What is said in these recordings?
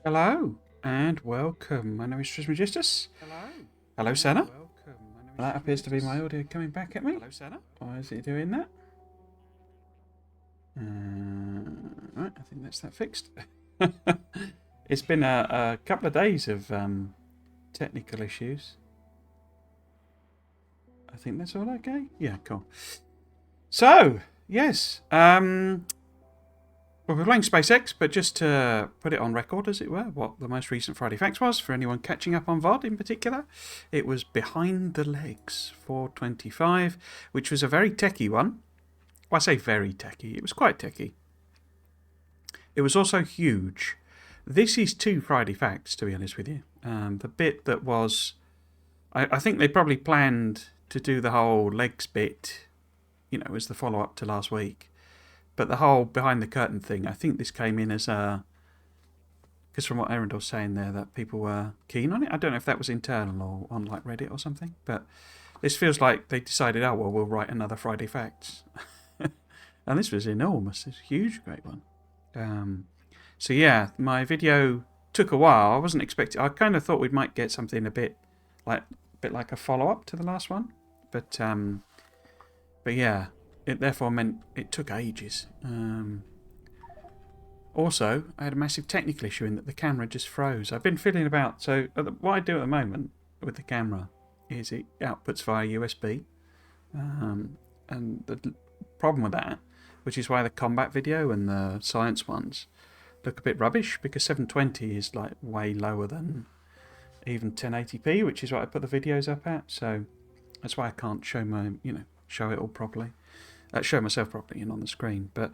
Hello and welcome. My name is Trismegistus. Hello, Senna. That appears to be my audio coming back at me. Hello, Senna. Why is it doing that? Right, I think that's that fixed. It's been a couple of days of technical issues. I think that's all okay. Yeah, cool. So, yes. Well, we're playing SpaceX, but just to put it on record, as it were, what the most recent Friday Facts was, for anyone catching up on VOD in particular, it was Behind the Legs 425, which was a very techie one. Well, I say very techie, it was quite techie. It was also huge. This is two Friday Facts, to be honest with you. The bit that was... I think they probably planned to do the whole legs bit, as the follow-up to last week. But the whole behind the curtain thing, I think this came in as a... Because from what Arundel's saying there, that people were keen on it. I don't know if that was internal or on like Reddit or something. But this feels like they decided, oh, well, we'll write another Friday Facts. And this was enormous. It's a huge, great one. So yeah, my video took a while. I wasn't expecting... I kind of thought we might get something a bit like a follow-up to the last one. But yeah... It therefore meant it took ages. Also, I had a massive technical issue in that the camera just froze. I've been fiddling about. So what I do at the moment with the camera is it outputs via USB. And the problem with that, which is why the combat video and the science ones look a bit rubbish, because 720 is like way lower than even 1080p, which is what I put the videos up at. So that's why I can't show show it all properly. Show myself properly and on the screen, but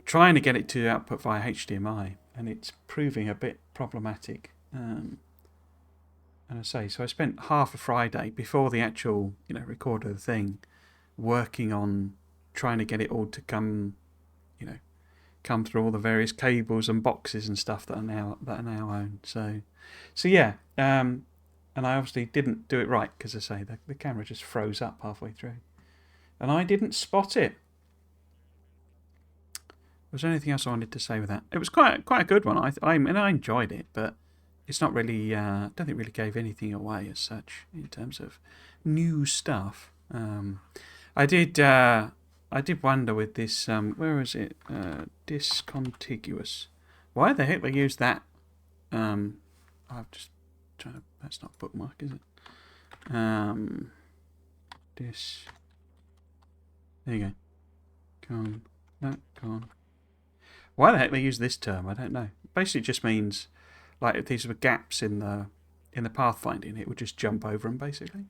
trying to get it to output via HDMI, and it's proving a bit problematic. And I say, so I spent half a Friday before the actual record of the thing, working on trying to get it all to come through all the various cables and boxes and stuff that are now owned. So yeah, and I obviously didn't do it right because I say the camera just froze up halfway through. And I didn't spot it. Was there anything else I wanted to say with that? It was quite a good one. I enjoyed it, but it's not really... I don't think it really gave anything away as such in terms of new stuff. I did wonder with this... where is it? Discontiguous. Why the heck they use that? I've just trying to... That's not bookmark, is it? There you go. Go on. Why the heck they use this term? I don't know. Basically, it just means like if these were gaps in the pathfinding, it would just jump over them basically.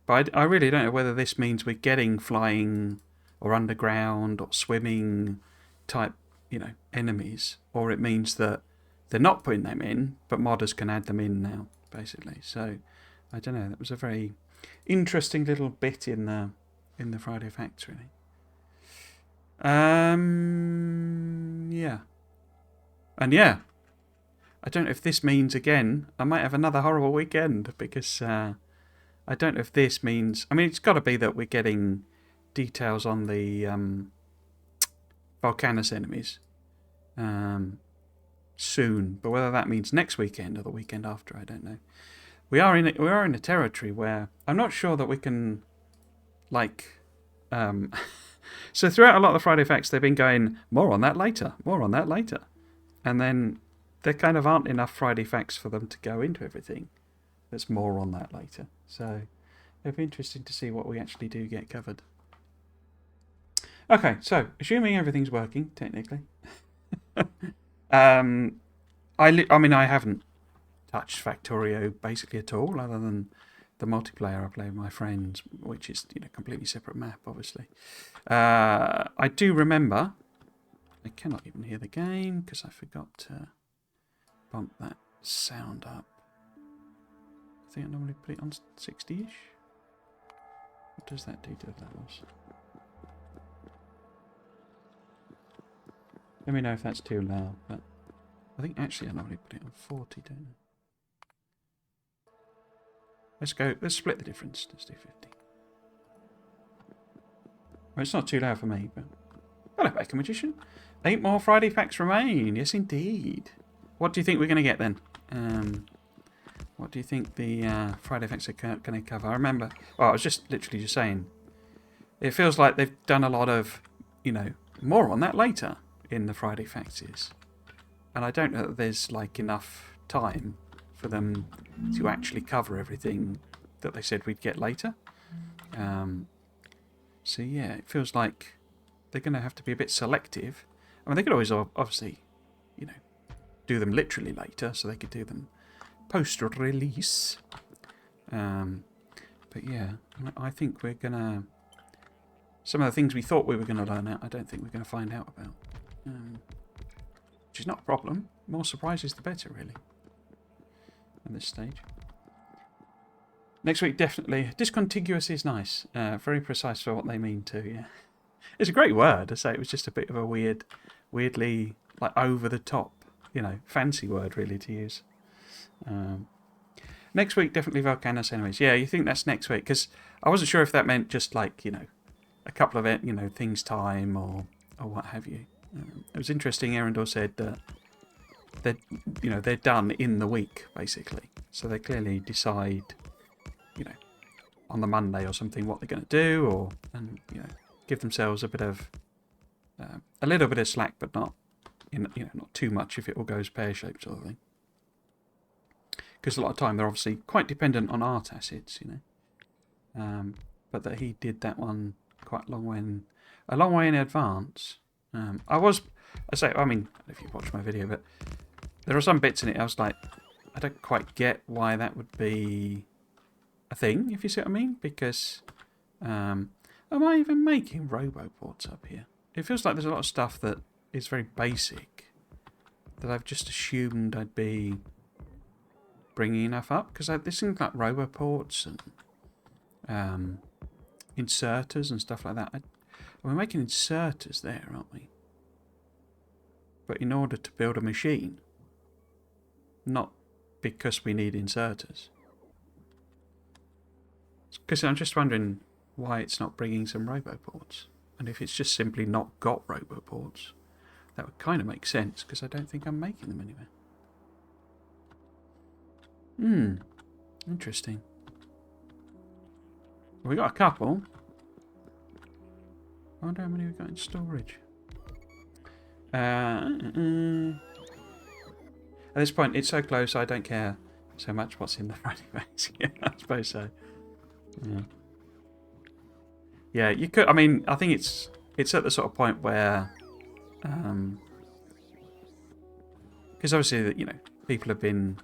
But I really don't know whether this means we're getting flying or underground or swimming type enemies, or it means that they're not putting them in, but modders can add them in now basically. So I don't know. That was a very interesting little bit in the Friday Facts, really. Yeah. And yeah, I don't know if this means, again, I might have another horrible weekend, because I don't know if this means... I mean, it's got to be that we're getting details on the Volcanus enemies soon, but whether that means next weekend or the weekend after, I don't know. We are in a territory where I'm not sure that we can... so throughout a lot of the Friday Facts, they've been going, more on that later. And then there kind of aren't enough Friday Facts for them to go into everything. There's more on that later. So it'll be interesting to see what we actually do get covered. Okay, so assuming everything's working, technically. I mean, I haven't touched Factorio basically at all, other than the multiplayer I play with my friends, which is a completely separate map, obviously. I do remember... I cannot even hear the game because I forgot to bump that sound up. I think I normally put it on 60-ish. What does that do to the levels? Let me know if that's too loud, but I think actually I normally put it on 40, don't I? Let's split the difference. Let's do 50. Well, it's not too loud for me, but... Hello, Baker Magician. 8 more Friday Facts remain. Yes, indeed. what do you think we're going to get then? What do you think the Friday Facts are going to cover? I remember, well, I was just literally just saying, it feels like they've done a lot of, you know, more on that later in the Friday Facts. And I don't know that there's like enough time for them to actually cover everything that they said we'd get later. So yeah, it feels like they're going to have to be a bit selective. I mean, they could always obviously, you know, do them literally later, so they could do them post-release. But yeah, I think we're going to... Some of the things we thought we were going to learn out, I don't think we're going to find out about. Which is not a problem. More surprises, the better, really, at this stage. Next week, definitely. Discontiguous is nice. Very precise for what they mean too, yeah. It's a great word. I say it was just a bit of a weirdly, like, over-the-top, you know, fancy word, really, to use. Next week, definitely Volcanos anyways. Yeah, you think that's next week? Because I wasn't sure if that meant just, like, you know, a couple of, you know, things time or what have you. It was interesting, Erendor said that they're done in the week, basically. So they clearly decide, you know, on the Monday or something what they're going to do, and you know, give themselves a little bit of slack, but not, you know, not too much if it all goes pear-shaped sort of thing. Because a lot of time they're obviously quite dependent on art assets, you know. But that he did that one quite a long way in advance. I mean, I don't know if you watched my video, but there are some bits in it I was like, I don't quite get why that would be a thing, if you see what I mean, because am I even making roboports up here? It feels like there's a lot of stuff that is very basic that I've just assumed I'd be bringing enough up, because this things like roboports and inserters and stuff like that. We're making inserters there, aren't we? But in order to build a machine, not because we need inserters. Because I'm just wondering why it's not bringing some roboports. And if it's just simply not got roboports, that would kind of make sense, because I don't think I'm making them anywhere. Interesting. We got a couple. I wonder how many we've got in storage. At this point, it's so close, I don't care so much what's in the Friday Facts. Yeah, I suppose so. Yeah. Yeah, you could. I mean, I think it's at the sort of point where, because obviously, you know, people have been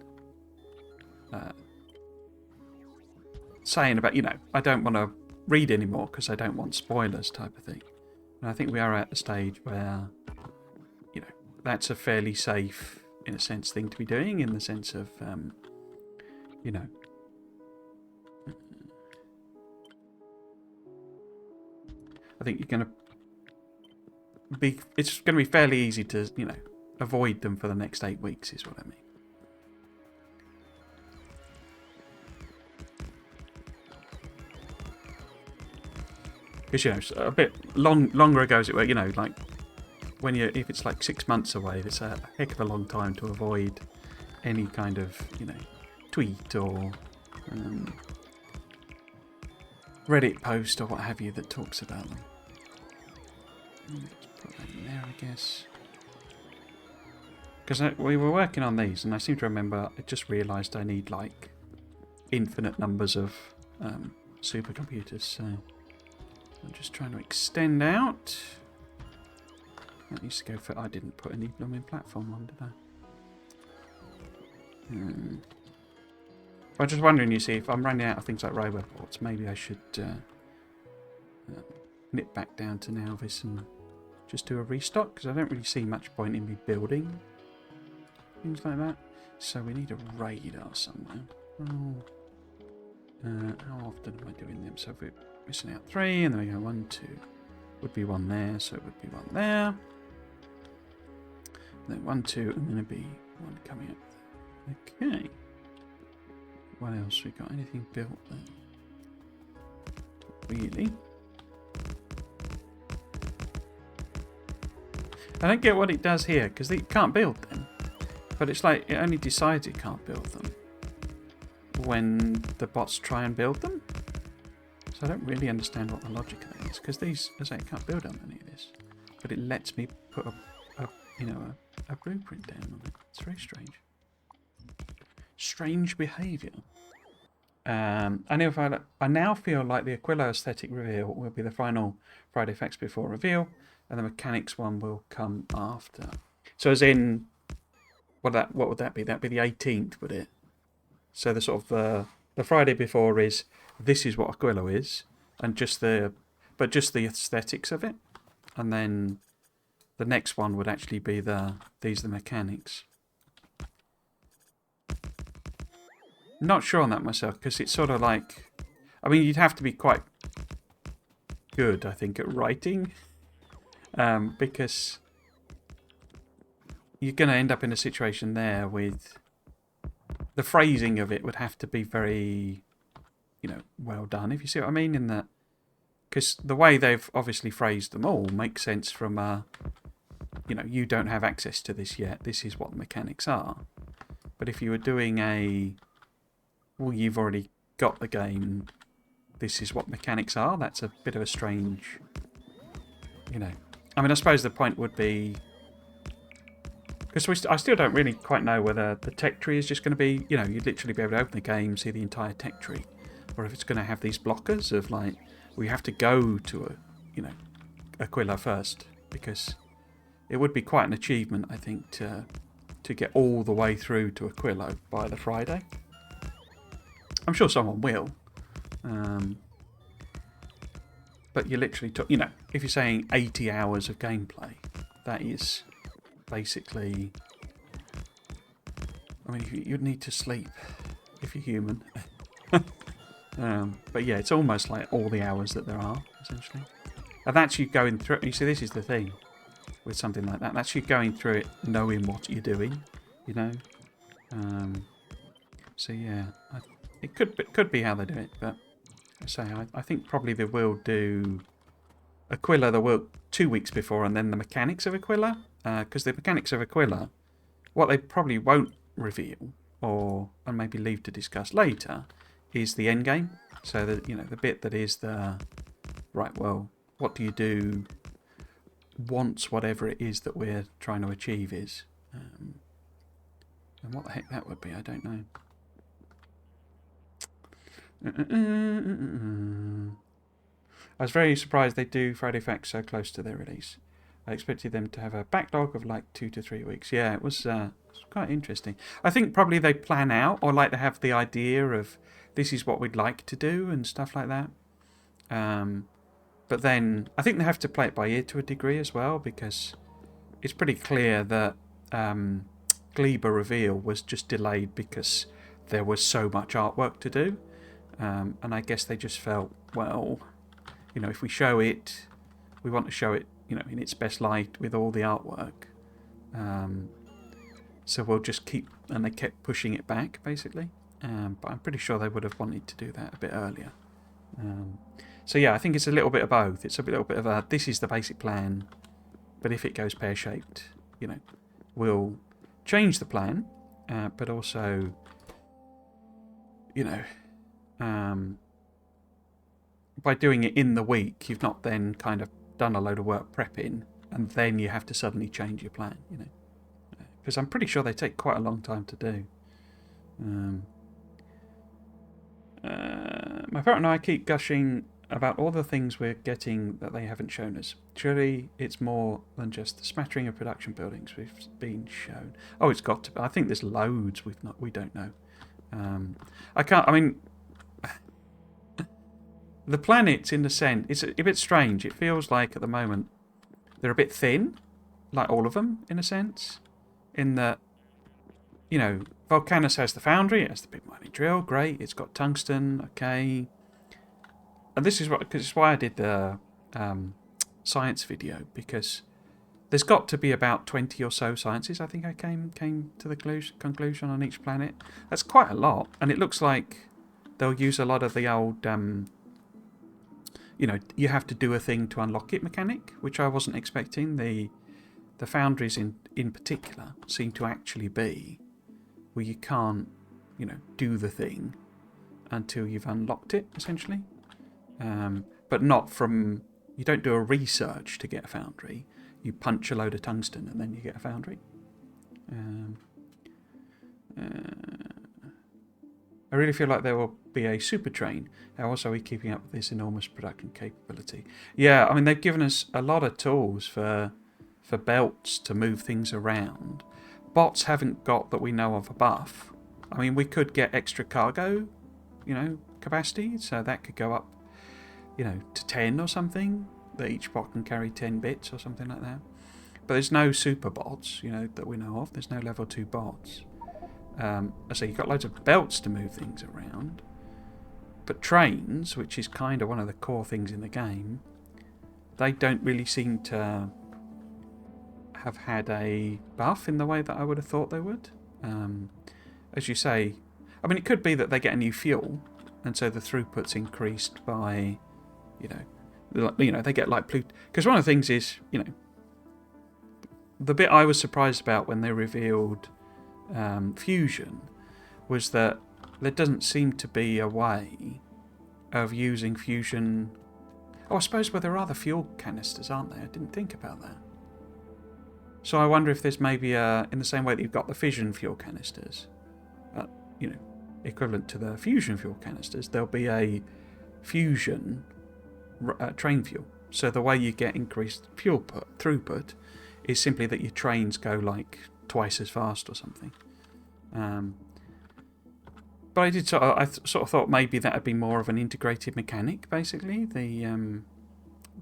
saying about, you know, I don't want to read anymore because I don't want spoilers type of thing. And I think we are at the stage where, you know, that's a fairly safe, in a sense, thing to be doing, in the sense of, you know, I think you're going to be, it's going to be fairly easy to, you know, avoid them for the next 8 weeks, is what I mean. Because, you know, a bit longer ago, as it were, you know, like, if it's like 6 months away, it's a heck of a long time to avoid any kind of, you know, tweet or Reddit post or what have you that talks about them. Let's put that in there, I guess. Because we were working on these, and I seem to remember, I just realised I need, like, infinite numbers of supercomputers, so I'm just trying to extend out. That used to go for... I didn't put any blooming platform on, did I? I was just wondering, you see, if I'm running out of things like roboports, maybe I should nip back down to Nalvis and just do a restock, because I don't really see much point in me building things like that. So we need a radar somewhere. How often am I doing them? So if we're missing out 3, and then we go 1, 2. Would be 1 there, so it would be 1 there. And then 1, 2, and then it'd be 1 coming up there. Okay. What else? We got anything built there? Really? I don't get what it does here, because it can't build then. But it's like it only decides it can't build them when the bots try and build them. So I don't really understand what the logic of that is, because these, as I say, can't build on any of this, but it lets me put a blueprint down on it. It's very strange. Strange behaviour. I now feel like the Aquila aesthetic reveal will be the final Friday Facts Before reveal, and the mechanics one will come after. So as in, what would that be? That'd be the 18th, would it? So the sort of the Friday before is, this is what Aquila is, and just the aesthetics of it, and then the next one would actually be these are the mechanics. Not sure on that myself, because it's sort of like, I mean, you'd have to be quite good, I think, at writing, because you're going to end up in a situation there with the phrasing of it would have to be very, well done, if you see what I mean, in that, because the way they've obviously phrased them all makes sense from you don't have access to this yet, this is what the mechanics are. But if you were doing well, you've already got the game, this is what mechanics are, that's a bit of a strange, I mean, I suppose the point would be, because I still don't really quite know whether the tech tree is just going to be, you'd literally be able to open the game, see the entire tech tree, or if it's going to have these blockers of like, we have to go to Aquila first, because it would be quite an achievement, I think, to get all the way through to Aquila by the Friday. I'm sure someone will. But you literally took, if you're saying 80 hours of gameplay, that is basically, I mean, you'd need to sleep if you're human. But yeah, it's almost like all the hours that there are, essentially. And that's you going through, you see, this is the thing with something like that. That's you going through it knowing what you're doing, So yeah, it could be how they do it, but I think probably they will do Aquila the work 2 weeks before, and then the mechanics of Aquila, because the mechanics of Aquila, what they probably won't reveal and maybe leave to discuss later, is the end game. So that the bit that is the right. Well, what do you do once whatever it is that we're trying to achieve is, and what the heck that would be, I don't know. I was very surprised they do Friday Facts so close to their release. I expected them to have a backlog of like 2 to 3 weeks. Yeah, it was quite interesting. I think probably they plan out, or like they have the idea of this is what we'd like to do and stuff like that. But then I think they have to play it by ear to a degree as well, because it's pretty clear that Gleba reveal was just delayed because there was so much artwork to do. And I guess they just felt, well, if we show it, we want to show it, in its best light with all the artwork. So we'll just keep, and they kept pushing it back, basically. But I'm pretty sure they would have wanted to do that a bit earlier. So yeah, I think it's a little bit of both. It's a little bit of this is the basic plan, but if it goes pear-shaped, we'll change the plan, but also, by doing it in the week, you've not then kind of done a load of work prepping, and then you have to suddenly change your plan, because I'm pretty sure they take quite a long time to do. My partner and I keep gushing about all the things we're getting that they haven't shown us. Surely it's more than just the smattering of production buildings we've been shown. Oh, it's got to be. I think there's loads we don't know. The planets, in a sense, it's a bit strange. It feels like at the moment they're a bit thin, like all of them, in a sense. In that, Volcanus has the foundry, it has the big mining drill, great. It's got tungsten, okay. And this is why I did the science video, because there's got to be about 20 or so sciences. I think I came to the conclusion on each planet. That's quite a lot, and it looks like they'll use a lot of the old, you have to do a thing to unlock it mechanic, which I wasn't expecting. the foundries in particular seem to actually be where you can't, do the thing until you've unlocked it, essentially. But not from... You don't do a research to get a foundry. You punch a load of tungsten and then you get a foundry. I really feel like there will be a super train. How else are we keeping up with this enormous production capability? Yeah, I mean, they've given us a lot of tools for belts to move things around. Bots haven't got, that we know of, a buff. I mean, we could get extra cargo, capacity, so that could go up, to 10 or something, that each bot can carry 10 bits or something like that. But there's no super bots, that we know of. There's no level 2 bots. So you've got loads of belts to move things around. But trains, which is kind of one of the core things in the game, they don't really seem to have had a buff in the way that I would have thought they would. As you say, I mean, it could be that they get a new fuel, and so the throughput's increased by, they get like because one of the things is, the bit I was surprised about when they revealed fusion was that there doesn't seem to be a way of using fusion. Oh, I suppose there are the fuel canisters, aren't there? I didn't think about that. So I wonder if there's maybe in the same way that you've got the fission fuel canisters, equivalent to the fusion fuel canisters, there'll be a fusion train fuel. So the way you get increased fuel throughput is simply that your trains go like twice as fast or something. But I did sort of thought maybe that would be more of an integrated mechanic, basically, the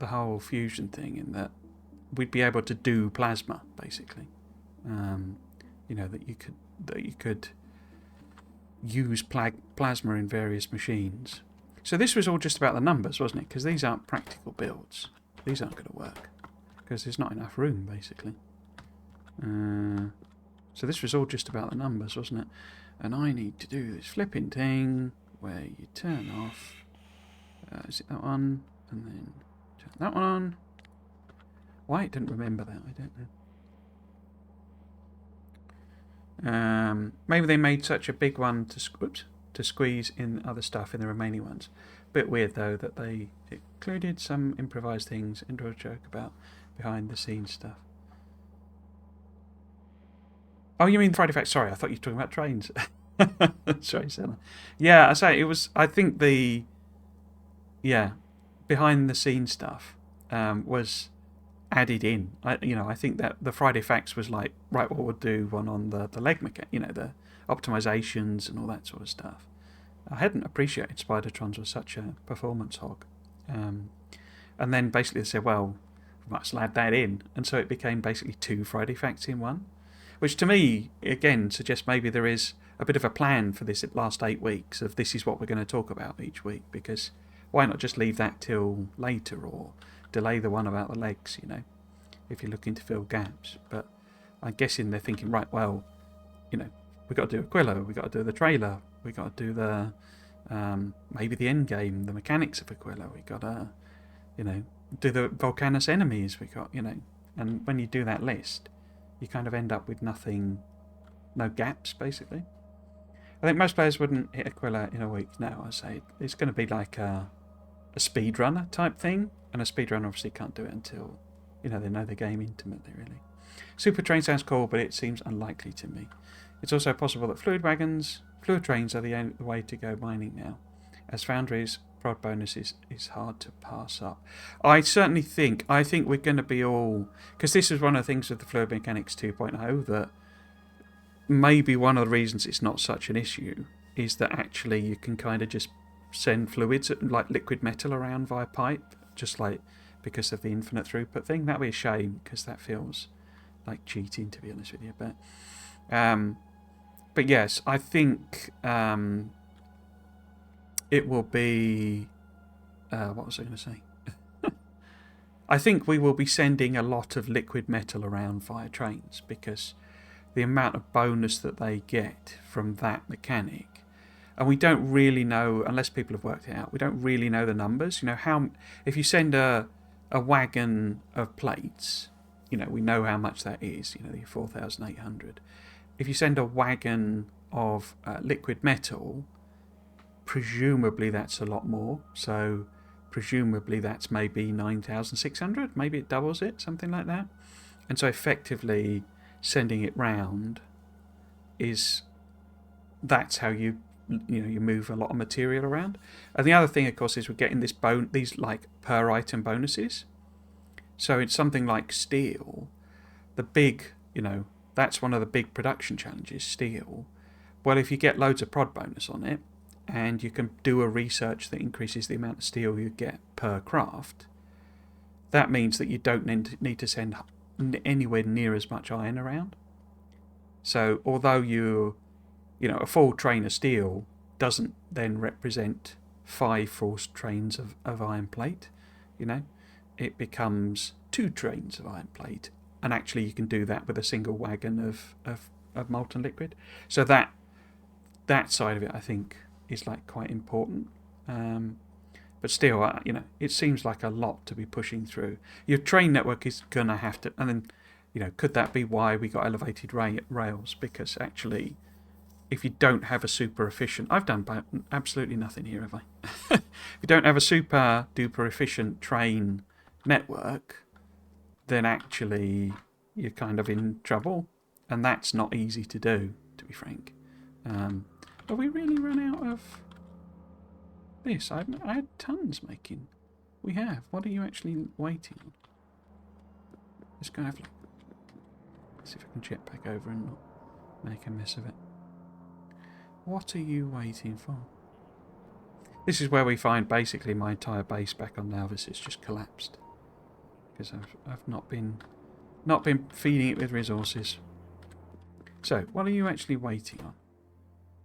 whole fusion thing, in that we'd be able to do plasma, basically. That you could use plasma in various machines. So this was all just about the numbers, wasn't it? Because these aren't practical builds. These aren't going to work because there's not enough room, basically. So this was all just about the numbers, wasn't it? And I need to do this flipping thing where you turn off. Is it that one? And then turn that one on. Why it didn't remember that, I don't know. Maybe they made such a big one to squeeze in other stuff in the remaining ones. Bit weird though that they included some improvised things into a joke about behind the scenes stuff. Oh, you mean Friday Facts? Sorry, I thought you were talking about trains. Sorry, Senna. Yeah, I say it was. I think the behind the scenes stuff was added in. I think that the Friday Facts was like, right, well, we'll do one on the leg mechanic, the optimizations and all that sort of stuff. I hadn't appreciated Spidertrons was such a performance hog. And then basically they said, well, we might as well add that in. And so it became basically 2 Friday Facts in one. Which to me, again, suggests maybe there is a bit of a plan for this last 8 weeks of this is what we're going to talk about each week. Because why not just leave that till later or delay the one about the legs, if you're looking to fill gaps. But I'm guessing they're thinking, right, well, we've got to do Aquila, we've got to do the trailer, we've got to do the maybe the end game, the mechanics of Aquila, we've got to, do the Volcanus enemies, we got, and when you do that list, you kind of end up with nothing, no gaps, basically. I think most players wouldn't hit Aquila in a week. No, I say it's going to be like a speedrunner type thing, and a speedrunner obviously can't do it until, they know the game intimately, really. Super train sounds cool, but it seems unlikely to me. It's also possible that fluid trains are the only way to go mining now, as foundries, prod bonuses is hard to pass up. I think we're going to be all... Because this is one of the things with the Fluid Mechanics 2.0, that maybe one of the reasons it's not such an issue is that actually you can kind of just send fluids, like liquid metal, around via pipe, just like because of the infinite throughput thing. That'd be a shame, because that feels like cheating, to be honest with you. But yes, I think... it will be... what was I going to say? I think we will be sending a lot of liquid metal around via trains, because the amount of bonus that they get from that mechanic, and we don't really know, unless people have worked it out, we don't really know the numbers. How if you send a wagon of plates, you know, we know how much that is, you know, the 4,800. If you send a wagon of liquid metal, presumably that's a lot more. So presumably that's maybe 9,600. Maybe it doubles it, something like that. And so effectively sending it round that's how you move a lot of material around. And the other thing, of course, is we're getting these like per item bonuses. So it's something like steel, the big, that's one of the big production challenges, steel. Well, if you get loads of prod bonus on it, and you can do a research that increases the amount of steel you get per craft, that means that you don't need to send anywhere near as much iron around. So although a full train of steel doesn't then represent 5 full trains of iron plate, it becomes 2 trains of iron plate. And actually you can do that with a single wagon of molten liquid. So that side of it, I think, is like quite important. But still, it seems like a lot to be pushing through. Your train network is going to have to... And then, could that be why we got elevated rails? Because actually, if you don't have a super efficient... I've done absolutely nothing here, have I? If you don't have a super duper efficient train network, then actually you're kind of in trouble. And that's not easy to do, to be frank. Have we really run out of this? I had tons making. We have. What are you actually waiting on? Let's go have a look. See if I can jet back over and not make a mess of it. What are you waiting for? This is where we find basically my entire base back on Nauvis has just collapsed. Because I've not been feeding it with resources. So, what are you actually waiting on?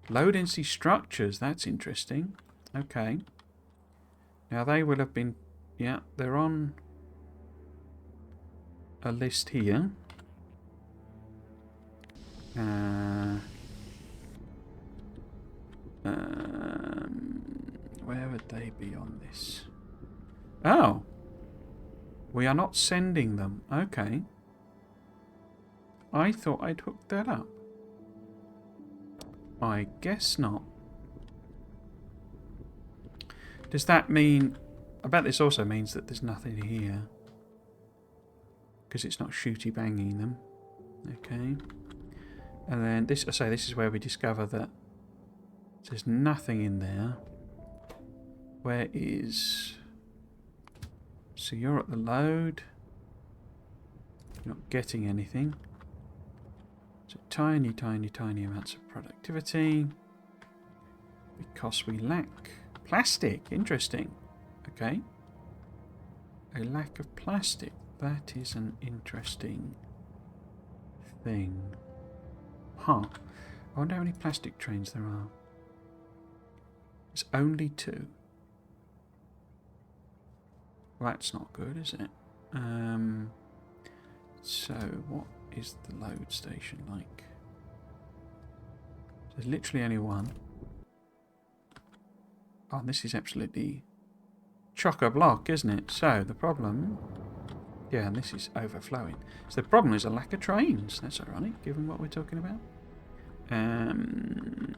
Low density structures, that's interesting. Okay. Now they will have been... Yeah, they're on a list here. Where would they be on this? Oh! We are not sending them. Okay. I thought I'd hooked that up. I guess not. Does that mean... I bet this also means that there's nothing here. Because it's not shooty banging them. Okay. And then this is where we discover that there's nothing in there. Where is... So you're at the load. You're not getting anything. So tiny, tiny, tiny amounts of productivity. Because we lack plastic. Interesting. Okay. A lack of plastic. That is an interesting thing. Huh. I wonder how many plastic trains there are. It's only 2. Well, that's not good, is it? So, what is the load station like? There's literally only 1. Oh, and this is absolutely chock-a-block, isn't it? So, the problem... Yeah, and this is overflowing. So the problem is a lack of trains. That's ironic, given what we're talking about.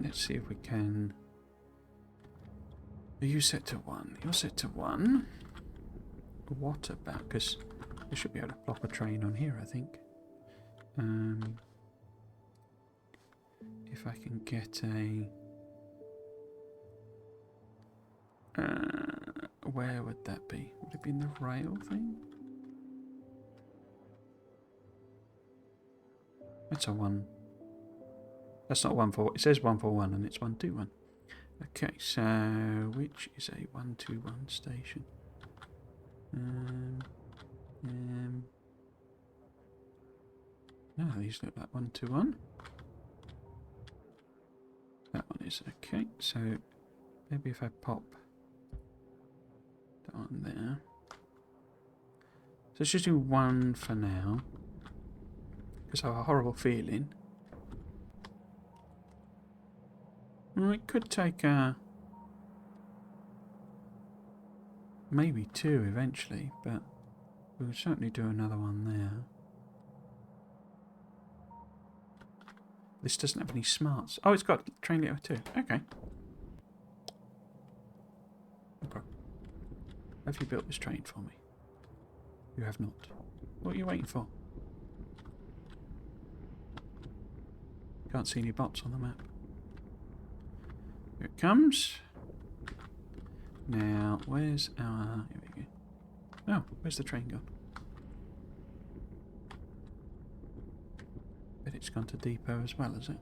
Let's see if we can... Are you set to 1? You're set to 1. What about... Because we should be able to plop a train on here, I think. If I can get a... where would that be? Would it be in the rail thing? That's a 1. That's not 1 for... It says 1 for 1 and it's 121. Okay, so which is a 121 station? No, these look like 121. That one is okay. So maybe if I pop that on there. So let's just do 1 for now. Because I have a horrible feeling. Well, it could take maybe 2 eventually, but we'll certainly do another one there. This doesn't have any smarts. Oh, it's got train layout too. Okay. Okay. Have you built this train for me? You have not. What are you waiting for? Can't see any bots on the map. Here it comes. Now, where's our... Here we go. Oh, where's the train gone? Bet it's gone to depot as well, is it?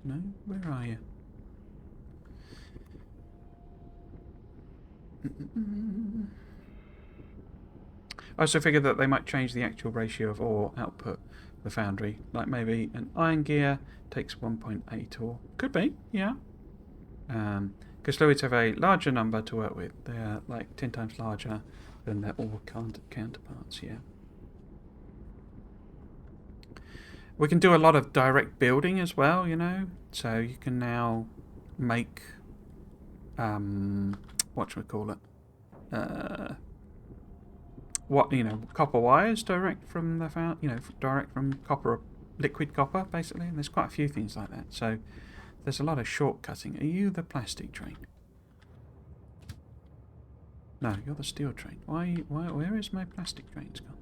No? Where are you? I also figured that they might change the actual ratio of ore output for the foundry. Like maybe an iron gear takes 1.8 ore. Could be, yeah. Because fluids have a larger number to work with. They're like 10 times larger than their ore counterparts, yeah. We can do a lot of direct building as well, you know. So you can now make, whatchamacallit, copper wires direct from the direct from copper, liquid copper, basically. And there's quite a few things like that. So there's a lot of shortcutting. Are you the plastic train? No, you're the steel train. Where is my plastic trains gone?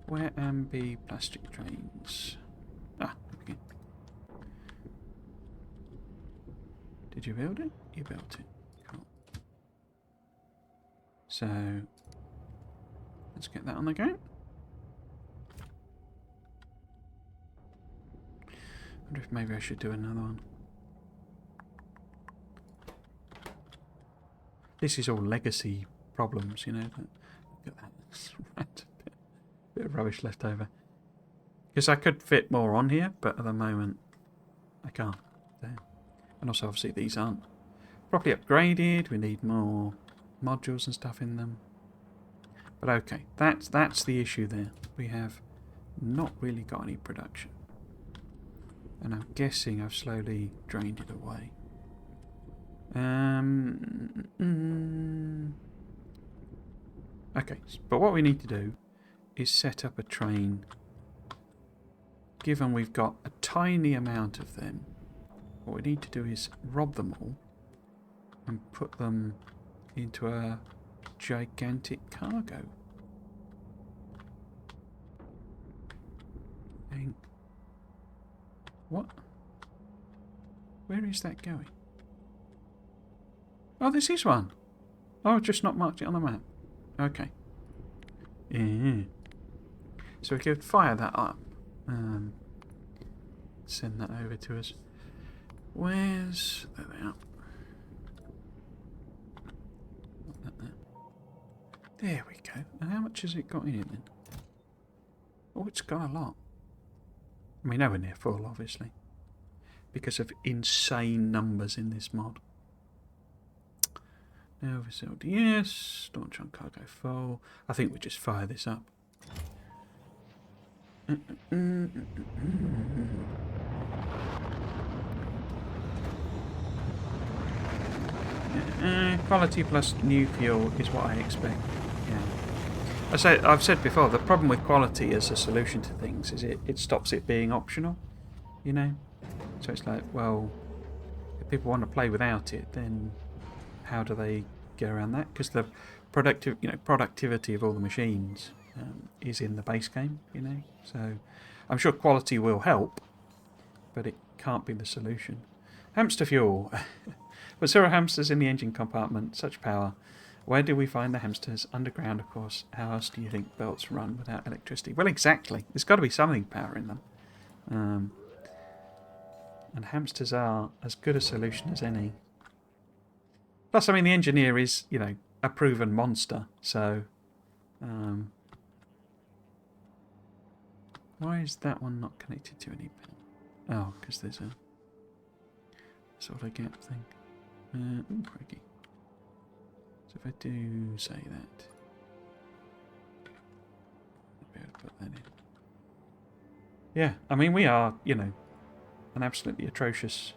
Where am the plastic trains? Ah, there we go. Did you build it? You built it. Cool. So let's get that on the go. Wonder if maybe I should do another one. This is all legacy problems, you know. Look at that. Bit of rubbish left over. Because I could fit more on here, but at the moment I can't. There. And also obviously these aren't properly upgraded. We need more modules and stuff in them. But okay, that's the issue there. We have not really got any production. And I'm guessing I've slowly drained it away. Okay, but what we need to do is set up a train. Given we've got a tiny amount of them, what we need to do is rob them all and put them into a gigantic cargo. Dang. What? Where is that going? Oh, this is one. Oh, I've just not marked it on the map. Okay. Yeah. So we could fire that up. Send that over to us. Where's... There they are. There we go. And how much has it got in it then? Oh, it's got a lot. I mean, nowhere near full, obviously. Because of insane numbers in this mod. Now this LDS, launch on cargo full. I think we just fire this up. Quality plus new fuel is what I expect. Yeah. I've said before, the problem with quality as a solution to things is it stops it being optional. You know? So it's like, well, if people want to play without it, then how do they get around that? Because the productivity of all the machines is in the base game, you know. So I'm sure quality will help, but it can't be the solution. Hamster fuel. With 0 hamsters in the engine compartment, such power. Where do we find the hamsters? Underground, of course. How else do you think belts run without electricity? Well, exactly. There's got to be something power in them. And hamsters are as good a solution as any. Plus, I mean, the engineer is, you know, a proven monster. So, why is that one not connected to any pen? Oh, because there's a sort of gap thing. Ooh, crikey. So if I do say that, I'll be able to put that in. Yeah, I mean, we are, you know, an absolutely atrocious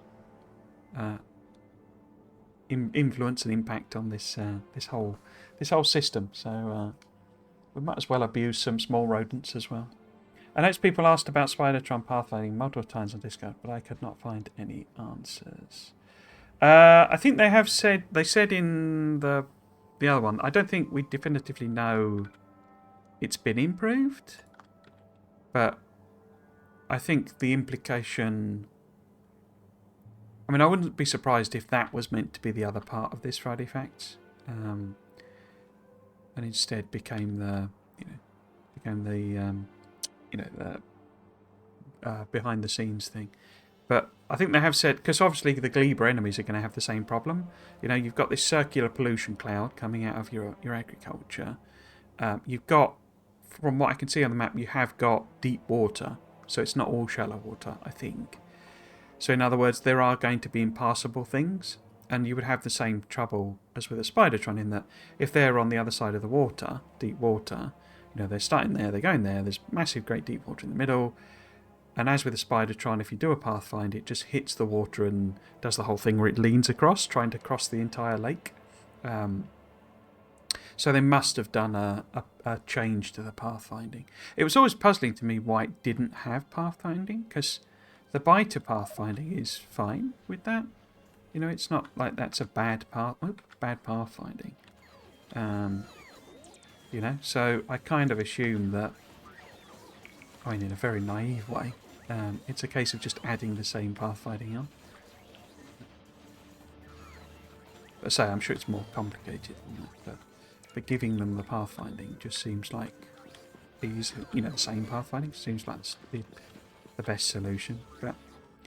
influence and impact on this this whole system. So we might as well abuse some small rodents as well. I noticed people asked about Spidertron pathfinding multiple times on Discord, but I could not find any answers. I think they have said, they said in the other one, I don't think we definitively know it's been improved, but I think the implication, I mean, I wouldn't be surprised if that was meant to be the other part of this Friday Facts, and instead became the, the behind the scenes thing. But I think they have said, because obviously the Gleba enemies are going to have the same problem. You know, you've got this circular pollution cloud coming out of your agriculture. You've got, from what I can see on the map, you have got deep water. So it's not all shallow water, I think. So in other words, there are going to be impassable things. And you would have the same trouble as with a Spidertron in that if they're on the other side of the water, deep water, you know, they're starting there, they're going there, there's massive, great deep water in the middle. And as with a Spidertron, if you do a pathfind, it just hits the water and does the whole thing where it leans across, trying to cross the entire lake. So they must have done a change to the pathfinding. It was always puzzling to me why it didn't have pathfinding, because the biter pathfinding is fine with that. You know, it's not like that's a bad pathfinding. You know, so I kind of assume that, I mean, in a very naive way, it's a case of just adding the same pathfinding on. But say, I'm sure it's more complicated than that, but giving them the pathfinding just seems like the same pathfinding seems like the best solution. But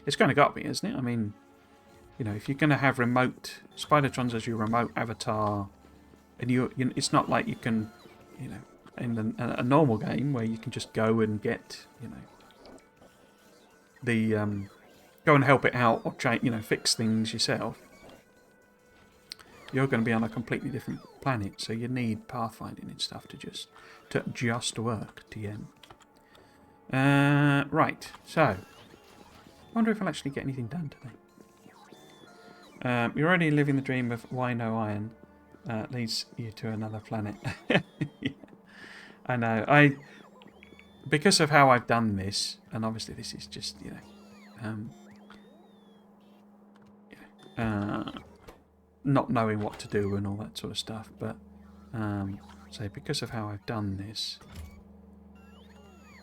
it's kind of got me, isn't it? I mean, you know, if you're going to have remote Spidertrons as your remote avatar, and it's not like you can, you know, in a normal game where you can just go and get, you know, the go and help it out or fix things yourself. You're going to be on a completely different planet, so you need pathfinding and stuff to just work. TM. Right. So, I wonder if I'll actually get anything done today. You're already living the dream of why no iron leads you to another planet. Yeah. I know. Because of how I've done this, and obviously this is just, you know, not knowing what to do and all that sort of stuff, but so because of how I've done this,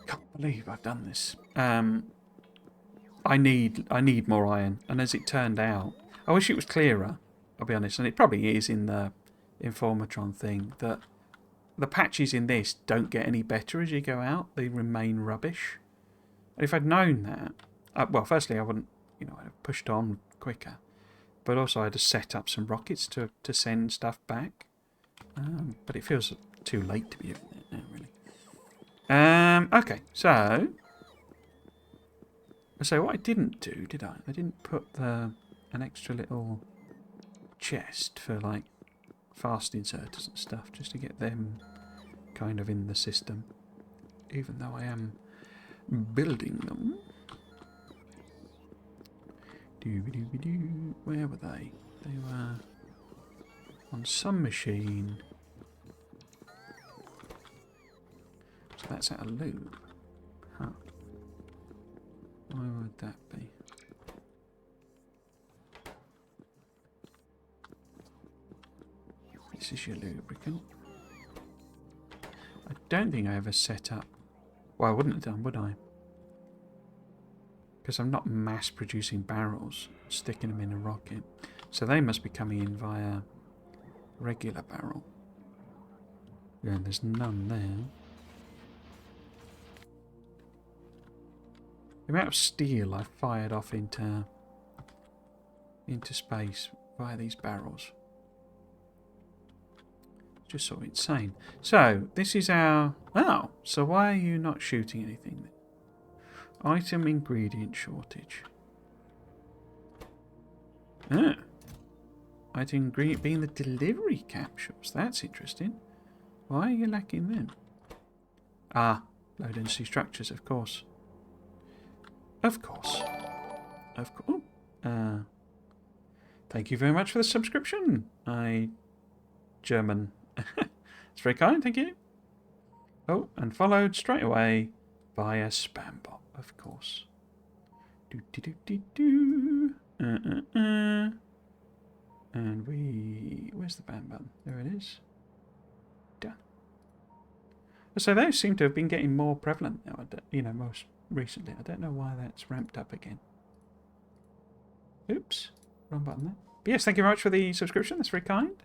can't believe I've done this. I need more iron, and as it turned out, I wish it was clearer. I'll be honest, and it probably is in the Informatron thing that the patches in this don't get any better as you go out. They remain rubbish. And if I'd known that, well, firstly, I wouldn't, I'd have pushed on quicker. But also, I'd have set up some rockets to send stuff back. But it feels too late to be doing it now, really. Okay, so what I didn't do, did I? I didn't put an extra little chest for, like, fast inserters and stuff, just to get them kind of in the system, even though I am building them. Where were they? They were on some machine. So that's out of loot. Huh. Why would that be? This is your lubricant. I don't think I ever set up... Well, I wouldn't have done, would I? Because I'm not mass producing barrels, sticking them in a rocket. So they must be coming in via regular barrel. Yeah, there's none there. The amount of steel I've fired off into space via these barrels. Just so insane. So, this is our... Oh, so why are you not shooting anything then? Item ingredient shortage. Ah. Item ingredient being the delivery capsules. That's interesting. Why are you lacking them? Ah, low density structures, of course. Of course. Of course. Thank you very much for the subscription. German. It's very kind, thank you. Oh, and followed straight away by a spam bot, of course. Do do do do do. And where's the ban button? There it is. Done. So those seem to have been getting more prevalent now. You know, most recently. I don't know why that's ramped up again. Oops, wrong button there. But yes, thank you very much for the subscription. That's very kind.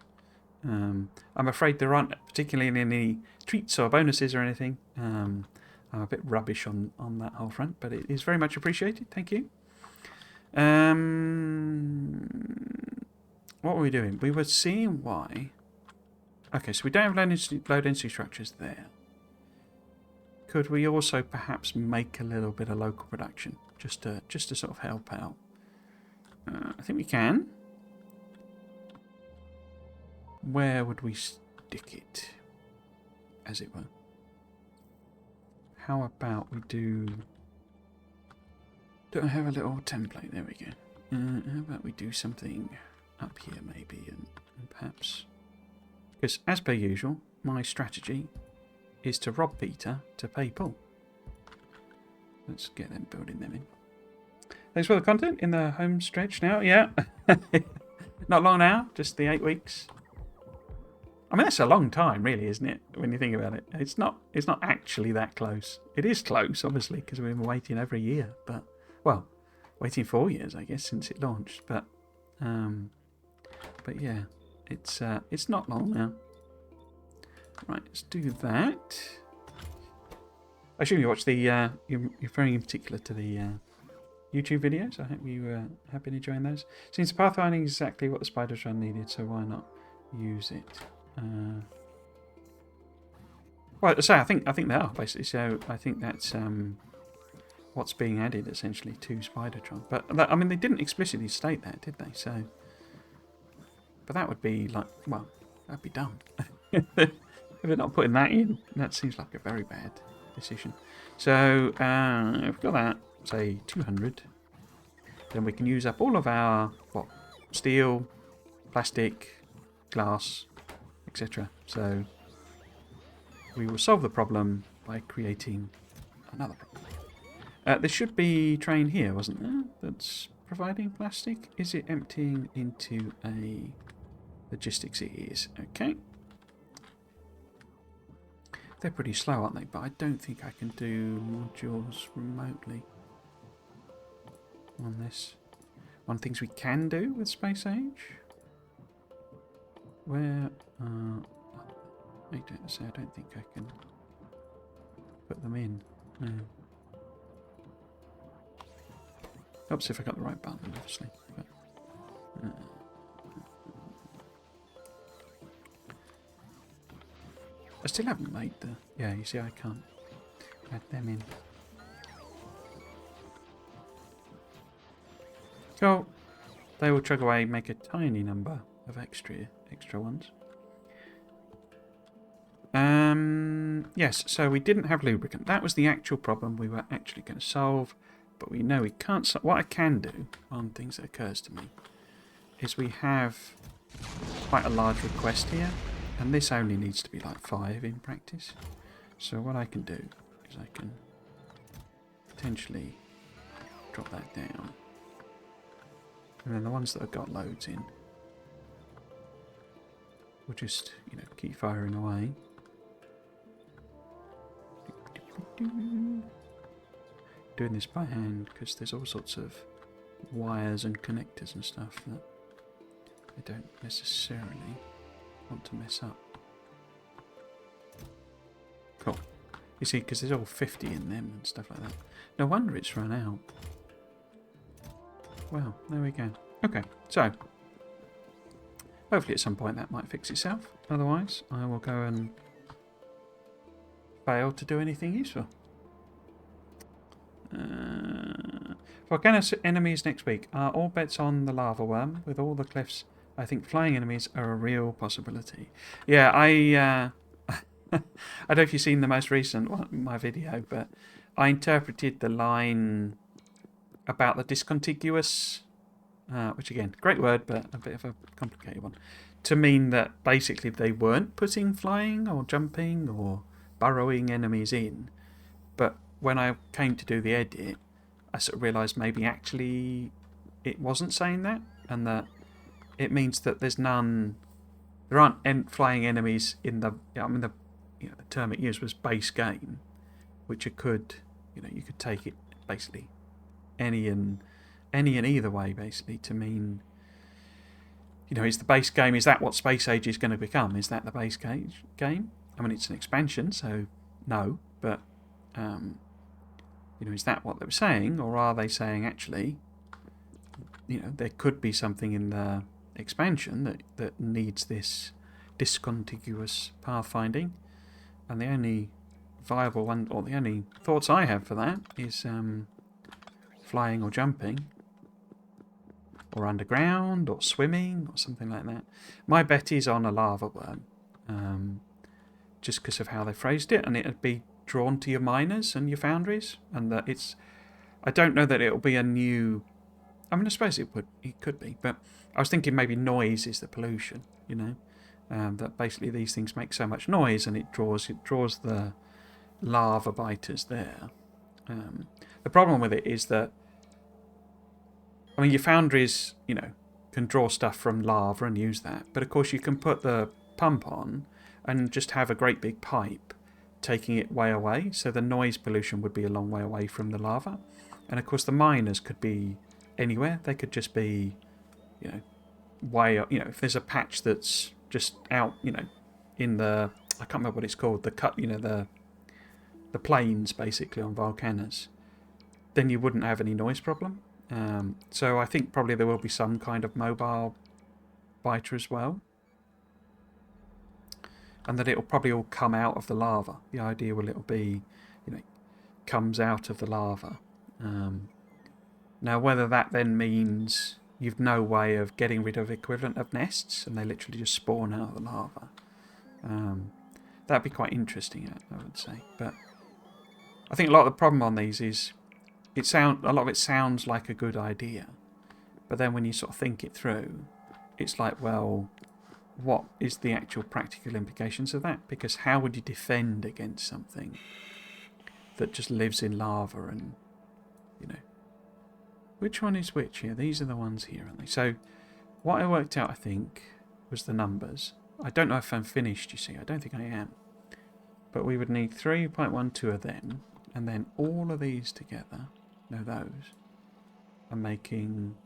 I'm afraid there aren't particularly any treats or bonuses or anything. I'm a bit rubbish on that whole front, but it is very much appreciated. Thank you. What were we doing? We were seeing why. Okay, so we don't have low density structures there. Could we also perhaps make a little bit of local production just to sort of help out? I think we can. Where would we stick it, as it were? How about we do... Don't I have a little template? There we go. How about we do something up here maybe, and perhaps... Because as per usual, my strategy is to rob Peter to pay Paul. Let's get them building them in. Thanks for the content in the home stretch now. Yeah. Not long now, just the 8 weeks. I mean, that's a long time, really, isn't it? When you think about it, it's not actually that close. It is close, obviously, because we've been waiting over a year. But well, waiting 4 years, I guess, since it launched. But yeah, it's not long now. Right, let's do that. I assume you watch the. You're referring in particular to the YouTube videos. I hope you have been enjoying those. Seems pathfinding is exactly what the spiders run needed, so why not use it? Well, so I think they are basically. So I think that's what's being added essentially to Spidertron. But I mean, they didn't explicitly state that, did they? So, but that would be like, well, that'd be dumb. If they're not putting that in, that seems like a very bad decision. So if we've got that, say 200, then we can use up all of our steel, plastic, glass, etc. So we will solve the problem by creating another problem. There should be train here, wasn't there? That's providing plastic. Is it emptying into a logistics? It is. Okay. They're pretty slow, aren't they? But I don't think I can do modules remotely on this. One of the things we can do with Space Age, where I don't think I can put them in. No. Helps if I got the right button, obviously. But, I still haven't made the... Yeah, you see, I can't add them in. Cool. They will chug away, make a tiny number of extra ones. Yes, so we didn't have lubricant. That was the actual problem we were actually going to solve. But we know we can't... What I can do, one of the things that occurs to me, is we have quite a large request here. And this only needs to be like 5 in practice. So what I can do is I can potentially drop that down. And then the ones that have got loads in, we'll just, keep firing away. Doing this by hand because there's all sorts of wires and connectors and stuff that I don't necessarily want to mess up. Cool. You see, because there's all 50 in them and stuff like that. No wonder it's run out. Well, there we go. Okay, so hopefully at some point that might fix itself. Otherwise, I will go and fail to do anything useful. Volcano enemies next week. Are all bets on the lava worm with all the cliffs? I think flying enemies are a real possibility. Yeah, I don't know if you've seen the most recent one, my video, but I interpreted the line about the discontiguous, which again, great word, but a bit of a complicated one, to mean that basically they weren't putting flying or jumping or burrowing enemies in. But when I came to do the edit, I sort of realised maybe actually it wasn't saying that, and that it means that there aren't flying enemies in the. I mean, the term it used was base game, which you could take it basically any and either way basically to mean. Is the base game, is that what Space Age is going to become? Is that the base game? I mean, it's an expansion, so no, but, is that what they were saying? Or are they saying, actually, there could be something in the expansion that needs this discontiguous pathfinding? And the only viable one, or the only thoughts I have for that is flying or jumping, or underground, or swimming, or something like that. My bet is on a lava worm, just because of how they phrased it, and it'd be drawn to your miners and your foundries, and that it's. I don't know that it'll be a new. I mean, I suppose it could be, but I was thinking maybe noise is the pollution. That basically these things make so much noise, and it draws the lava biters there. The problem with it is that. I mean, your foundries, can draw stuff from lava and use that. But of course, you can put the pump on and just have a great big pipe taking it way away. So the noise pollution would be a long way away from the lava. And of course, the miners could be anywhere. They could just be, way up. If there's a patch that's just out, in the, I can't remember what it's called, the cut, the plains basically on volcanoes, then you wouldn't have any noise problem. So I think probably there will be some kind of mobile biter as well. And that it'll probably all come out of the lava. The idea will it'll be, comes out of the lava. Now whether that then means you've no way of getting rid of equivalent of nests and they literally just spawn out of the lava. That'd be quite interesting, I would say. But I think a lot of the problem on these is a lot of it sounds like a good idea, but then when you sort of think it through, it's like, well, what is the actual practical implications of that? Because how would you defend against something that just lives in lava and, which one is which here? These are the ones here, aren't they? So what I worked out, I think, was the numbers. I don't know if I'm finished, you see. I don't think I am. But we would need 3.12 of them, and then all of these together, those, are making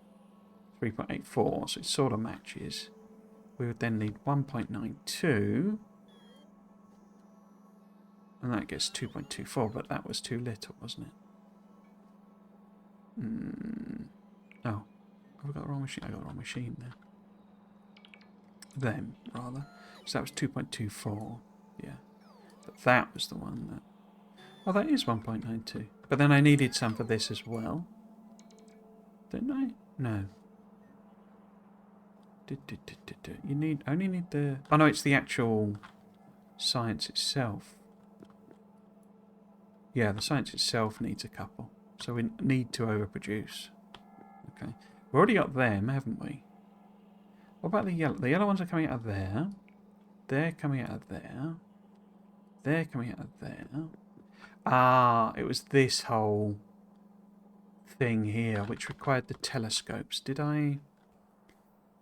3.84, so it sort of matches. We would then need 1.92, and that gets 2.24, but that was too little, wasn't it? Oh, have I got the wrong machine? I got the wrong machine there. Them, rather. So that was 2.24, yeah. But that was the one that... Oh, that is 1.92. But then I needed some for this as well. Didn't I? No. You only need the... Oh, no, it's the actual science itself. Yeah, the science itself needs a couple. So we need to overproduce. Okay. We've already got them, haven't we? What about the yellow? The yellow ones are coming out of there. They're coming out of there. They're coming out of there. Ah, it was this whole thing here which required the telescopes. Did I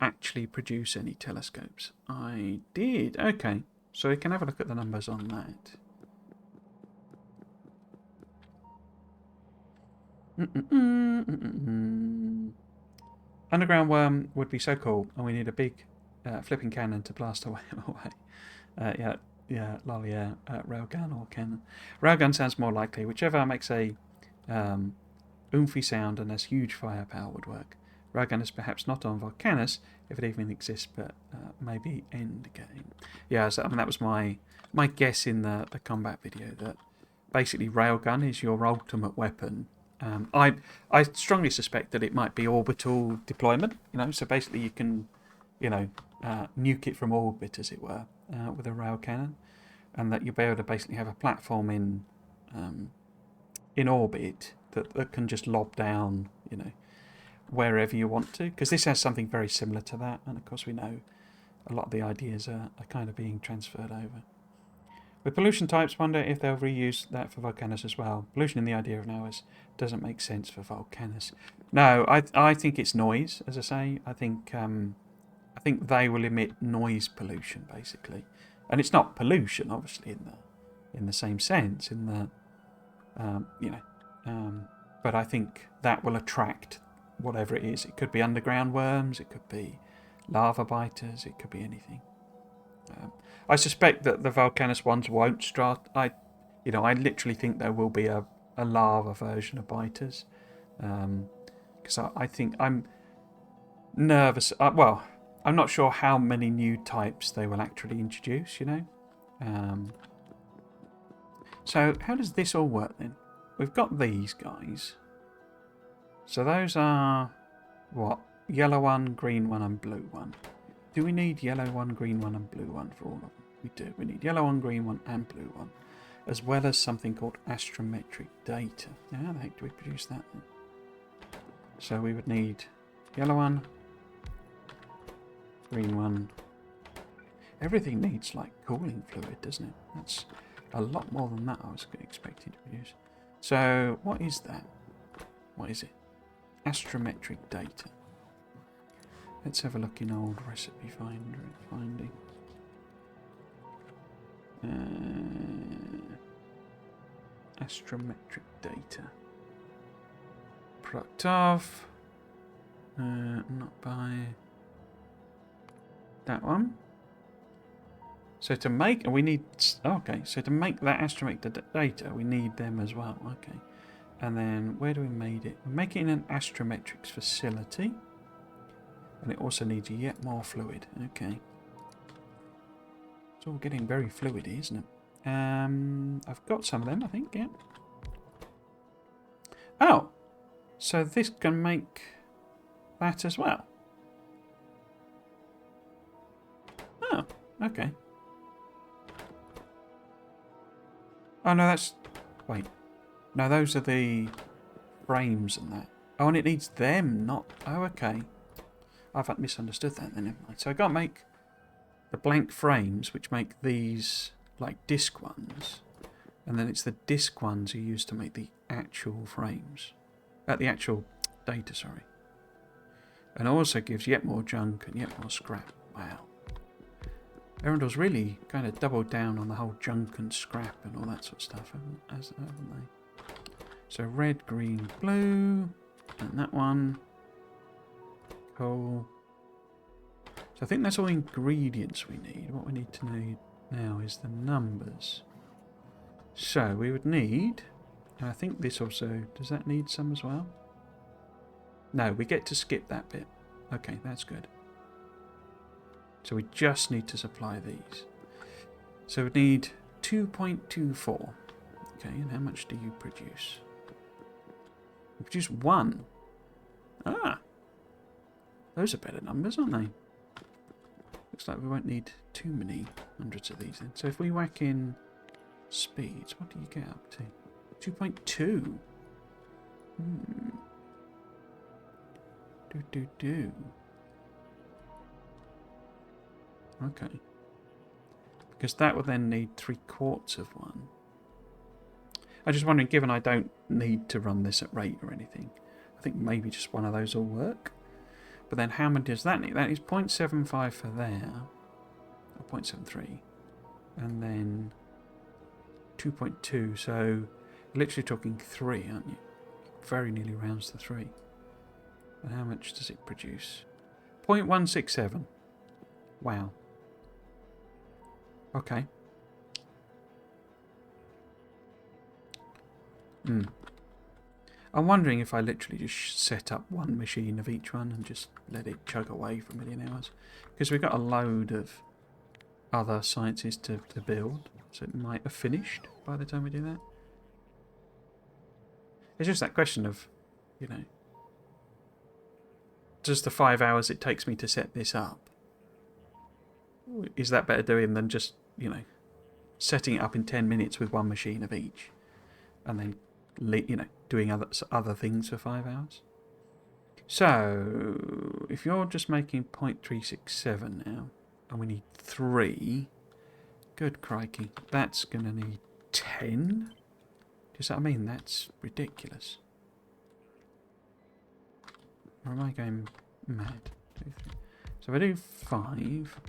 actually produce any telescopes? I did. Okay. So we can have a look at the numbers on that. Underground worm would be so cool, and we need a big flipping cannon to blast away. Railgun or cannon. Railgun sounds more likely. Whichever makes a oomphy sound and has huge firepower would work. Railgun is perhaps not on Volcanus, if it even exists, but maybe end game. Yeah, so, I mean, that was my guess in the combat video, that basically railgun is your ultimate weapon. I strongly suspect that it might be orbital deployment, so basically you can, nuke it from orbit, as it were, with a rail cannon, and that you'll be able to basically have a platform in orbit that can just lob down, wherever you want to, because this has something very similar to that, and of course we know a lot of the ideas are kind of being transferred over. With pollution types, wonder if they'll reuse that for volcanoes as well. Pollution in the idea of noise doesn't make sense for volcanoes. No, I think it's noise. As I say, I think they will emit noise pollution basically, and it's not pollution, obviously, in the same sense. In the but I think that will attract whatever it is. It could be underground worms. It could be lava biters. It could be anything. I suspect that the volcanous ones won't I literally think there will be a lava version of biters, because I think I'm nervous. Well, I'm not sure how many new types they will actually introduce. So how does this all work then? We've got these guys. So those are what? Yellow one, green one, and blue one. Do we need yellow one, green one, and blue one for all of them? We do. We need yellow one, green one, and blue one, as well as something called astrometric data. Now, how the heck do we produce that then? So we would need yellow one, green one. Everything needs like cooling fluid, doesn't it? That's a lot more than that I was expecting to produce. So what is that? What is it? Astrometric data. Let's have a look in old recipe finding. Astrometric data. Product of. Not by that one. So to make, we need. Okay, so to make that astrometric data, we need them as well. Okay, and then where do we make it? We make it in an astrometrics facility. And it also needs yet more fluid. Okay. It's all getting very fluidy, isn't it? I've got some of them, I think, yeah. Oh! So this can make that as well. Oh, okay. Oh, no, that's... Wait. No, those are the frames and that. Oh, and it needs them, not... Oh, okay. I've misunderstood that then, never mind. So I got to make the blank frames, which make these like disc ones, and then it's the disc ones you use to make the actual frames. The actual data, sorry. And also gives yet more junk and yet more scrap. Wow. Erendor's really kind of doubled down on the whole junk and scrap and all that sort of stuff, haven't they? So red, green, blue, and that one. Cool. So I think that's all the ingredients we need. What we need to know now is the numbers. So we would need, and I think this also, does that need some as well? No, we get to skip that bit. Okay, that's good. So we just need to supply these. So we need 2.24. Okay, and how much do you produce? You produce 1. Ah! Those are better numbers, aren't they? Looks like we won't need too many hundreds of these then. So if we whack in speeds, what do you get up to? 2.2. Okay. Because that would then need 3/4 of one. I'm just wondering, given I don't need to run this at rate or anything, I think maybe just one of those will work. But then how many does that need? That is 0.75 for there, or 0.73, and then 2.2. So you're literally talking 3, aren't you? Very nearly rounds to 3. And how much does it produce? 0.167. Wow. Okay. I'm wondering if I literally just set up one machine of each one and just let it chug away for a million hours. Because we've got a load of other sciences to build, so it might have finished by the time we do that. It's just that question of, does the 5 hours it takes me to set this up, is that better doing than just, setting it up in 10 minutes with one machine of each, and then, doing other things for 5 hours? So, if you're just making 0.367 now, and we need 3, Good crikey. That's going to need 10? Do you see what I mean? That's ridiculous. Or am I going mad? 2, 3. So if I do 5,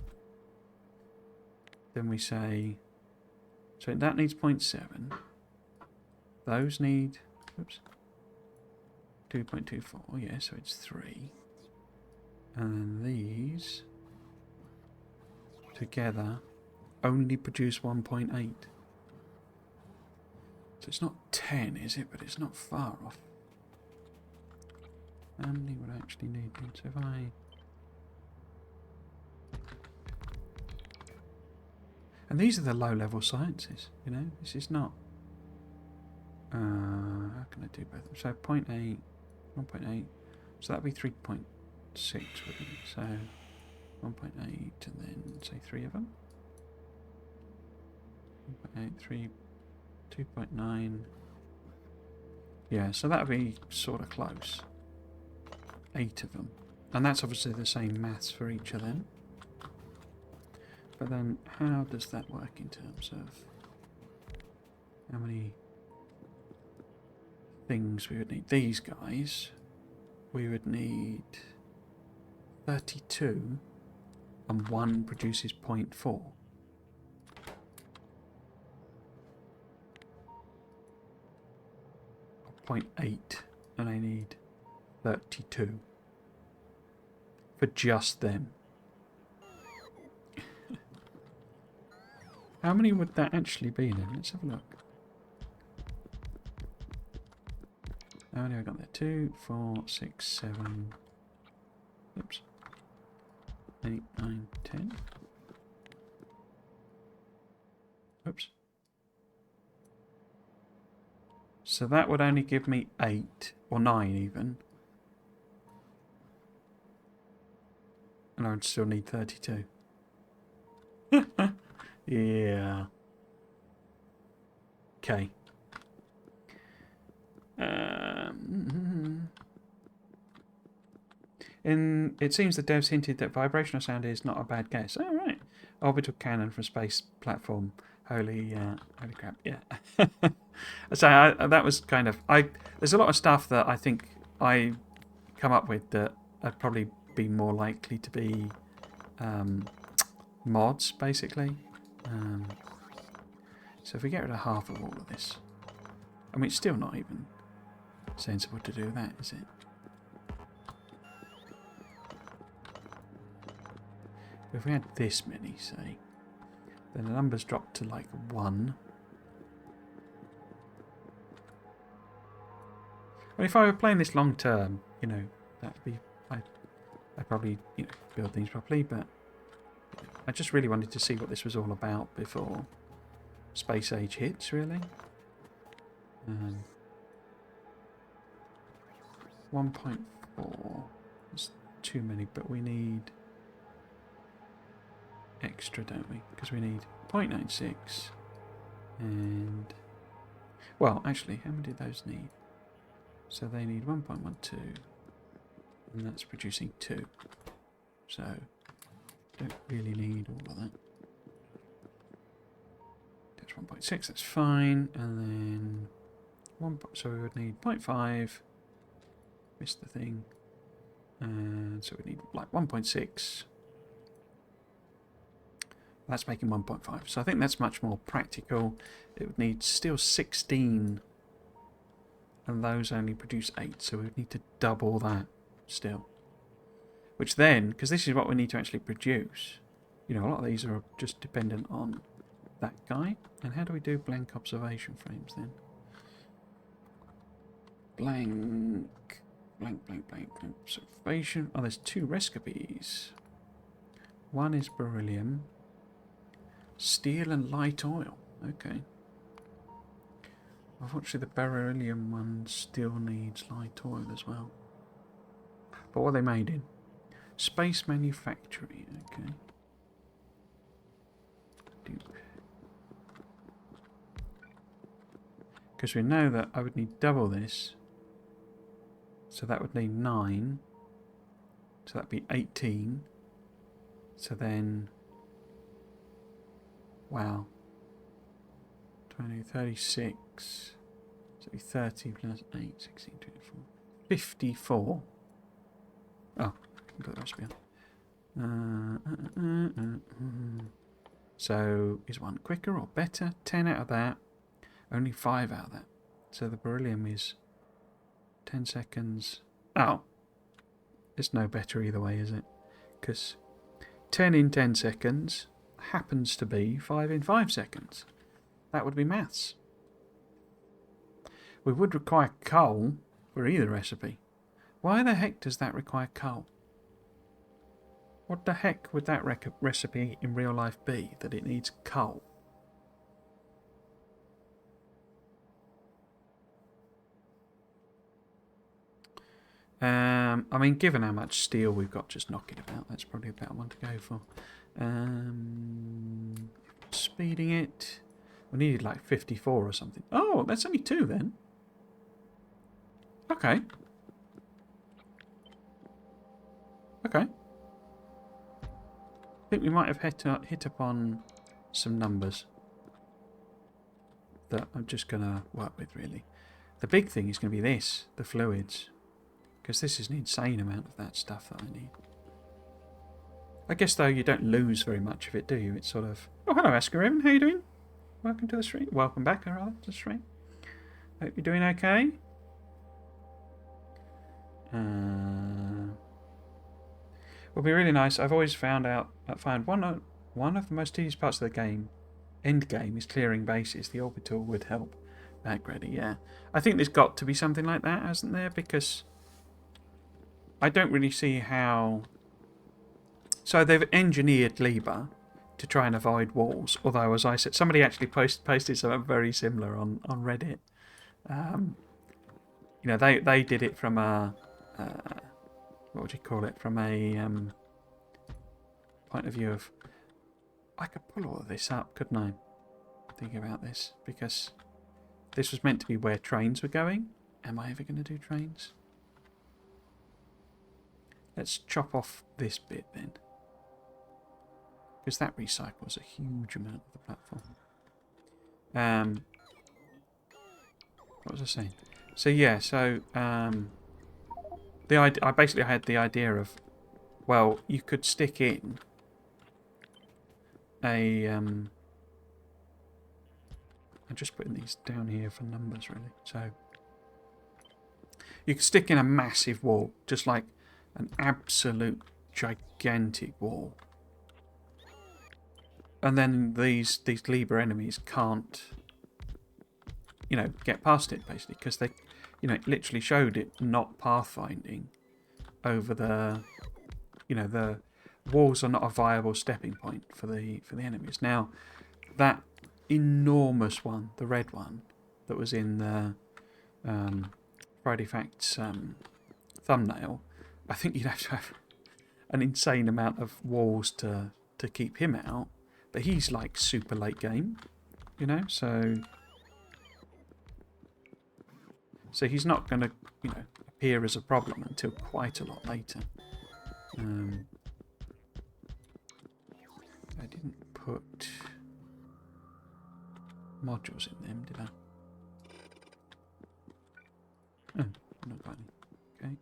then we say... So that needs 0.7. Those need... Oops. 2.24. Yeah, so it's 3. And then these... together only produce 1.8. So it's not 10, is it? But it's not far off. How many would I actually need? So if I... And these are the low-level sciences, you know? This is not... how can I do both? So 0.8, 1.8. So that'd be 3.6, wouldn't it? So 1.8 and then, say, 3 of them. 1.8, 3, 2.9. Yeah, so that would be sort of close. 8 of them. And that's obviously the same maths for each of them. But then, how does that work in terms of how many things we would need? These guys, we would need 32, and 1 produces 0.4. Or 0.8, and I need 32 for just them. How many would that actually be then? Let's have a look. How many have I got there? 2, 4, 6, 7. Oops. 8, 9, 10. Oops. So that would only give me 8, or 9 even. And I would still need 32. Yeah. Okay. It seems the devs hinted that vibrational sound is not a bad guess. Oh, right. Orbital cannon from space platform. Holy crap! Yeah. So that was kind of there's a lot of stuff that I think I come up with that I'd probably be more likely to be mods, basically. So if we get rid of half of all of this, I mean, it's still not even sensible to do that, is it? But if we had this many, say, then the numbers drop to like 1. Well, if I were playing this long term, you know, that'd be I'd probably, you know, build things properly, but I just really wanted to see what this was all about before Space Age hits, really. 1.4 is too many, but we need extra, don't we? Because we need 0.96 and... Well, actually, how many do those need? So they need 1.12, and that's producing 2. So, don't really need all of that. That's 1.6, that's fine. And then, so we would need 0.5. Missed the thing. And so we need like 1.6. That's making 1.5. So I think that's much more practical. It would need still 16. And those only produce 8. So we would need to double that still. Which then, because this is what we need to actually produce. You know, a lot of these are just dependent on that guy. And how do we do blank observation frames then? Blank observation. Oh, there's 2 recipes. One is beryllium, steel and light oil. Okay. Unfortunately, the beryllium one still needs light oil as well. But what are they made in? Space manufacturing. Okay. Because we know that I would need double this. So that would need 9. So that'd be 18. So then wow. 20, 36. So 30 plus 8, 16, 24. 54. Oh, I'll put the recipe on. So is one quicker or better? 10 out of that. Only 5 out of that. So the beryllium is 10 seconds. Oh. It's no better either way, is it? Because 10 in 10 seconds happens to be 5 in 5 seconds. That would be maths. We would require coal for either recipe. Why the heck does that require coal? What the heck would that recipe in real life be that it needs coal? I mean, given how much steel we've got just knocking about, that's probably a better one to go for. Speeding it. We needed like 54 or something. Oh, that's only 2 then. Okay. Okay. I think we might have hit upon some numbers that I'm just going to work with, really. The big thing is going to be this, the fluids. Because this is an insane amount of that stuff that I need. I guess, though, you don't lose very much of it, do you? It's sort of... Oh, hello, Askerim. How you doing? Welcome to the stream. Welcome back, rather, to the stream. Hope you're doing okay. Will be really nice. I've always found one of the most tedious parts of the game, end game, is clearing bases. The orbital would help. Back ready, yeah. I think there's got to be something like that, hasn't there? Because I don't really see how... So they've engineered Liber to try and avoid walls. Although, as I said, somebody actually posted something very similar on Reddit. You know, they did it from a... what would you call it? From a point of view of... I could pull all of this up, couldn't I? Thinking about this. Because this was meant to be where trains were going. Am I ever going to do trains? Let's chop off this bit then. Because that recycles a huge amount of the platform. What was I saying? So yeah, so I basically had the idea of, well, you could stick in a I'm just putting these down here for numbers, really. So you could stick in a massive wall, just like an absolute gigantic wall. And then these Liber enemies can't, you know, get past it, basically, because they, you know, it literally showed it not pathfinding over the, you know, the walls are not a viable stepping point for the enemies. Now, that enormous one, the red one, that was in the Friday Facts thumbnail, I think you'd have to have an insane amount of walls to keep him out. But he's like super late game, you know, so he's not going to, you know, appear as a problem until quite a lot later. I didn't put modules in them, did I? Oh, not got any. Okay.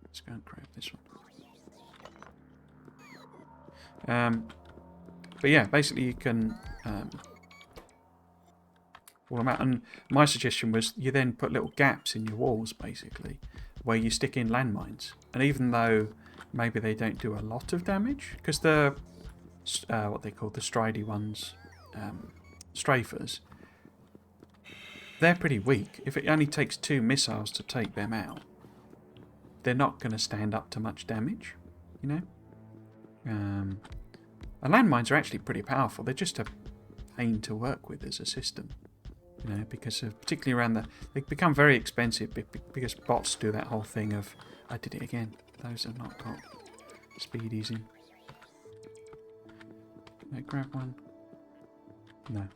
Let's go and grab this one. But yeah, basically you can pull them out. And my suggestion was you then put little gaps in your walls, basically, where you stick in landmines. And even though maybe they don't do a lot of damage, because the what they call the stridey ones, strafers, they're pretty weak. If it only takes 2 missiles to take them out, they're not going to stand up to much damage, you know. And landmines are actually pretty powerful. They're just a pain to work with as a system, you know, because of, particularly around they become very expensive because bots do that whole thing of, I did it again. Those have not got speedies in. Can I grab one? No.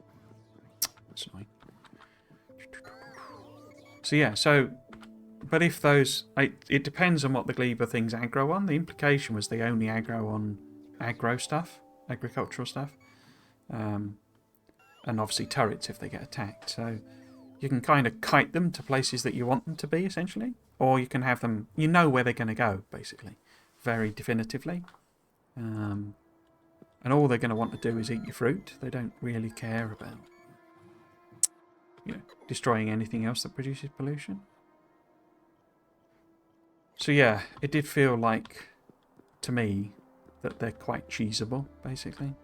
That's annoying. So yeah, but if those, it depends on what the Gleba things aggro on. The implication was they only aggro on aggro stuff. Agricultural stuff. and obviously turrets if they get attacked. So you can kind of kite them to places that you want them to be, essentially. Or you can have them, you know where they're going to go, basically, very definitively. And all they're going to want to do is eat your fruit. They don't really care about, destroying anything else that produces pollution. So yeah, it did feel like, to me, that they're quite cheesable, basically.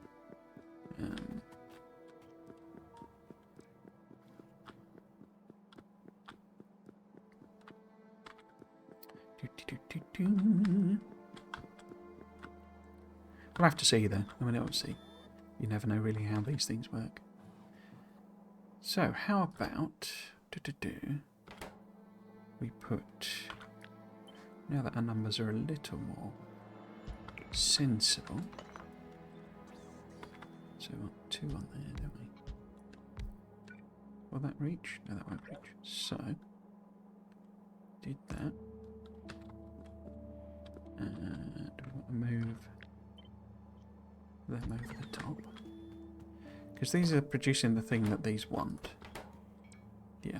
We'll have to see then. I mean, obviously, you never know really how these things work. So, how about we put, now that our numbers are a little more sensible. So we want 2 on there, don't we? Will that reach? No, that won't reach. So, did that. And we want to move them over the top. Because these are producing the thing that these want. Yeah.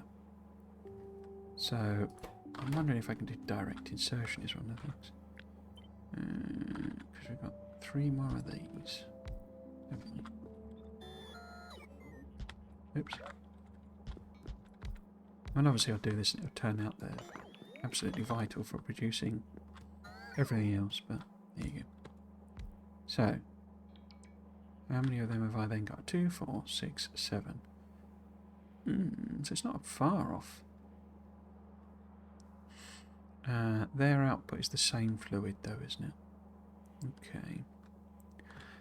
So, I'm wondering if I can do direct insertion is one of the things. Because we've got 3 more of these. Oops. And obviously I'll do this and it'll turn out they're absolutely vital for producing everything else, but there you go. So, how many of them have I then got? 2, 4, 6, 7. So it's not far off. Their output is the same fluid though, isn't it? Okay.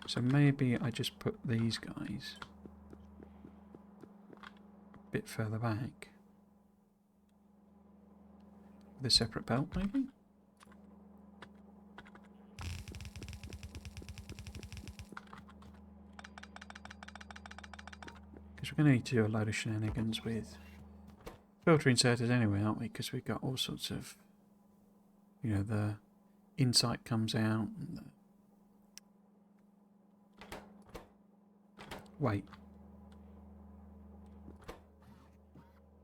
So maybe I just put these guys a bit further back. With a separate belt, maybe? Because we're going to need to do a load of shenanigans with filter inserters anyway, aren't we? Because we've got all sorts of, the insight comes out. And wait.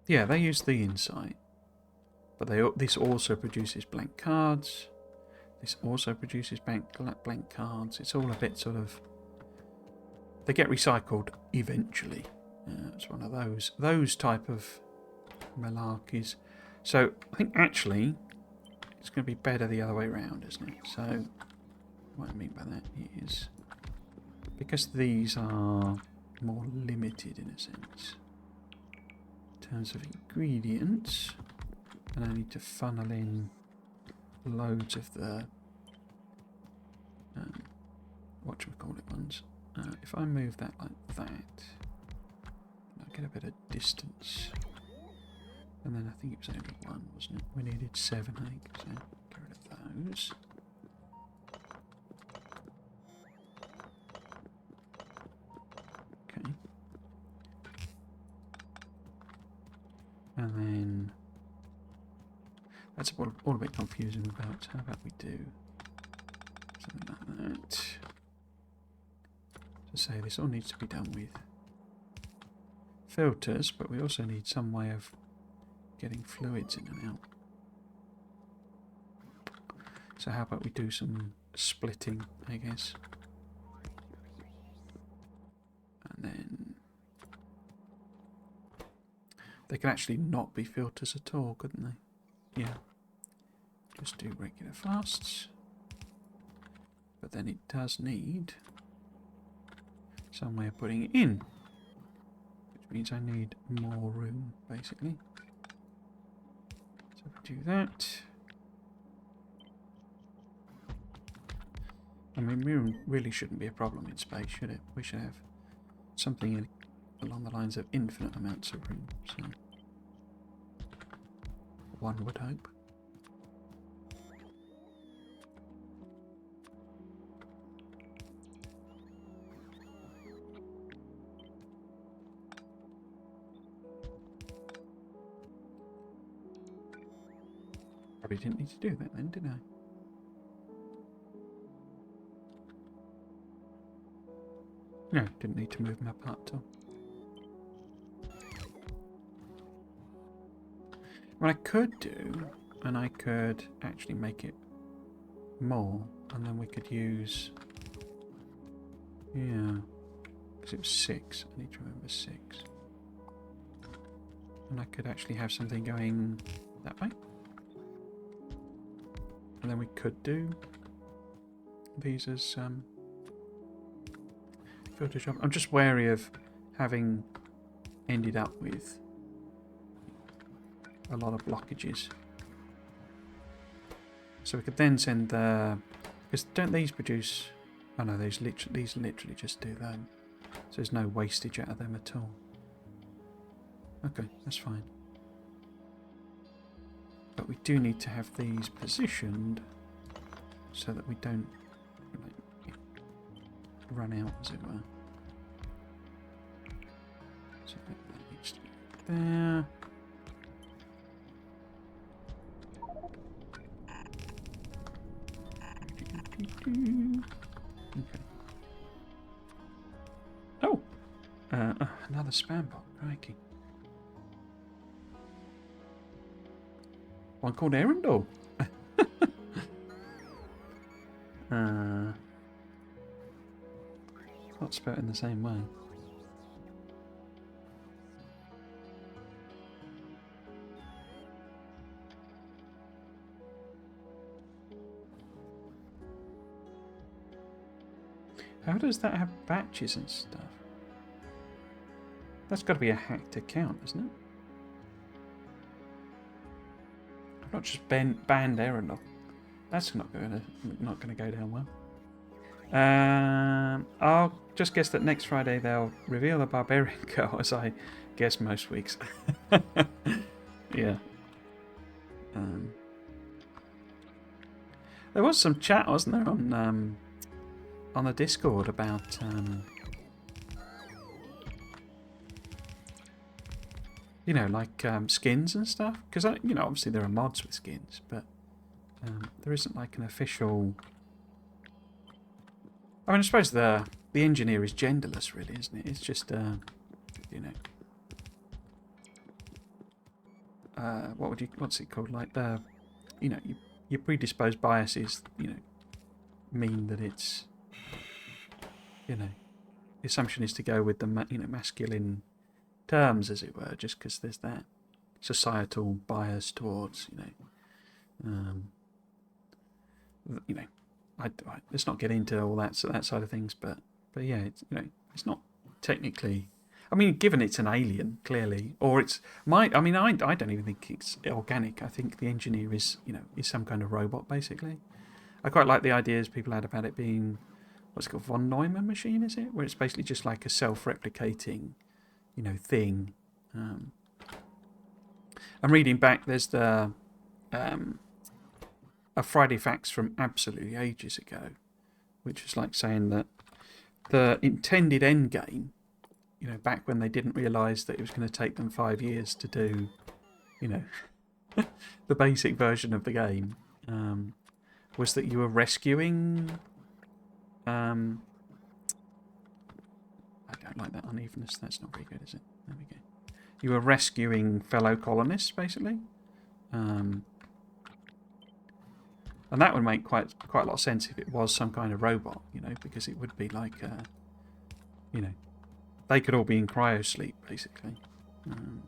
Yeah, they use the insight. But this also produces blank cards. This also produces blank cards. It's all a bit sort of... They get recycled eventually. It's one of those type of malarkeys. So I think actually it's going to be better the other way around, isn't it? So what I mean by that is because these are more limited in a sense in terms of ingredients, and I need to funnel in loads of the whatchamacallit ones. If I move that like that, I'll get a bit of distance. And then I think it was only 1, wasn't it? We needed 7 eggs, so get rid of those. Okay. And then that's all a bit confusing about. How about we do something like that? To say this all needs to be done with filters, but we also need some way of getting fluids in and out. So how about we do some splitting, I guess. And then they can actually not be filters at all, couldn't they? Yeah. Just do regular fasts. But then it does need some way of putting it in. Which means I need more room, basically. So if we do that. I mean, room really shouldn't be a problem in space, should it? We should have something along the lines of infinite amounts of room, so one would hope. Probably didn't need to do that then, did I? No, didn't need to move them apart at all. What I could do, and I could actually make it more, and then we could use... Yeah, because it was 6. I need to remember 6. And I could actually have something going that way. And then we could do these as filter job. I'm just wary of having ended up with a lot of blockages. So we could then send the... Because don't these produce... Oh no, these literally just do that. So there's no wastage out of them at all. Okay, that's fine. But we do need to have these positioned so that we don't run out, as it were. So that needs to be there. Okay. Oh! Another spam bot. Crikey. One called Erendel. Not spelled in the same way. How does that have batches and stuff? That's got to be a hacked account, isn't it? I've not just banned Erendel. That's not going to go down well. I'll just guess that next Friday they'll reveal the Barbarian Girl, as I guess most weeks. Yeah. There was some chat, wasn't there, on the Discord about you know, like skins and stuff. Because you know, obviously there are mods with skins, but there isn't like an official. I mean, I suppose the engineer is genderless, really, isn't it? It's just you know, what's it called? Like the, you know, your predisposed biases, you know, mean that it's, you know, the assumption is to go with the masculine terms, as it were, just because there's that societal bias towards, you know, let's not get into all that side of things, but yeah, it's, you know, it's not technically. I mean, given it's an alien, clearly, or it's I mean, I don't even think it's organic. I think the engineer is, you know, is some kind of robot, basically. I quite like the ideas people had about it being what's it called, von Neumann machine, is it? Where it's basically just like a self-replicating, you know, thing. I'm reading back. There's the a Friday Facts from absolutely ages ago, which was like saying that the intended end game, you know, back when they didn't realise that it was going to take them 5 years to do, you know, the basic version of the game, was that you were rescuing. I don't like that unevenness. That's not very good, is it? There we go. You were rescuing fellow colonists, basically. And that would make quite a lot of sense if it was some kind of robot, you know, because it would be like, you know, they could all be in cryosleep, basically. And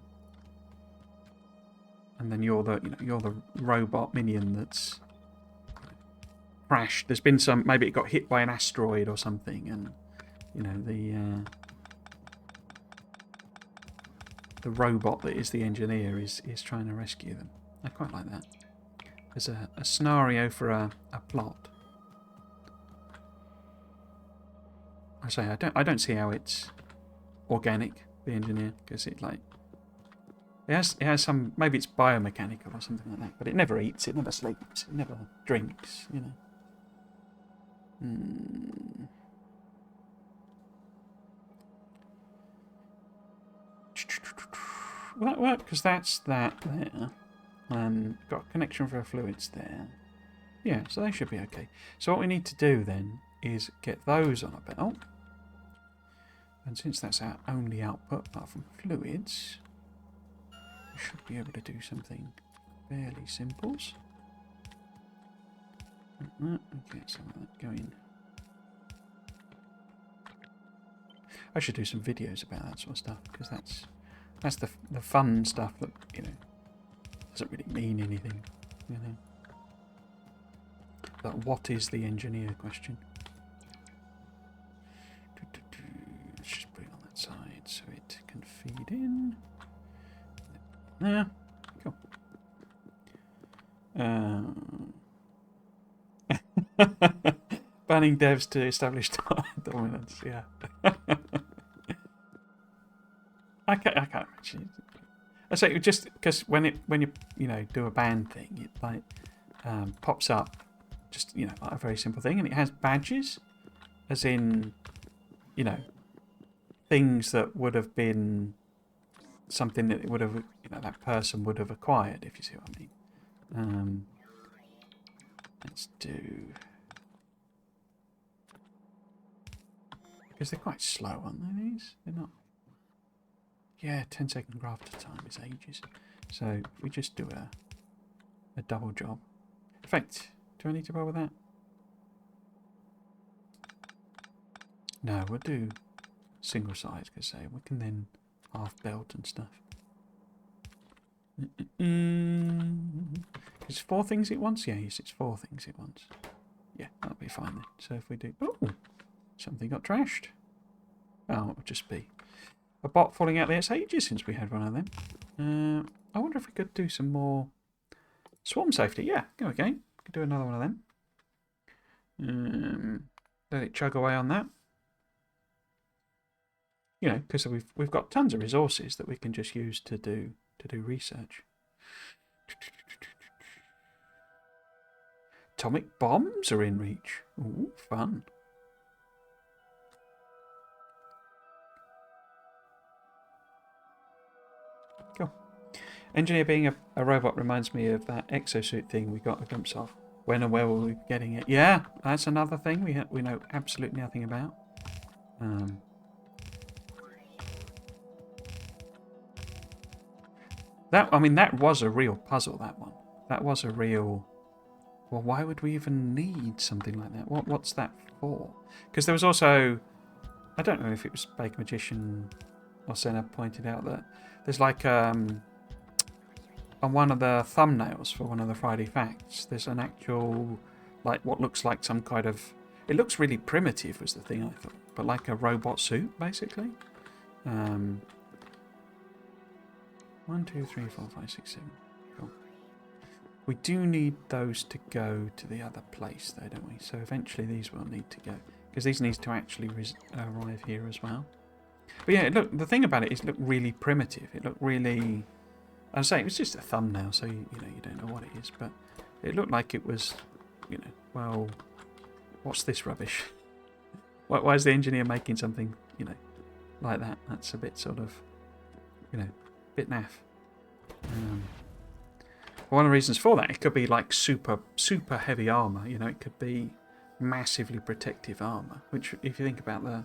then you're the robot minion that's crashed. There's been some, maybe it got hit by an asteroid or something, and you know the robot that is the engineer is trying to rescue them. I quite like that. There's a scenario for a plot. I say I don't see how it's organic, the engineer, because it has some, maybe it's biomechanical or something like that, but it never eats, it never sleeps, it never drinks, you know. Will that work? Because that's that there. Got a connection for fluids there. Yeah, so they should be okay. So what we need to do then is get those on a belt. And since that's our only output apart from fluids, we should be able to do something fairly simple. Okay, some of that going. I should do some videos about that sort of stuff, because that's the fun stuff that, you know, doesn't really mean anything, you know. But what is the engineer question? Let's just put it on that side so it can feed in. There. Cool. Banning devs to establish dominance, yeah. I can't imagine. I say just because when you do a band thing, it like pops up just like a very simple thing, and it has badges, as in things that would have been something that it would have that person would have acquired, if you see what I mean. Let's do, because they're quite slow, aren't they? These they're not. Yeah, 10-second grafter time is ages. So if we just do a double job. In fact, do I need to bother with that? No, we'll do single side, because we can then half belt and stuff. It's 4 things at once? Yeah, yes, it's 4 things at once. Yeah, that'll be fine then. So if we do... Oh, something got trashed. Oh, it'll just be a bot falling out there. It's ages since we had one of them. I wonder if we could do some more swarm safety. Yeah, go again. Could do another one of them. Let it chug away on that. Because we've got tons of resources that we can just use to do research. Atomic bombs are in reach. Ooh, fun. Cool. Engineer being a robot reminds me of that exosuit thing we got a glimpse of. When and where were we getting it? Yeah, that's another thing we know absolutely nothing about. That was a real puzzle, that one. That was a real... Well, why would we even need something like that? What's that for? Because there was also... I don't know if it was Baker Magician or Senna pointed out that there's like... on one of the thumbnails for one of the Friday Facts, there's an actual... like what looks like some kind of... It looks really primitive was the thing I thought. But like a robot suit, basically. 1, 2, 3, 4, 5, 6, 7. Cool. We do need those to go to the other place, though, don't we? So eventually these will need to go, because these need to actually arrive here as well. But yeah, look. The thing about it looked really primitive. It looked really. I was saying it was just a thumbnail, so you don't know what it is, but it looked like it was, well, what's this rubbish? Why is the engineer making something, like that? That's a bit sort of, bit naff. One of the reasons for that, it could be like super heavy armor. It could be massively protective armor. Which, if you think about the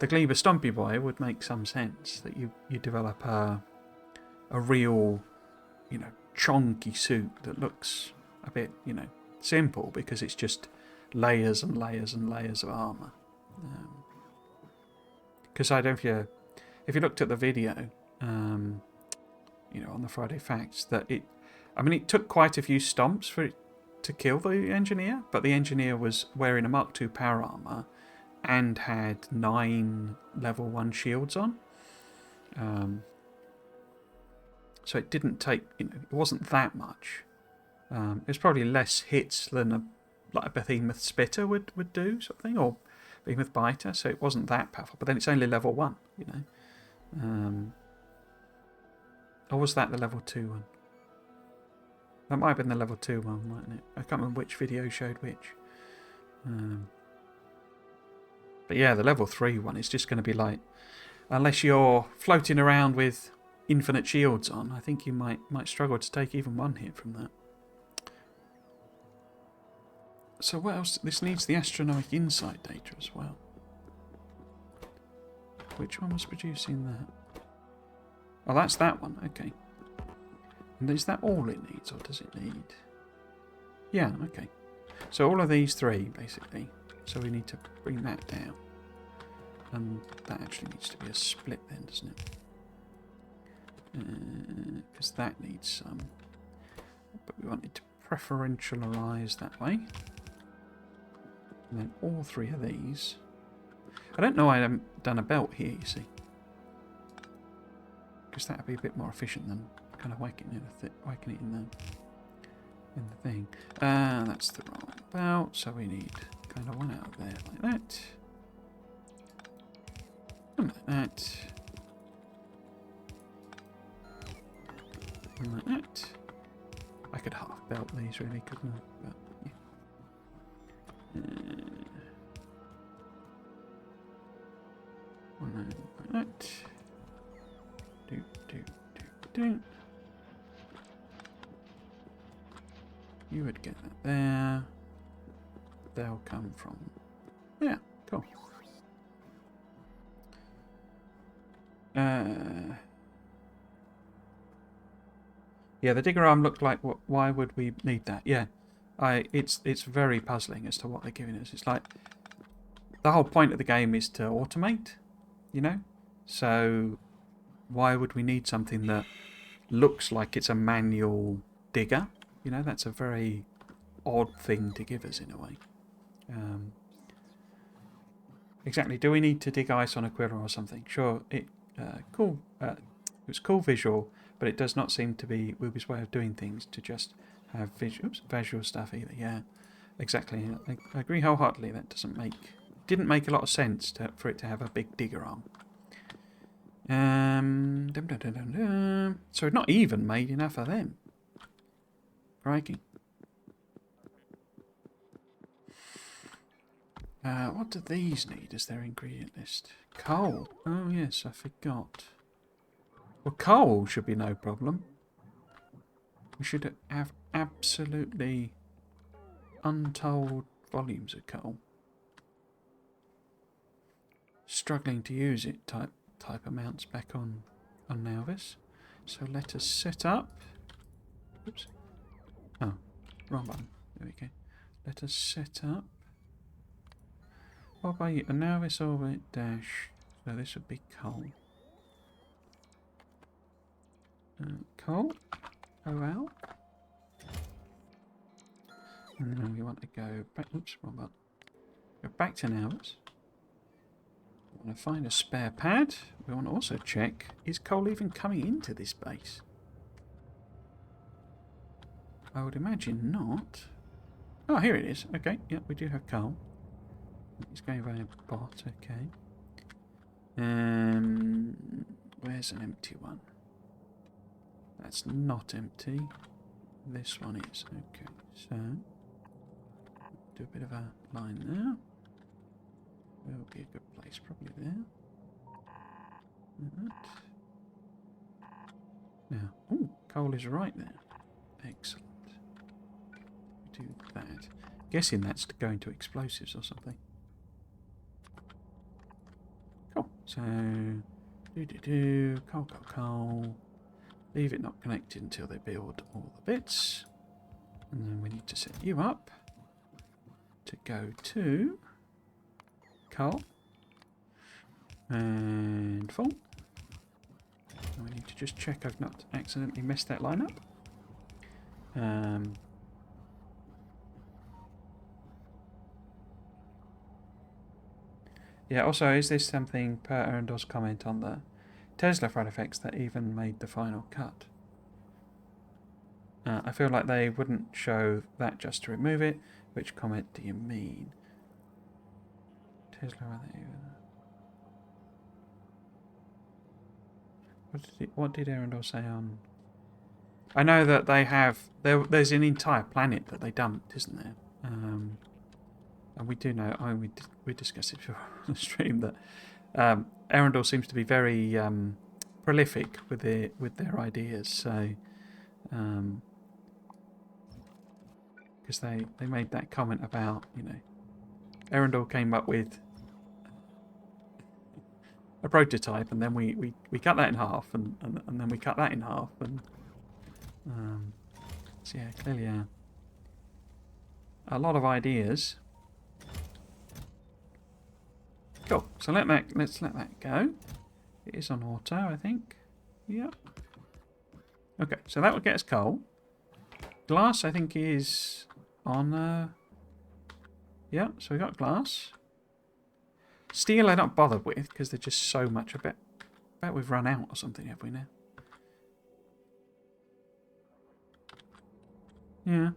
Gleber Stompy Boy, would make some sense that you develop a real, chonky suit that looks a bit, simple, because it's just layers and layers and layers of armor. Because I don't know if you looked at the video. On the Friday Facts, that it took quite a few stomps for it to kill the engineer, but the engineer was wearing a Mark II power armor and had 9 level 1 shields on. So it didn't take, it wasn't that much. It was probably less hits than a Behemoth Spitter would do, sort of thing, or Behemoth Biter, so it wasn't that powerful. But then it's only level 1, Or was that the level 2 one? That might have been the level 2 one, mightn't it? I can't remember which video showed which. But yeah, the level 3 one is just going to be like... Unless you're floating around with infinite shields on, I think you might struggle to take even one hit from that. So what else? This needs the astronomic insight data as well. Which one was producing that? Oh, that's that one. Okay. And is that all it needs, or does it need... Yeah, okay. So all of these three, basically. So we need to bring that down. And that actually needs to be a split then, doesn't it? Because that needs some. But we want it to preferentialize that way. And then all three of these. I don't know why I haven't done a belt here, you see. Because that would be a bit more efficient than kind of whacking it in the thing. That's the wrong belt, so we need kind of one out there like that. And like that. And like that. I could half belt these really, couldn't I? But, yeah. One like that. Do. You would get that there. They'll come from... Yeah, cool. Yeah, the digger arm looked like... Why would we need that? Yeah, it's very puzzling as to what they're giving us. It's like... The whole point of the game is to automate, you know? So why would we need something that looks like it's a manual digger? You know, that's a very odd thing to give us in a way. Exactly. Do we need to dig ice on a quiller or something? Sure. Cool. It's cool visual, but it does not seem to be Wooby's way of doing things to just have visual stuff either. Yeah, exactly. I agree wholeheartedly. That didn't make a lot of sense for it to have a big digger arm. So we've not even made enough of them. Crikey. What do these need as their ingredient list? Coal. Oh yes, I forgot. Well, coal should be no problem. We should have absolutely untold volumes of coal. Struggling to use it type amounts back on Nauvis. So let us set up. Oops. Oh, wrong button. There we go. Let us set up. What about you? A Nauvis orbit dash. So this would be coal. Coal. Go out. And then we want to go back. Oops, wrong button. Go back to Nauvis. We want to find a spare pad. We want to also check, is coal even coming into this base? I would imagine not. Oh, here it is. Okay, yeah, we do have coal. It's going via bot, okay. Where's an empty one? That's not empty. This one is. Okay, so do a bit of a line there. Where would be a good place? Probably there. Like that. Now, oh, coal is right there. Excellent. We do that. Guessing that's going to explosives or something. Cool. So, coal. Leave it not connected until they build all the bits. And then we need to set you up to go to coal and full. And we need to just check I've not accidentally messed that line up. Yeah, also, is this something per Arundel's comment on the Tesla Friday effects that even made the final cut? I feel like they wouldn't show that just to remove it. Which comment do you mean? Tesla, what did Arundel say on... I know that they have... There's an entire planet that they dumped, isn't there? And we do know... we discussed it before on the stream that Arundel seems to be very prolific with their ideas. So... because they made that comment about, you know... Arundel came up with a prototype, and then we cut that in half, and then we cut that in half, and so yeah, clearly a lot of ideas. Cool. So let's let that go. It is on auto, I think. Yep. Okay, so that would get us coal. Glass, I think, is on. Yeah, so we got glass. Steel, I don't bother with because they're just so much. I bet we've run out or something, have we now? Yeah.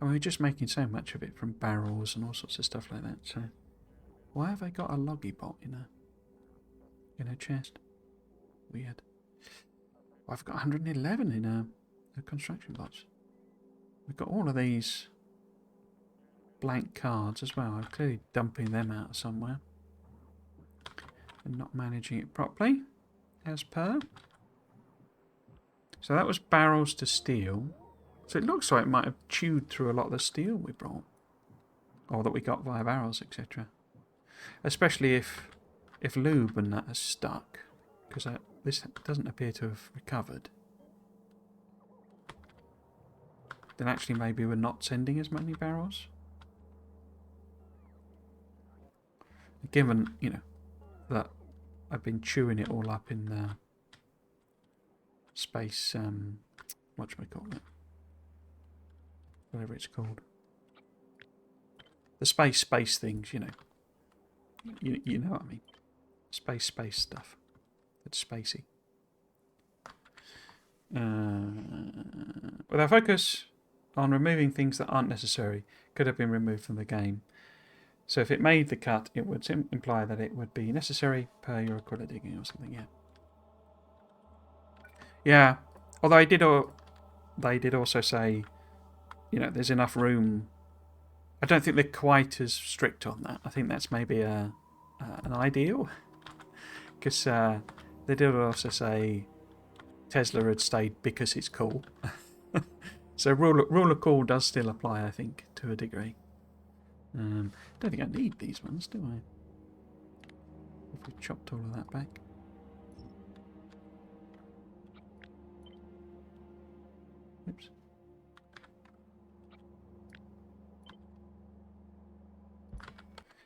I mean, we're just making so much of it from barrels and all sorts of stuff like that. So, why have I got a loggy pot in a chest? Weird. Well, I've got 111 in a construction box. We've got all of these blank cards as well. I'm clearly dumping them out somewhere and not managing it properly, as per. So that was barrels to steel. So it looks like it might have chewed through a lot of the steel we brought, or that we got via barrels, etc. Especially if lube and that has stuck, because this doesn't appear to have recovered. Then actually maybe we're not sending as many barrels. Given, you know, that I've been chewing it all up in the space, whatchamacallit? Whatever it's called. The space things, you know. You know what I mean. Space stuff. It's spacey. With our focus on removing things that aren't necessary, could have been removed from the game. So if it made the cut, it would imply that it would be necessary per your aquila digging or something, yeah. Yeah, although they did also say, you know, there's enough room. I don't think they're quite as strict on that. I think that's maybe an ideal. Because they did also say Tesla had stayed because it's cool. So rule of cool does still apply, I think, to a degree. Don't think I need these ones, do I? If we chopped all of that back. Oops.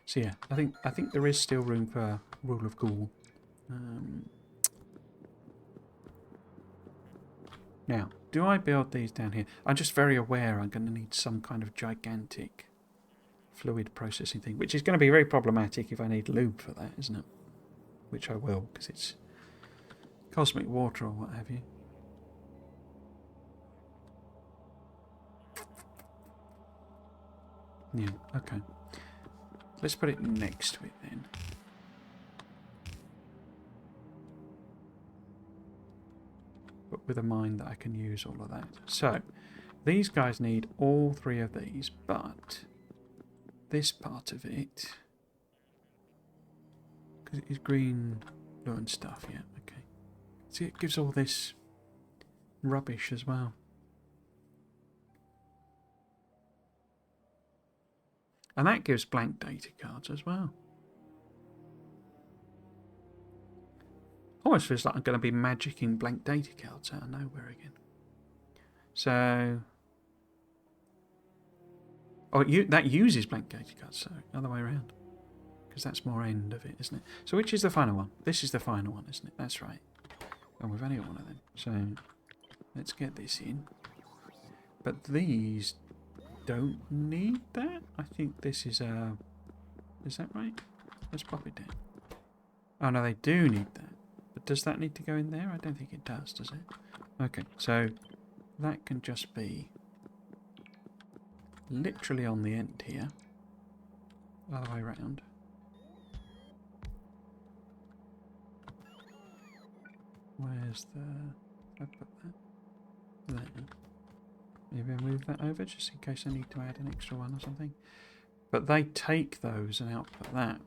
So yeah, I think there is still room for rule of cool. Now, do I build these down here? I'm just very aware I'm going to need some kind of gigantic fluid processing thing, which is going to be very problematic if I need lube for that, isn't it? Which I will, because it's cosmic water or what have you. Yeah, okay. Let's put it next to it then. But with a mine that I can use all of that. So, these guys need all three of these, but this part of it, because it is green, blue and stuff, yeah, okay. See, it gives all this rubbish as well. And that gives blank data cards as well. Almost feels like I'm going to be magicking blank data cards out of nowhere again. So... Oh, that uses blank data cards, so other way around. Because that's more end of it, isn't it? So which is the final one? This is the final one, isn't it? That's right. And we've only got one of them. So let's get this in. But these don't need that. I think this is a... Is that right? Let's pop it down. Oh no, they do need that. But does that need to go in there? I don't think it does it? Okay, so that can just be literally on the end here. Other way around. Where's the... Did I put that? There. Maybe I move that over just in case I need to add an extra one or something. But they take those and output that.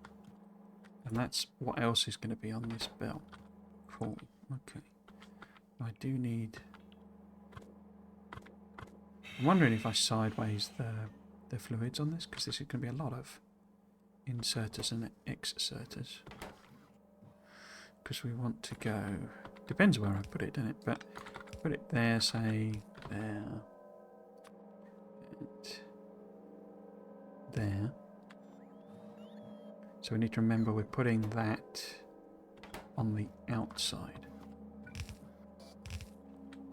And that's what else is going to be on this belt. Cool. Okay. I do need... I'm wondering if I sideways the the fluids on this, because this is going to be a lot of inserters and exserters. Because we want to go... Depends where I put it, doesn't it? But put it there, say, there. And there. So we need to remember we're putting that on the outside.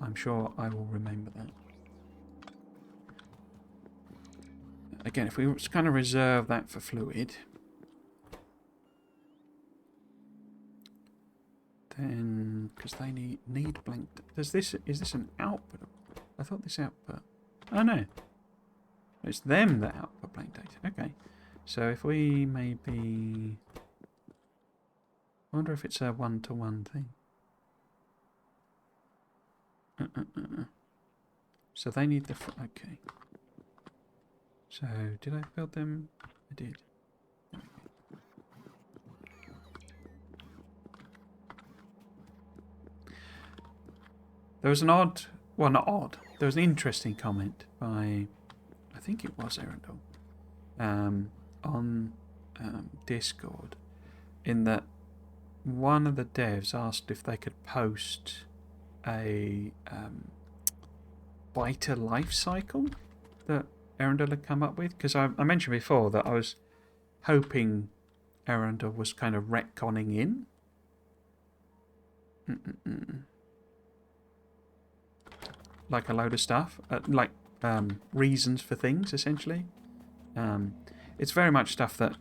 I'm sure I will remember that. Again, if we kind of reserve that for fluid, then because they need blank. Is this an output? I thought this output. Oh no, it's them that output blank data. Okay, so if we maybe, I wonder if it's a one-to-one thing. So they need the okay. So did I build them? I did. There was an odd, well not odd, there was an interesting comment by, I think it was Erendel, on Discord, in that one of the devs asked if they could post a biter life cycle that Erendel had come up with, because I mentioned before that I was hoping Erendel was kind of retconning in. Like a load of stuff, like reasons for things, essentially. It's very much stuff that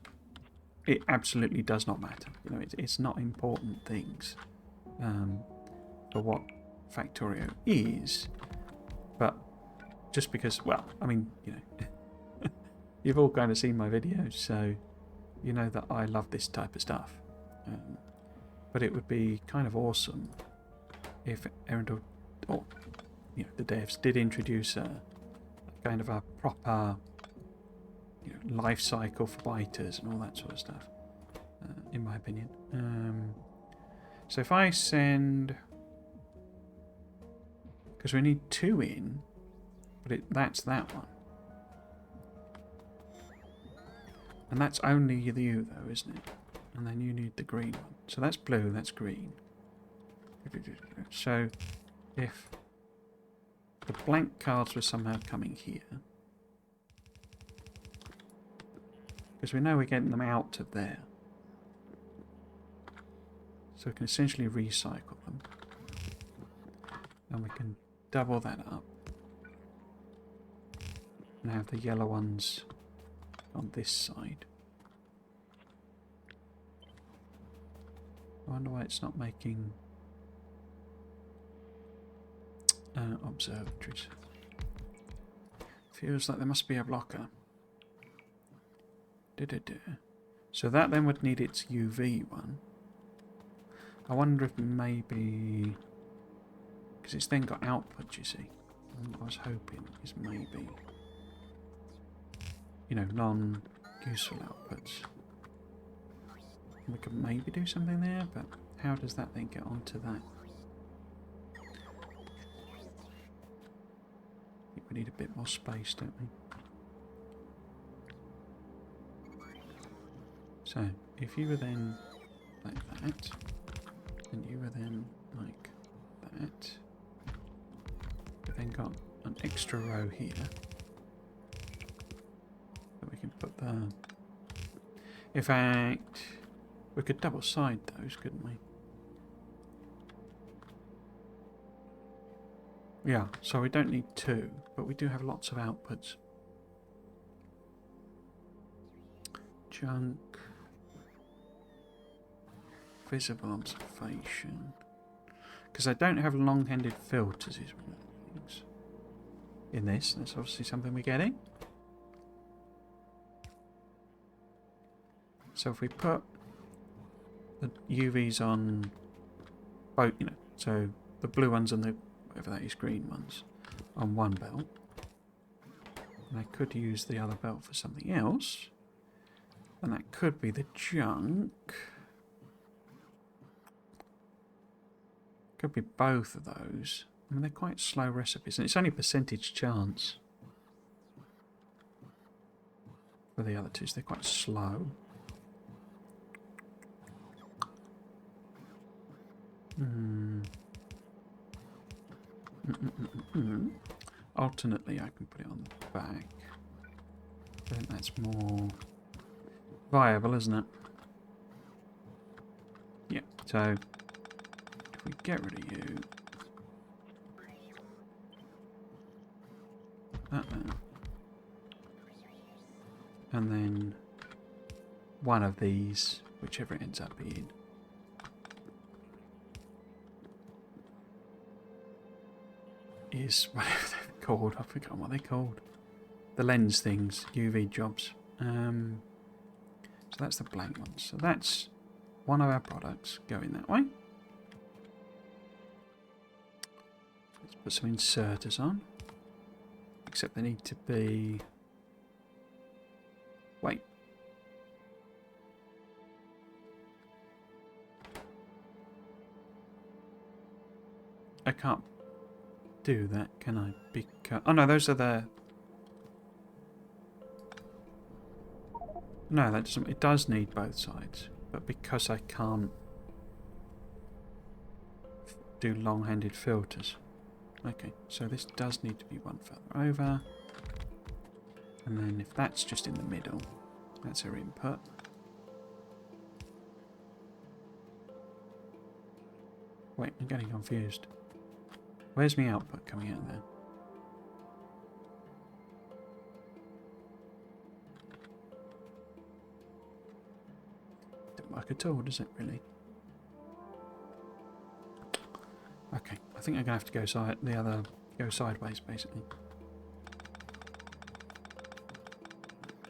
it absolutely does not matter. You know, it's not important things for what Factorio is, but just because, well, I mean, you know, you've all kind of seen my videos, so you know that I love this type of stuff. But it would be kind of awesome if Erendel, or you know, the devs did introduce a kind of a proper, you know, life cycle for biters and all that sort of stuff, in my opinion. So if I send, because we need 2 in, but that's that one, and that's only you though, isn't it? And then you need the green one. So that's blue, that's green. So if the blank cards were somehow coming here, because we know we're getting them out of there, so we can essentially recycle them, and we can double that up and have the yellow ones on this side. I wonder why it's not making observatories. Feels like there must be a blocker. So that then would need its UV one. I wonder if maybe, because it's then got output, you see. And what I was hoping is maybe, you know, non-useful outputs. We could maybe do something there, but how does that then get onto that? I think we need a bit more space, don't we? So, if you were then like that, and you were then like that, we then got an extra row here that we can put the... In fact, we could double side those, couldn't we? Yeah, so we don't need 2, but we do have lots of outputs. Junk. Visible observation. Because I don't have long-handed filters is one of the things. In this, that's obviously something we're getting. So if we put the UVs on both, you know, so the blue ones and the, whatever that is, green ones, on one belt. And I could use the other belt for something else. And that could be the junk. Could be both of those. I mean, they're quite slow recipes, and it's only percentage chance. for the other two, so they're quite slow. Alternately, I can put it on the back. I think that's more viable, isn't it? Yeah, so if we get rid of you... And then one of these, whichever it ends up being. Is whatever they're called. I forgot what they're called. The lens things, UV jobs. So that's the blank one. So that's one of our products going that way. Let's put some inserters on. Except they need to be... Wait. I can't do that, can I? Because... Oh no, those are the... No, that doesn't... It does need both sides. But because I can't do long-handed filters. Okay, so this does need to be one further over. And then if that's just in the middle, that's our input. Wait, I'm getting confused. Where's my output coming out there? Don't work at all, does it really? Okay, I think I'm gonna have to go go sideways basically.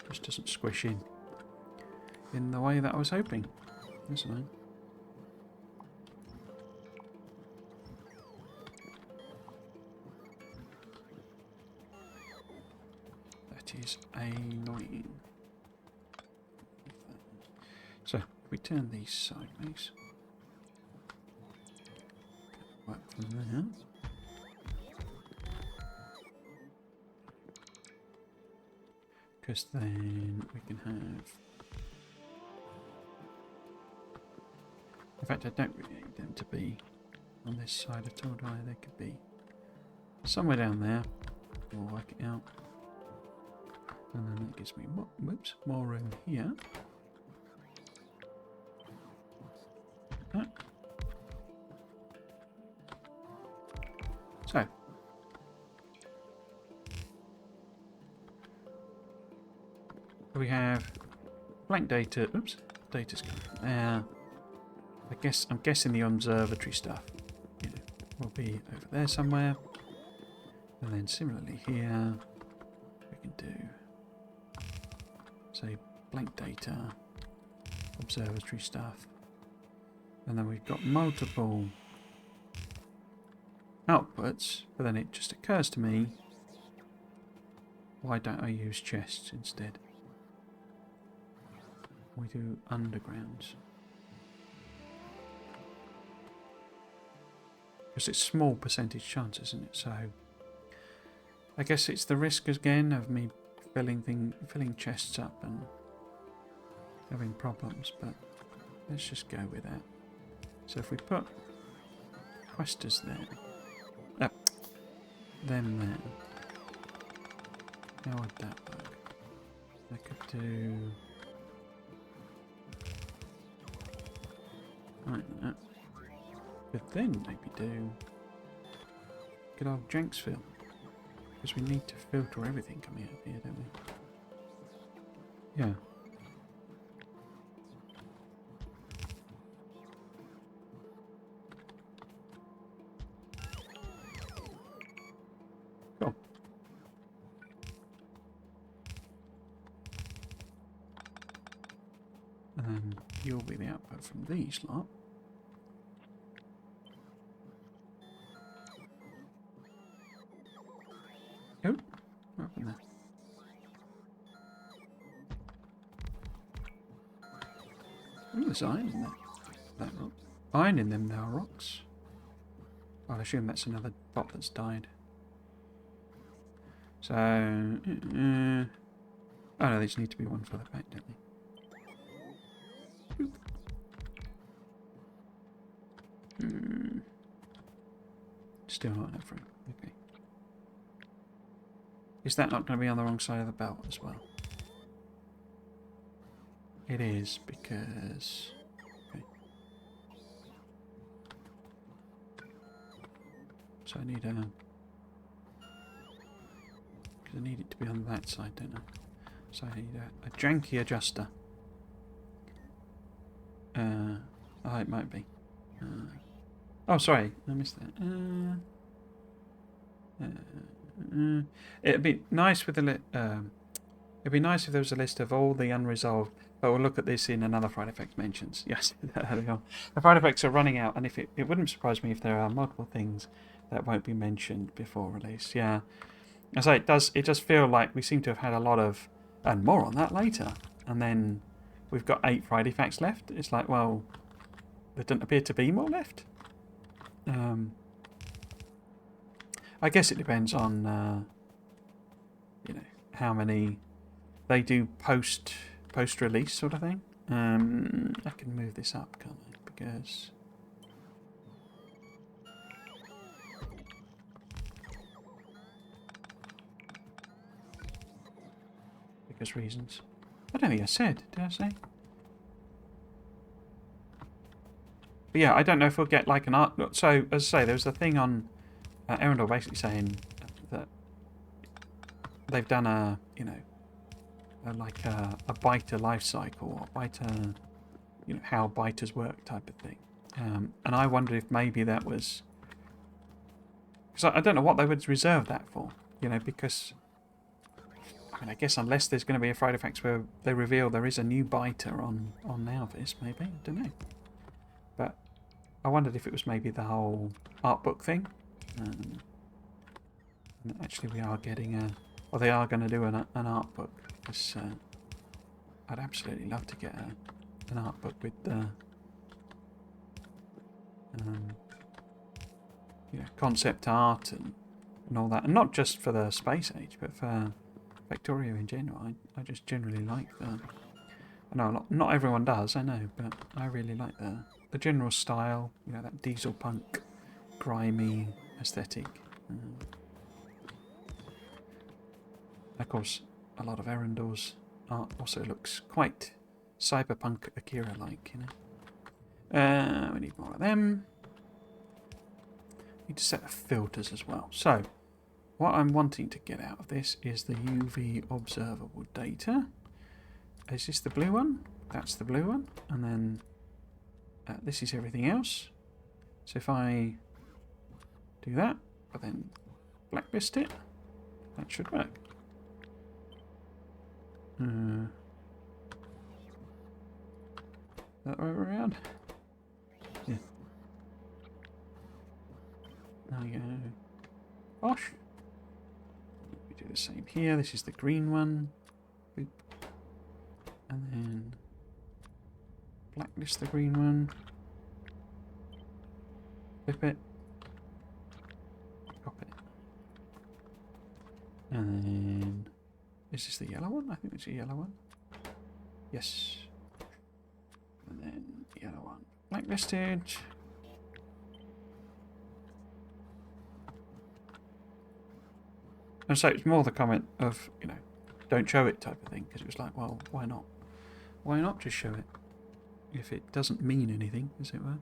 Just doesn't squish in the way that I was hoping. That's annoying. That is annoying. So, if we turn these sideways, work from there. Because then we can have... In fact, I don't really need them to be on this side at all, do I? They could be somewhere down there. We'll work it out. And then that gives me more room here. So. We have blank data. Oops, data's coming from there. I'm guessing the observatory stuff, will be over there somewhere. And then similarly here, we can do, say, blank data, observatory stuff. And then we've got multiple outputs, but then it just occurs to me, why don't I use chests instead? We do undergrounds. Because it's small percentage chance, isn't it? So I guess it's the risk again of me filling chests up and having problems, but let's just go with that. So if we put questers there, them there, how would that work? I could do like that. Could then maybe do good old Jenksville, because we need to filter everything coming out of here, don't we? Yeah. Cool. And then you'll be the output from these lot. Oh, what happened there? Oh, there's iron in there. That rock. Iron in them, there are rocks. I'll assume that's another bot that's died. So, Oh no, these need to be one further back, don't they? Still not enough room. Okay. Is that not going to be on the wrong side of the belt as well? It is, because... Okay. So I need a... Because I need it to be on that side, don't I? So I need a janky adjuster. Oh, it might be. Oh, sorry, I missed that. It'd be nice with a it'd be nice if there was a list of all the unresolved. But we'll look at this in another Friday Effects mentions. Yes, there we go. The Friday Effects are running out, and if it wouldn't surprise me if there are multiple things that won't be mentioned before release. Yeah, I say it does. It does feel like we seem to have had a lot of, and more on that later. And then we've got 8 Friday Facts left. It's like, well, there doesn't appear to be more left. I guess it depends on, you know, how many they do post-release sort of thing. I can move this up, can't I? Because reasons. I don't think I said. Did I say? But yeah, I don't know if we'll get like an art. So as I say, there was a thing on Erendor basically saying that they've done a, you know, like a biter life cycle, or biter, you know, how biters work type of thing. And I wonder if maybe that was, because I don't know what they would reserve that for, you know, because I mean, I guess unless there's going to be a Friday Facts where they reveal there is a new biter on Nalvis, maybe, I don't know. But I wondered if it was maybe the whole art book thing. And actually we are getting a, or they are going to do an art book. Because I'd absolutely love to get an art book with the you know, concept art and all that, and not just for the Space Age, but for Factorio in general. I just generally like the. I know not everyone does, I know, but I really like the general style. You know, that diesel punk, grimy aesthetic. Of course, a lot of Erendor's art also looks quite cyberpunk Akira-like, you know. We need more of them. Need to set the filters as well. So, what I'm wanting to get out of this is the UV observable data. Is this the blue one? That's the blue one. And then this is everything else. So if I do that, but then blacklist it, that should work. That way around? Yeah. There we go. Bosh. We do the same here. This is the green one. Boop. And then blacklist the green one. Flip it. Copy it. And then is this the yellow one? I think it's the yellow one. Yes. And then the yellow one. Blacklisted. And so it's more the comment of, you know, don't show it type of thing, because it was like, well, why not? Why not just show it? If it doesn't mean anything, as it were.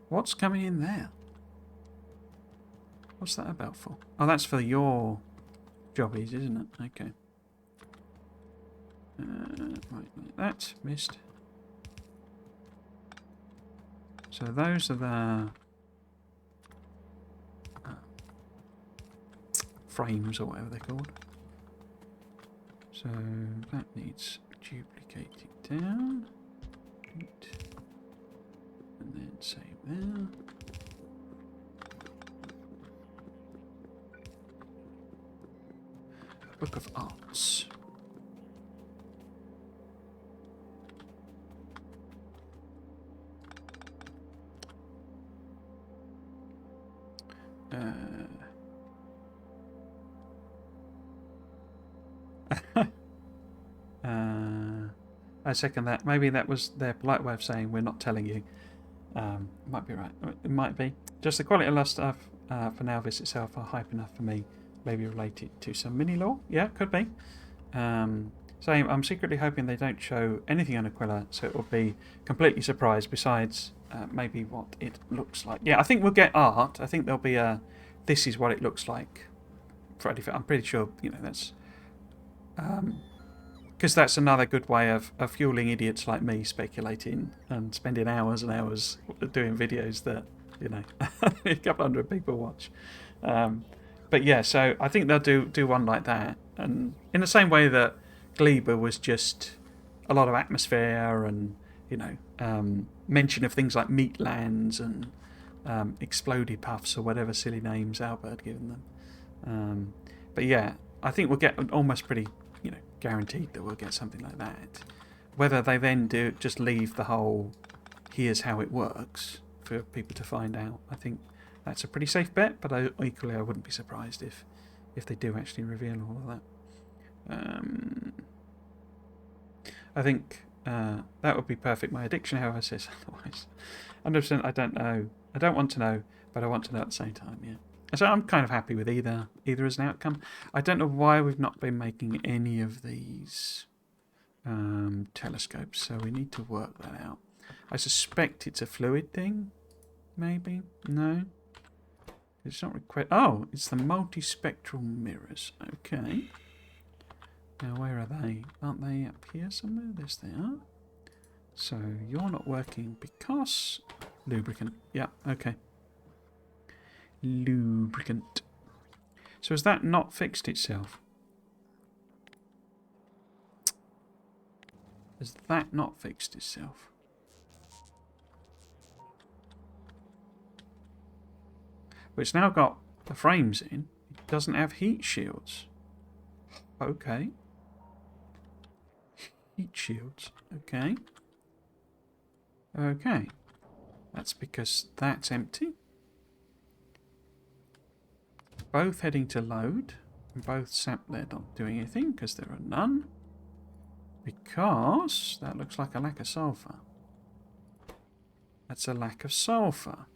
What's coming in there? What's that about for? Oh, that's for your jobbies, isn't it? Okay. Right, like that. Missed. So those are the frames, or whatever they're called. So that needs duplicating down. And then save there. Book of Arts. I second that. Maybe that was their polite way of saying we're not telling you. Might be right. It might be. Just the quality of love stuff for Now This itself are hype enough for me. Maybe related to some mini lore. Yeah, could be. So I'm secretly hoping they don't show anything on Aquila, so it will be completely surprised. Besides, maybe what it looks like. Yeah, I think we'll get art. I think there'll be a. This is what it looks like. Friday. I'm pretty sure that's. Because that's another good way of fueling idiots like me speculating and spending hours and hours doing videos that, a couple hundred people watch. But yeah, so I think they'll do one like that. And in the same way that Gleba was just a lot of atmosphere and, mention of things like Meatlands and Exploded Puffs or whatever silly names Albert had given them. But yeah, I think we'll get almost pretty... guaranteed that we'll get something like that. Whether they then just leave the whole here's how it works for people to find out, I think that's a pretty safe bet, but equally I wouldn't be surprised if they do actually reveal all of that. I think that would be perfect. My addiction, however, says otherwise. 100%. I don't know. I don't want to know, but I want to know at the same time, yeah. So I'm kind of happy with either as an outcome. I don't know why we've not been making any of these telescopes, so we need to work that out. I suspect it's a fluid thing, maybe? No? It's not required. Oh, it's the multispectral mirrors. Okay. Now, where are they? Aren't they up here somewhere? Yes, they are. So, you're not working because... lubricant. Yeah, okay. Lubricant. So has that not fixed itself? Has that not fixed itself? But it's now got the frames in. It doesn't have heat shields. Okay. Heat shields. Okay. Okay. That's because that's empty. Both heading to load, and both they're not doing anything because there are none. Because that looks like a lack of sulfur. That's a lack of sulfur.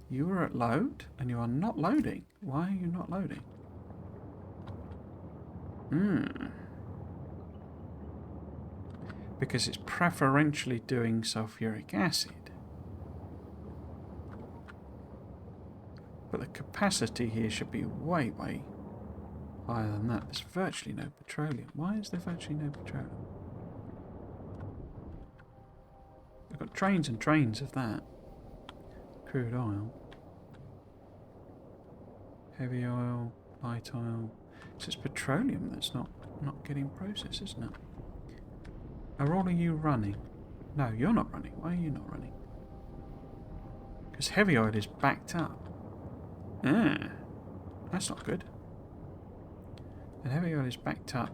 You are at load and you are not loading. Why are you not loading? Because it's preferentially doing sulfuric acid. But the capacity here should be way, way higher than that. There's virtually no petroleum. Why is there virtually no petroleum? We've got trains and trains of that. Crude oil. Heavy oil. Light oil. So it's petroleum that's not getting processed, isn't it? Are all of you running? No, you're not running. Why are you not running? Because heavy oil is backed up. That's not good. And heavy oil is backed up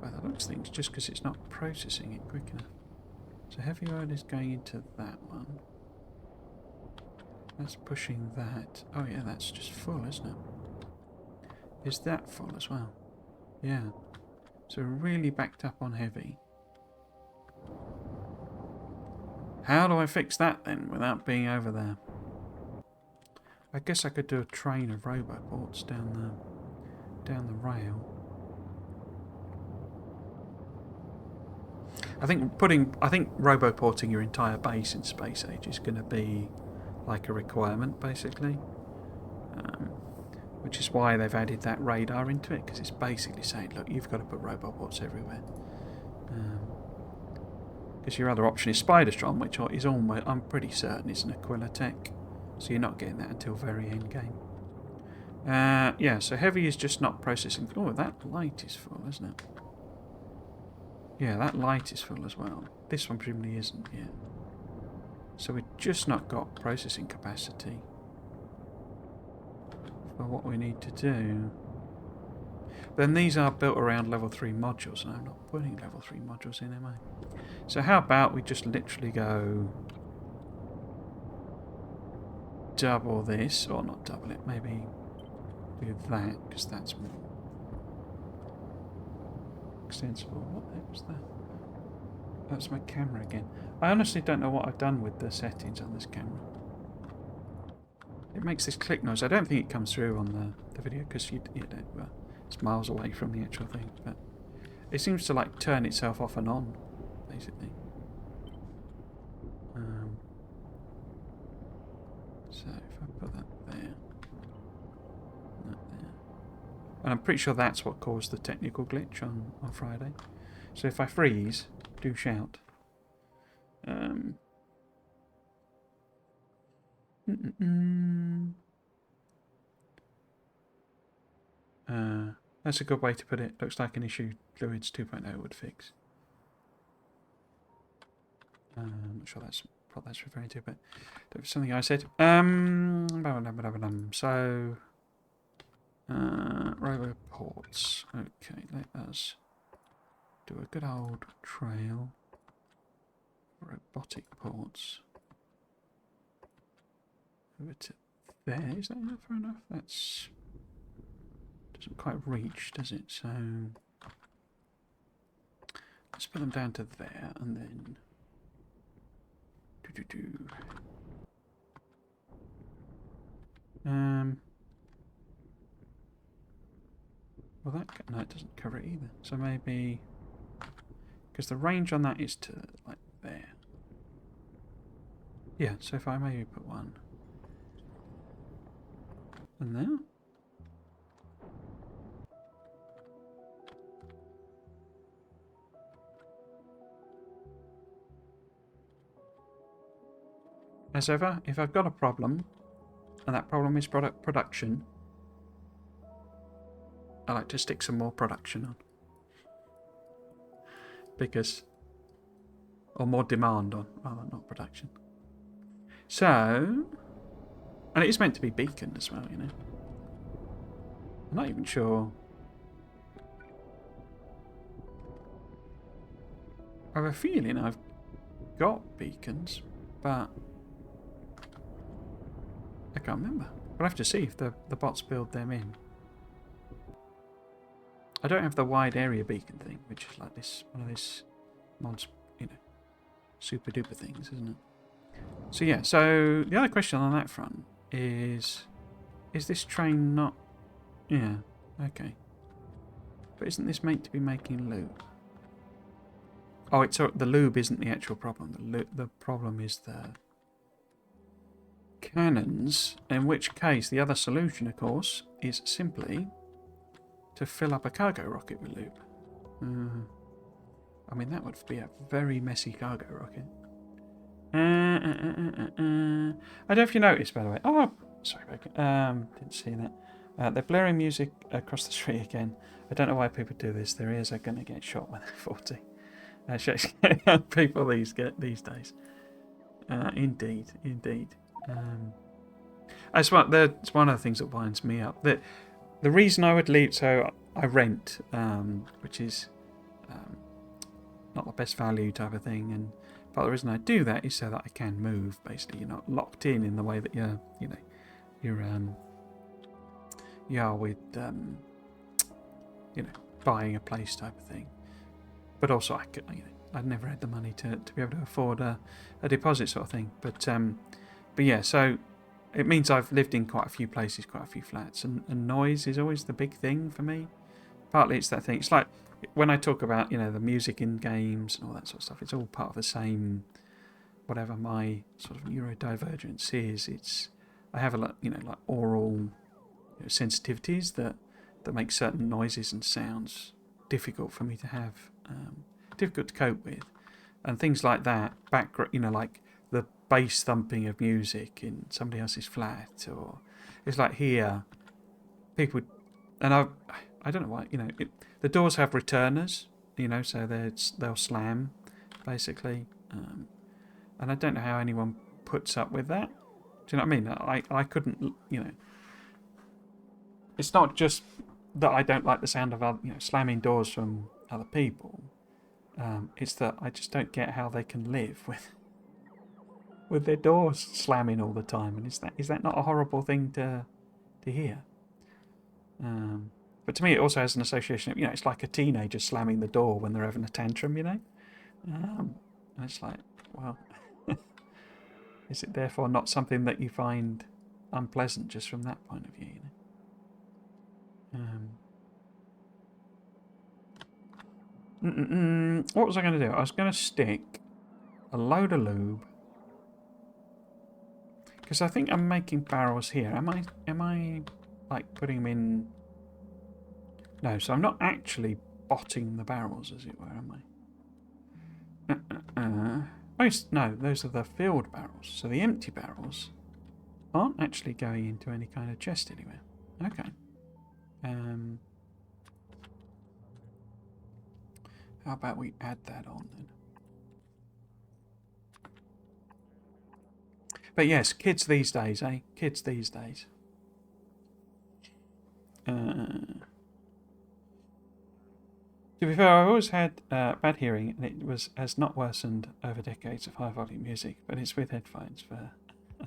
by the looks of things just because it's not processing it quick enough. So heavy oil is going into that one. That's pushing that. Oh yeah, that's just full, isn't it? Is that full as well? Yeah. So really backed up on heavy. How do I fix that then without being over there? I guess I could do a train of roboports down the rail. I think roboporting your entire base in Space Age is going to be like a requirement, basically. Which is why they've added that radar into it, because it's basically saying, look, you've got to put roboports everywhere. Because your other option is Spiderstrom, which is almost, I'm pretty certain, is an Aquila tech. So you're not getting that until very end game. Yeah, so heavy is just not processing. Oh, that light is full, isn't it? Yeah, that light is full as well. This one presumably isn't yet. So we've just not got processing capacity for what we need to do. Then these are built around level 3 modules, and I'm not putting level 3 modules in, am I? So how about we just literally go double this, or not double it, maybe do that, because that's more. extensible. What the heck was that? That's my camera again. I honestly don't know what I've done with the settings on this camera. It makes this click noise. I don't think it comes through on the video because you don't, well, it's miles away from the actual thing, but it seems to like turn itself off and on, basically. So if I put that there, that there, and I'm pretty sure that's what caused the technical glitch on Friday. So if I freeze, do shout. That's a good way to put it. Looks like an issue Fluids 2.0 would fix. I'm not sure that's what that's referring to, but that was something I said. So, robo ports. Okay, let us do a good old trail. Robotic ports. Over to there. Is that enough? Fair enough. That's doesn't quite reach, does it? So let's put them down to there, and then well, that no, it doesn't cover it either. So maybe because the range on that is to like there. Yeah. So if I maybe put one and there. As ever, if I've got a problem, and that problem is production, I like to stick some more production on. Because, or more demand on, rather not production. So, and it is meant to be beacon as well, you know. I'm not even sure. I have a feeling I've got beacons, but I can't remember. We'll have to see if the bots build them in. I don't have the wide area beacon thing, which is like this one of these mods, you know, super duper things, isn't it? So yeah, so the other question on that front is this train not... Yeah, okay. But isn't this meant to be making lube? Oh, it's the lube isn't the actual problem. The problem is the cannons, in which case the other solution, of course, is simply to fill up a cargo rocket with lube. I mean, that would be a very messy cargo rocket. I don't know if you noticed, by the way. Oh, sorry, didn't see that. They're blaring music across the street again. I don't know why people do this. Their ears are going to get shot when they're 40. People these days. Indeed. That's one of the things that winds me up. The reason I would leave, so I rent, which is not the best value type of thing, and part of the reason I do that is so that I can move. Basically, you're not locked in the way that you are with buying a place type of thing. But also, I'd never had the money to be able to afford a deposit sort of thing. But yeah, so it means I've lived in quite a few places, quite a few flats, and noise is always the big thing for me. Partly it's that thing. It's like when I talk about the music in games and all that sort of stuff. It's all part of the same. Whatever my sort of neurodivergence is, I have like oral sensitivities that make certain noises and sounds difficult for me to have, difficult to cope with, and things like that. Background, like the bass thumping of music in somebody else's flat, or it's like here, people, and I don't know why, the doors have returners, so they'll slam, basically, and I don't know how anyone puts up with that. Do you know what I mean? I couldn't, it's not just that I don't like the sound of slamming doors from other people. It's that I just don't get how they can live with their doors slamming all the time. And is that not a horrible thing to hear? But to me, it also has an association of, it's like a teenager slamming the door when they're having a tantrum, And it's like, well, is it therefore not something that you find unpleasant just from that point of view, What was I going to do? I was going to stick a load of lube, because I think I'm making barrels here. Am I like putting them in? No, so I'm not actually botting the barrels, as it were, am I? No, those are the filled barrels. So the empty barrels aren't actually going into any kind of chest anywhere. Okay. How about we add that on then? But yes, kids these days, eh? Kids these days. To be fair, I've always had bad hearing, and it has not worsened over decades of high volume music, but it's with headphones for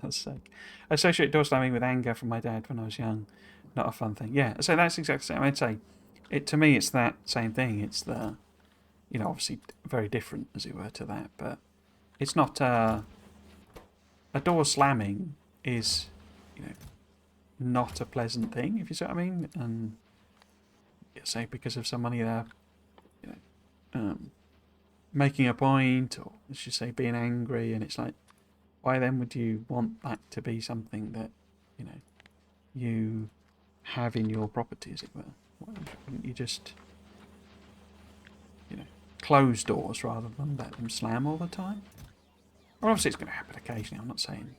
God's sake. I associate door slamming with anger from my dad when I was young. Not a fun thing. Yeah, so that's exactly the same. I'd say, to me, it's that same thing. It's the, obviously very different, as it were, to that, but it's not a door slamming is, not a pleasant thing, if you see what I mean, and say because of somebody there, making a point, or let's just say being angry, and it's like, why then would you want that to be something that, you have in your property, as it were? Why wouldn't you just, close doors rather than let them slam all the time? Well, obviously it's going to happen occasionally. I'm not saying,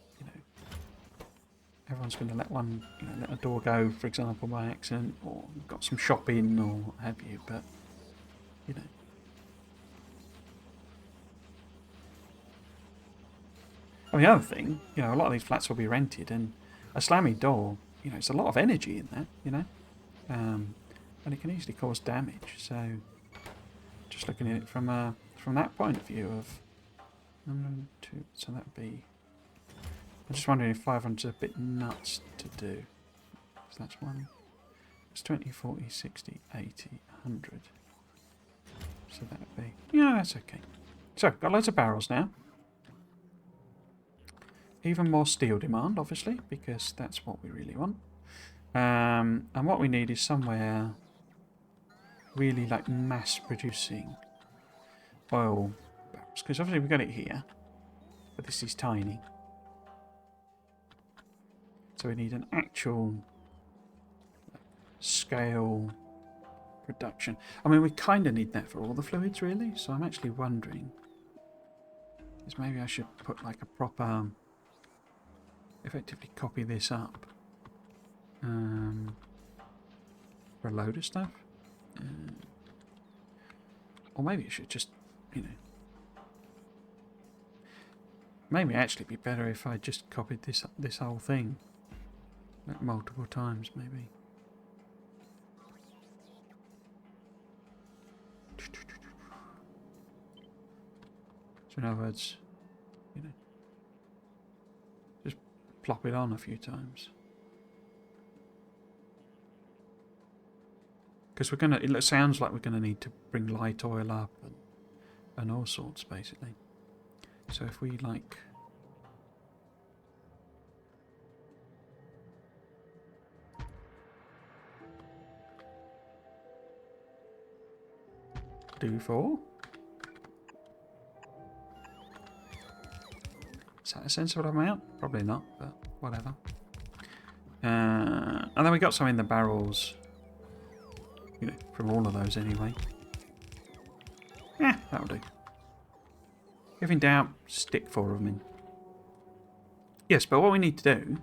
everyone's going to let one, let a door go, for example, by accident, or got some shopping or what have you, but, I mean, the other thing, a lot of these flats will be rented, and a slamming door, it's a lot of energy in that, and it can easily cause damage. So, just looking at it from that point of view of 102, so that would be. I'm just wondering if 500 is a bit nuts to do. So that's one. It's 20, 40, 60, 80, 100. So that would be. Yeah, that's okay. So, got loads of barrels now. Even more steel demand, obviously, because that's what we really want. And what we need is somewhere really like mass producing oil barrels. Because obviously we've got it here, but this is tiny. So we need an actual scale production. I mean, we kind of need that for all the fluids, really. So I'm actually wondering, is maybe I should put like a proper, effectively copy this up for a load of stuff. Or maybe it should just, maybe actually be better if I just copied this whole thing like multiple times, maybe. So in other words, just plop it on a few times. Because it sounds like we're gonna need to bring light oil up and all sorts, basically. So if we like do 4. Is that a sensible amount? Probably not, but whatever. And then we got some in the barrels, from all of those anyway. Yeah, that'll do. If in doubt, stick 4 of them in. Yes, but what we need to do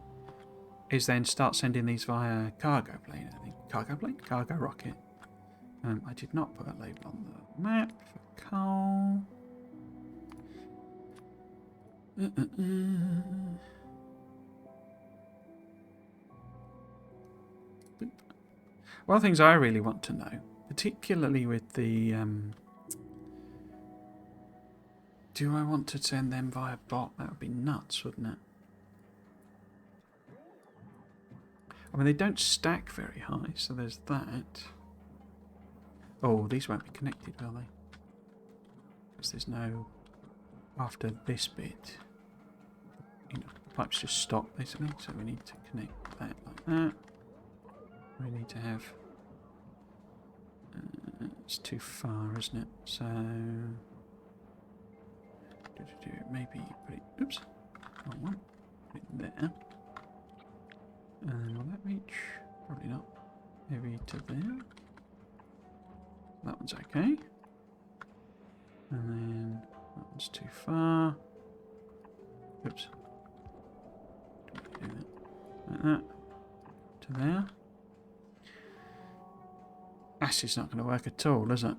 is then start sending these via cargo plane, I think. Cargo plane? Cargo rocket. I did not put a label on the map for coal. One of the things I really want to know, particularly with the... do I want to send them via bot? That would be nuts, wouldn't it? I mean, they don't stack very high, so there's that. Oh, these won't be connected, will they? Because there's no... After this bit, you know, the pipes just stop, basically, so we need to connect that like that. We need to have... it's too far, isn't it? So... maybe put it... Oops. Wrong one. Put it there. And will that reach? Probably not. Maybe to there. That one's okay. And then that one's too far. Oops. Do that. Like that. To there. Acid's not going to work at all, is it?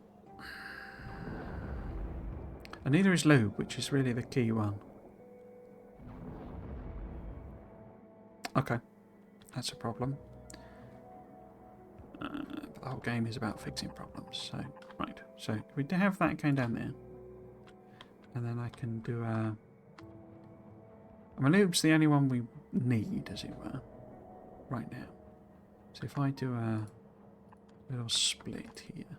And neither is lube, which is really the key one. Okay. That's a problem. But the whole game is about fixing problems. So, right. So, we have that going down there. And then I can do a... I mean, lube's the only one we need, as it were, right now. So if I do a little split here.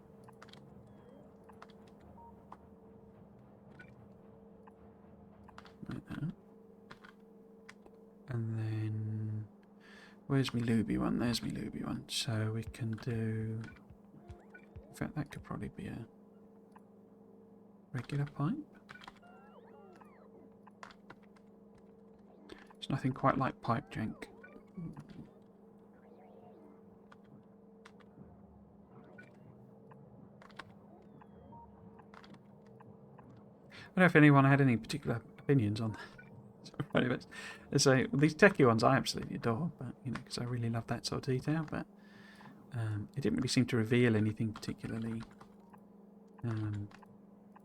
Like that. And then... Where's my lubey one? There's my lubey one. So we can do... In fact, that could probably be a regular pipe. There's nothing quite like pipe jank. I don't know if anyone had any particular opinions on that. So these techie ones I absolutely adore, but you know, because I really love that sort of detail. But it didn't really seem to reveal anything particularly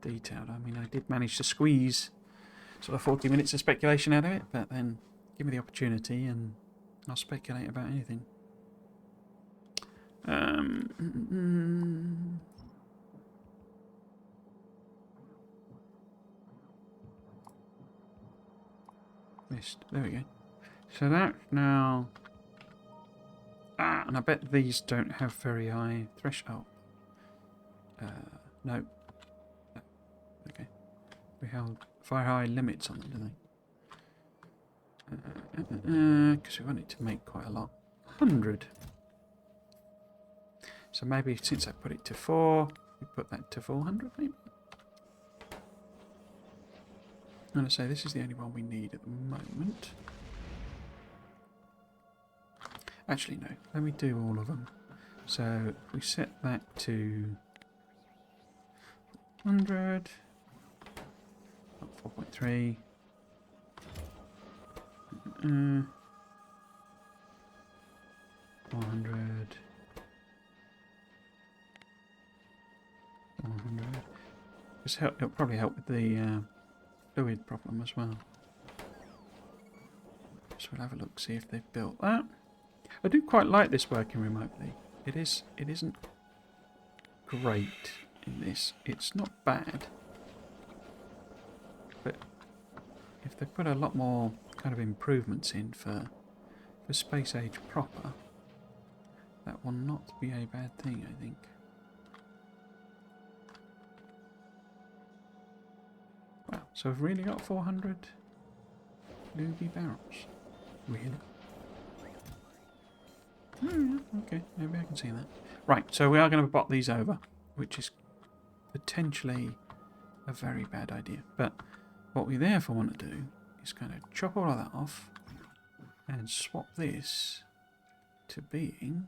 detailed. I mean, I did manage to squeeze sort of 40 minutes of speculation out of it, but then give me the opportunity and I'll speculate about anything. Missed. There we go. So that's now... and I bet these don't have very high threshold. No. Okay. We have very high limits on them, do they? Because we want it to make quite a lot. 100. So maybe since I put it to 4, we put that to 400 maybe? I'm going to say this is the only one we need at the moment. Actually, no. Let me do all of them. So if we set that to 100, 4.3, 400, 400. It'll probably help with the fluid problem as well. So we'll have a look, see if they've built that. I do quite like this working remotely. It isn't great in this. It's not bad. But if they put a lot more kind of improvements in for Space Age proper, that will not be a bad thing, I think. Wow, so we've really got 400 looby barrels. Really? Okay, maybe I can see that. Right, so we are going to bot these over, which is potentially a very bad idea. But what we therefore want to do is kind of chop all of that off and swap this to being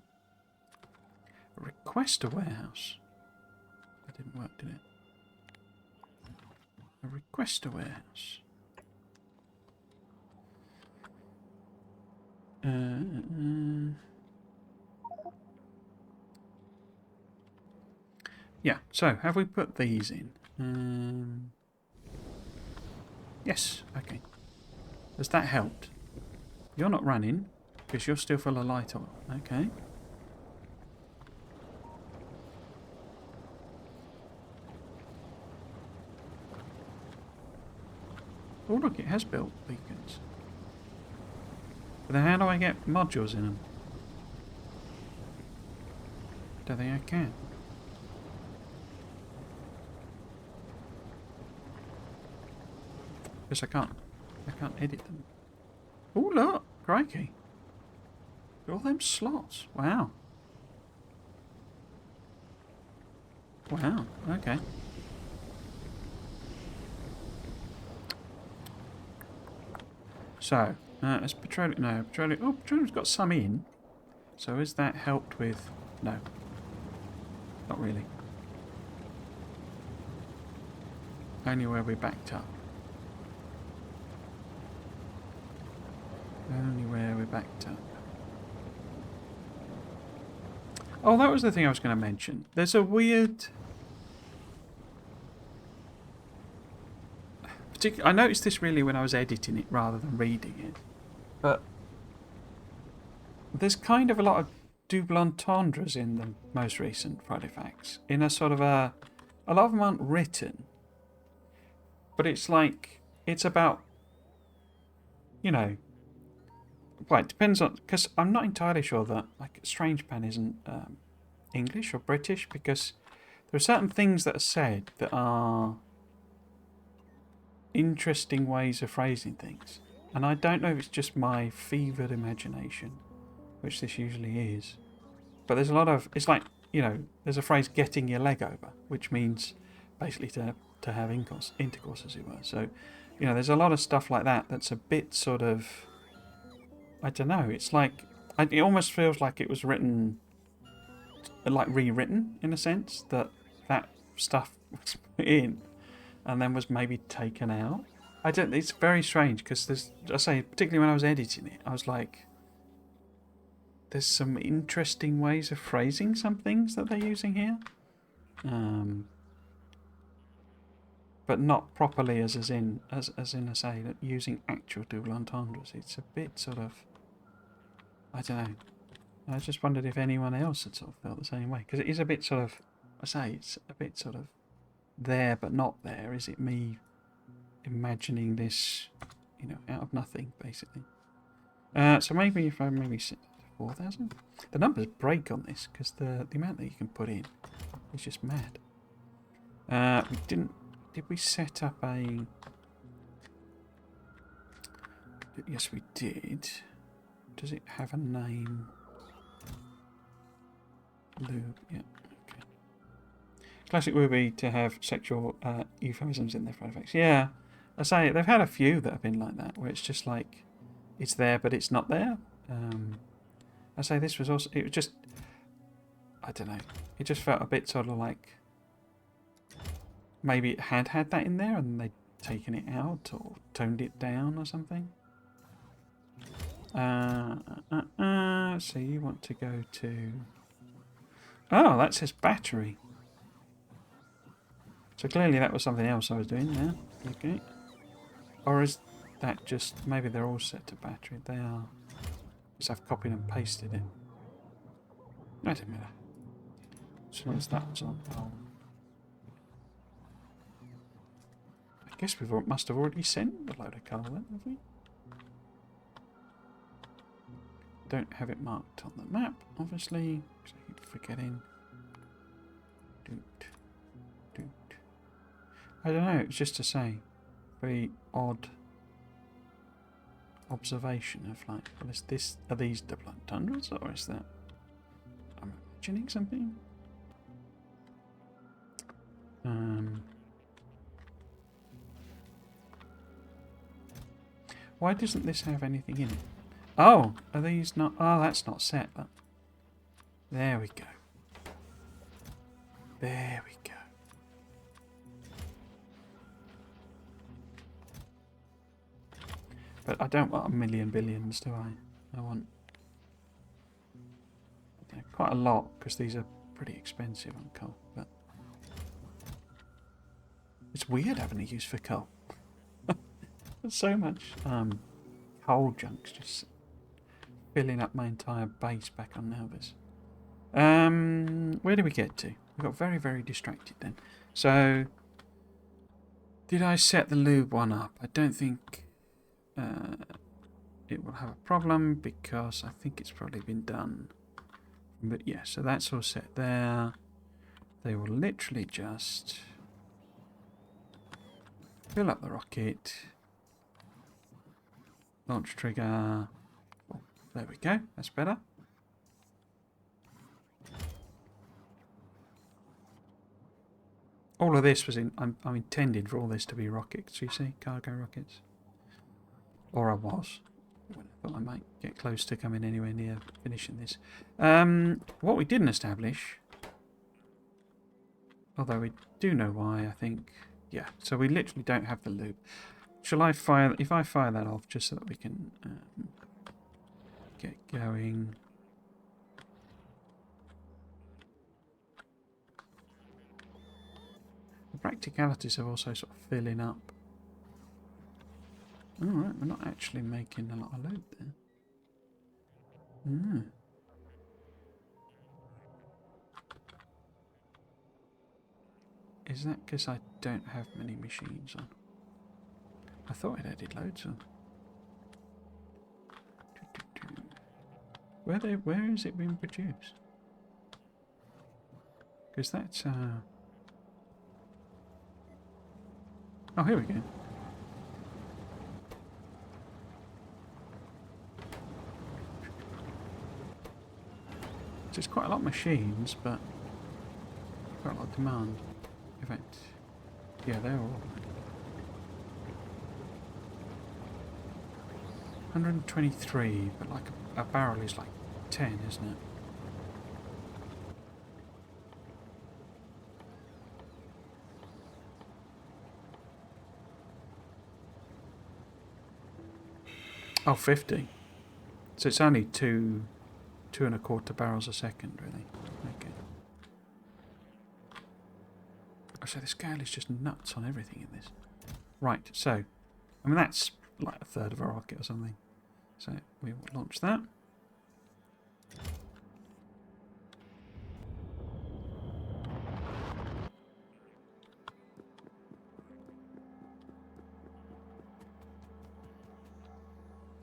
a request a warehouse. That didn't work, did it? A request a warehouse. Yeah, so have we put these in? Yes, okay. Has that helped? You're not running because you're still full of light oil. Okay. Oh look, it has built beacons. But then how do I get modules in them? Don't think I can. Because I can't edit them. Oh look, crikey. All them slots. Wow. Wow, okay. So, it's petroleum. No, petroleum. Oh, petroleum's got some in. So has that helped with... No. Not really. Only where we backed up. Only where we backed up. Oh, that was the thing I was going to mention. There's a weird... I noticed this really when I was editing it rather than reading it. But there's kind of a lot of double entendres in the most recent Friday Facts. In a sort of a lot of them aren't written. But it's like, it's about, you know, well, it depends on, because I'm not entirely sure that, like, Strange Pan isn't English or British, because there are certain things that are said that are interesting ways of phrasing things. And I don't know if it's just my fevered imagination, which this usually is. But there's a lot of, it's like, you know, there's a phrase, getting your leg over, which means basically to have intercourse, as it were. So, you know, there's a lot of stuff like that that's a bit sort of, I don't know, it's like, it almost feels like it was written, like rewritten, in a sense, that stuff was put in and then was maybe taken out. It's very strange, because there's, I say, particularly when I was editing it, I was like, there's some interesting ways of phrasing some things that they're using here. But not properly as in I say, that using actual double entendres. It's a bit sort of, I don't know. I just wondered if anyone else had sort of felt the same way, because it is a bit sort of, I say, it's a bit sort of there but not there. Is it me imagining this, you know, out of nothing, basically? So maybe if I set 4,000, the numbers break on this because the amount that you can put in is just mad. We didn't. Did we set up a? Yes, we did. Does it have a name? Lube. Yeah. Okay. Classic would be to have sexual euphemisms in their phone effects. Yeah, I say they've had a few that have been like that, where it's just like it's there but it's not there. I say this was also, it was just, I don't know, it just felt a bit sort of like maybe it had that in there and they'd taken it out or toned it down or something. So you want to go to, oh, that says battery. So clearly that was something else I was doing there. Okay. Or is that just, maybe they're all set to battery. They are. Just I've copied and pasted it. No, it doesn't matter. As long as that's on. Oh. I guess we must have already sent a load of coal then, have we? Don't have it marked on the map, obviously, because I keep forgetting. I don't know, it's just to say, very odd observation of like, well, is this, are these double entendres, or is that, I'm imagining something? Why doesn't this have anything in it? Oh, are these not, oh, that's not set, but there we go. There we go. But I don't want a million billions, do I? I want quite a lot, because these are pretty expensive on coal. But it's weird having a use for coal. There's so much coal junks just filling up my entire base back on Nelvis. Where did we get to? We got very, very distracted then. So, did I set the lube one up? I don't think it will have a problem, because I think it's probably been done from But yeah, so that's all set there. They will literally just fill up the rocket. Launch trigger. Oh, there we go. That's better. All of this was I'm intending for all this to be rockets, you see? Cargo rockets. Or I was. But I might get close to coming anywhere near finishing this. What we didn't establish, although we do know why, I think. Yeah, so we literally don't have the loop. Shall I fire, if I fire that off just so that we can get going. The practicalities of also sort of filling up. Alright, we're not actually making a lot of load there. Hmm. Is that because I don't have many machines on? I thought I'd added loads on. Where is it being produced? Because that's oh, here we go. So it's quite a lot of machines, but quite a lot of demand. In fact, yeah, they're all 123, but like a barrel is like 10, isn't it? Oh, 50. So it's only 2.25 barrels a second, really. Okay. Oh, so the scale is just nuts on everything in this. Right, so, I mean, that's like a third of a rocket or something. So we will launch that.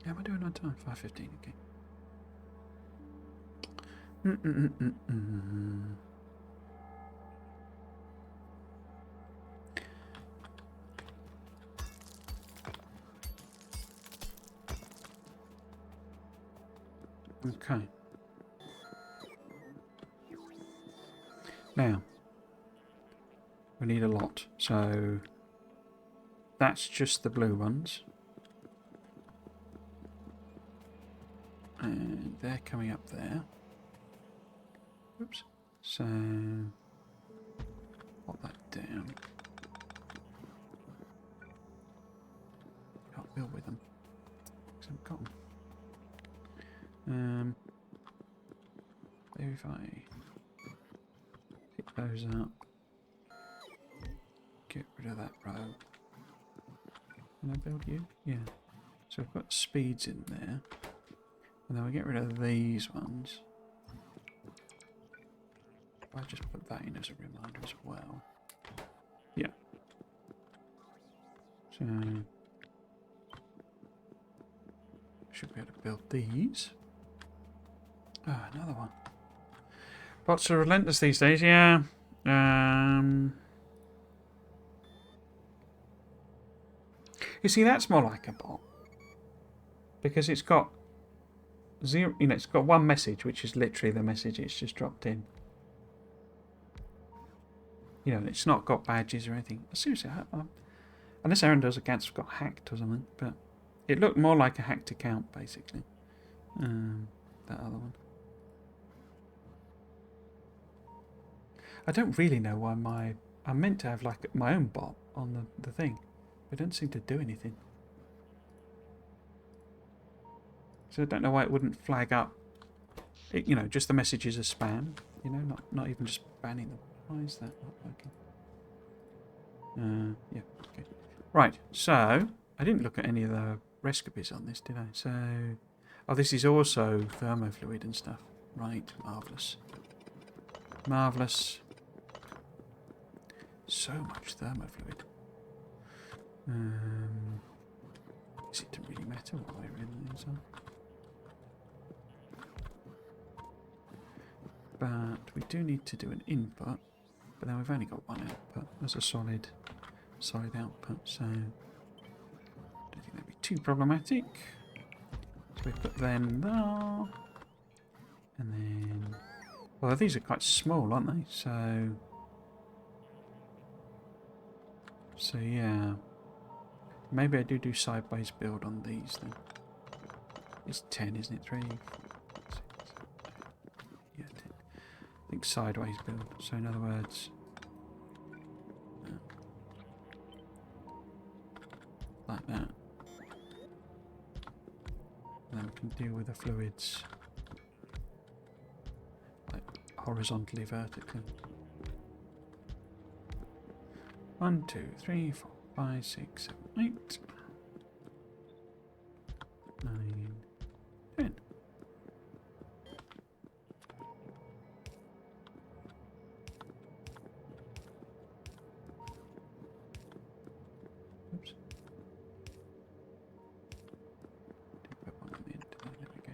How am I doing on time? 5:15, okay. Okay. Now, we need a lot. So, that's just the blue ones. And they're coming up there. Oops. So, pop that down. Can't build with them. Because I've got them. Maybe if I pick those up, get rid of that row. Can I build you? Yeah. So we've got speeds in there. And then we get rid of these ones. I just put that in as a reminder as well. Yeah. So should be able to build these. Ah, another one. Bots are relentless these days, yeah. You see, that's more like a bot. Because it's got zero, you know, it's got one message, which is literally the message it's just dropped in. You know, it's not got badges or anything. Seriously, unless Aaron does accounts got hacked or something, but it looked more like a hacked account, basically. That other one. I don't really know why I'm meant to have like my own bot on the thing. But it don't seem to do anything. So I don't know why it wouldn't flag up. It, you know, just the messages are spam. You know, not even just banning them. Why is that not working? Yeah, okay. Right, so I didn't look at any of the recipes on this, did I? So, oh, this is also thermofluid and stuff. Right, marvellous. Marvellous. So much thermofluid. Does it really matter what way really these are? But we do need to do an input, but then we've only got one output as a solid output, so I don't think that'd be too problematic. So we put them there, and then, well, these are quite small, aren't they? So yeah, maybe I do sideways build on these then. It's 10, isn't it? 3, 4, 6, yeah, 10. I think sideways build. So in other words, like that. And then we can deal with the fluids like horizontally, vertically. 1, 2, 3, 4, 5, 6, 7, 8, 9, 10. Oops. Didn't put one on the end. There we go.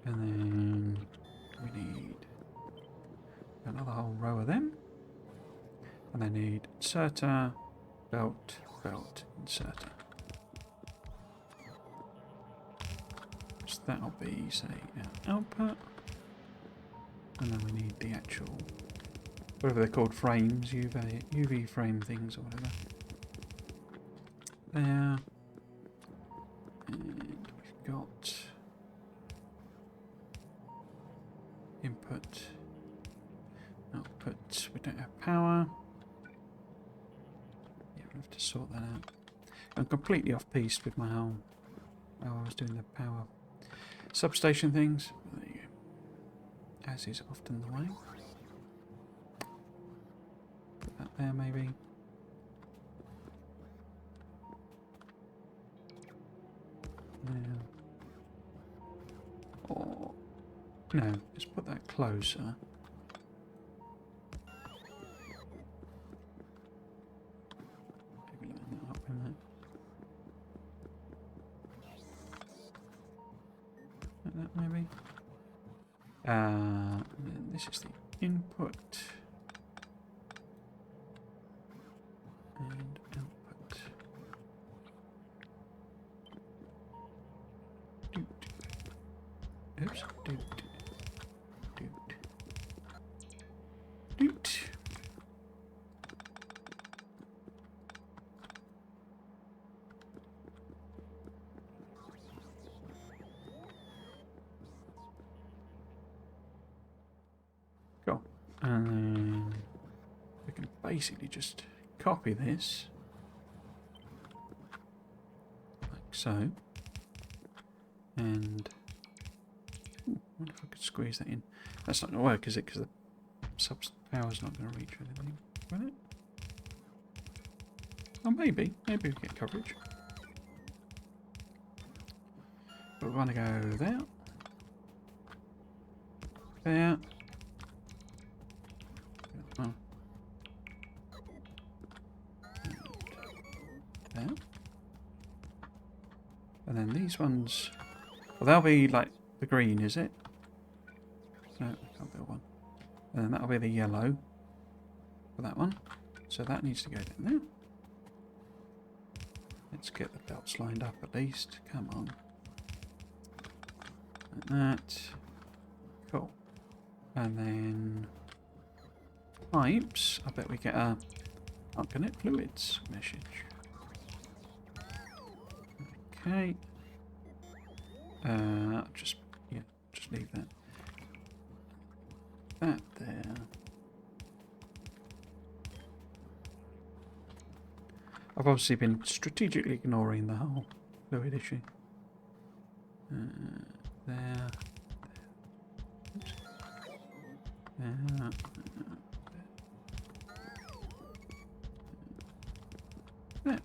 And then we need another whole row of them. And I need inserter, belt, belt, inserter. So that'll be, say, our output. And then we need the actual, whatever they're called, frames, UV frame things or whatever. There. And we've got input, output. We don't have power. Yeah, we'll have to sort that out. I'm completely off piste with my whole, how I was doing the power substation things. There you go. As is often the way. Put that there maybe. There. Or no, let's put that closer. Maybe line that up in that. Like that maybe. And then this is the input and output. Doot. Oops. Doot. Doot. Doot. Cool. And then we can basically just copy this like so. And I wonder if I could squeeze that in. That's not going to work, is it? Because the power's not going to reach or anything, will it? Oh, maybe. Maybe we get coverage. But we want to go there. There. Oh. There. And then these ones, well, they'll be like the green, is it? No, I can't build one. And then that'll be the yellow for that one. So that needs to go down there. Let's get the belts lined up at least. Come on. Like that. Cool. And then pipes. I bet we get a connect fluids message. Okay. Just leave that. That there. I've obviously been strategically ignoring the whole fluid issue. There. Oops. There. There.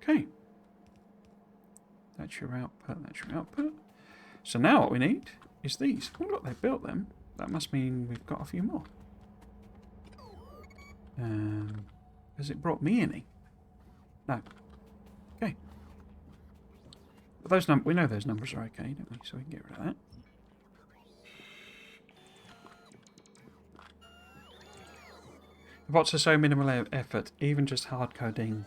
Okay. That's your output. That's your output. So now what we need is these. Oh, look, they built them. That must mean we've got a few more. Has it brought me any? No. Okay. But those we know those numbers are okay, don't we? So we can get rid of that. The bots are so minimal effort, even just hard coding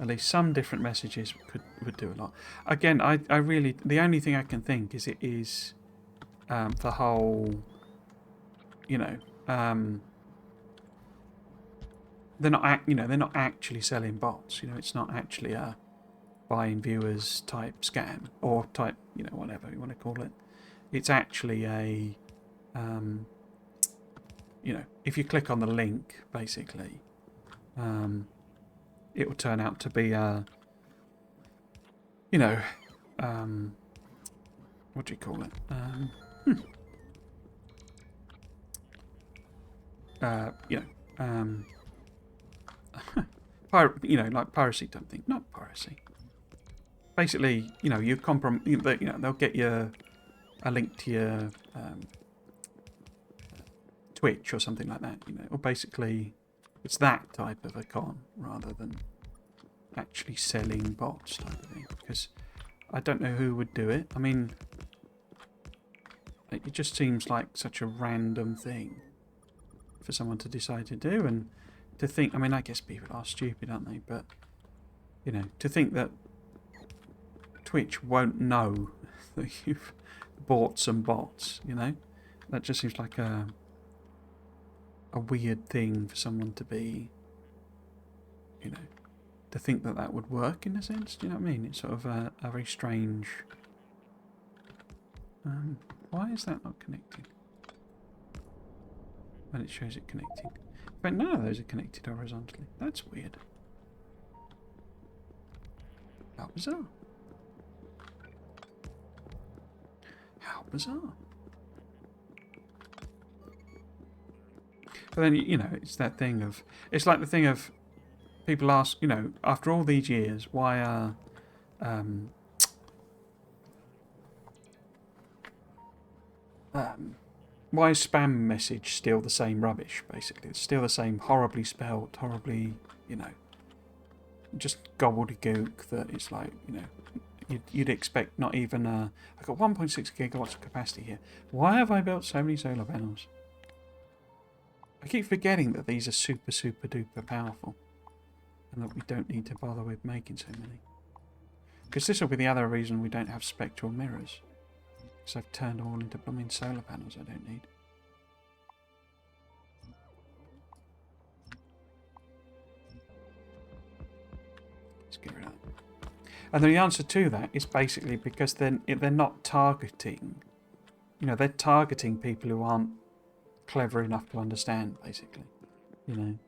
at least some different messages would do a lot. Again, I really, the only thing I can think is it is the whole, you know, they're not actually selling bots. You know, it's not actually a buying viewers type scam or type, you know, whatever you want to call it. It's actually a you know, if you click on the link, basically, it will turn out to be a, you know, what do you call it? You know, you know, like piracy type thing. Not piracy. Basically, you know, you know, they'll get you a link to your Twitch or something like that, you know, or basically it's that type of a con rather than actually selling bots type of thing, because I don't know who would do it. I mean, it just seems like such a random thing for someone to decide to do, and to think, I mean, I guess people are stupid, aren't they? But, you know, to think that Twitch won't know that you've bought some bots, you know, that just seems like a weird thing for someone to be, you know, to think that that would work in a sense. Do you know what I mean? It's sort of a very strange. Why is that not connecting? When it shows it connecting. But none of those are connected horizontally. That's weird. How bizarre. How bizarre. But then, you know, it's that thing of... It's like the thing of... People ask, you know, after all these years, why are... why is spam message still the same rubbish, basically? It's still the same horribly spelt, horribly, you know, just gobbledygook that it's like, you know, you'd expect not even... I've got 1.6 gigawatts of capacity here. Why have I built so many solar panels? I keep forgetting that these are super, super duper powerful. And that we don't need to bother with making so many. Because this will be the other reason we don't have spectral mirrors. Because I've turned all into blooming solar panels I don't need. Let's get rid of that. And the answer to that is basically because they're not targeting... You know, they're targeting people who aren't clever enough to understand, basically. You know,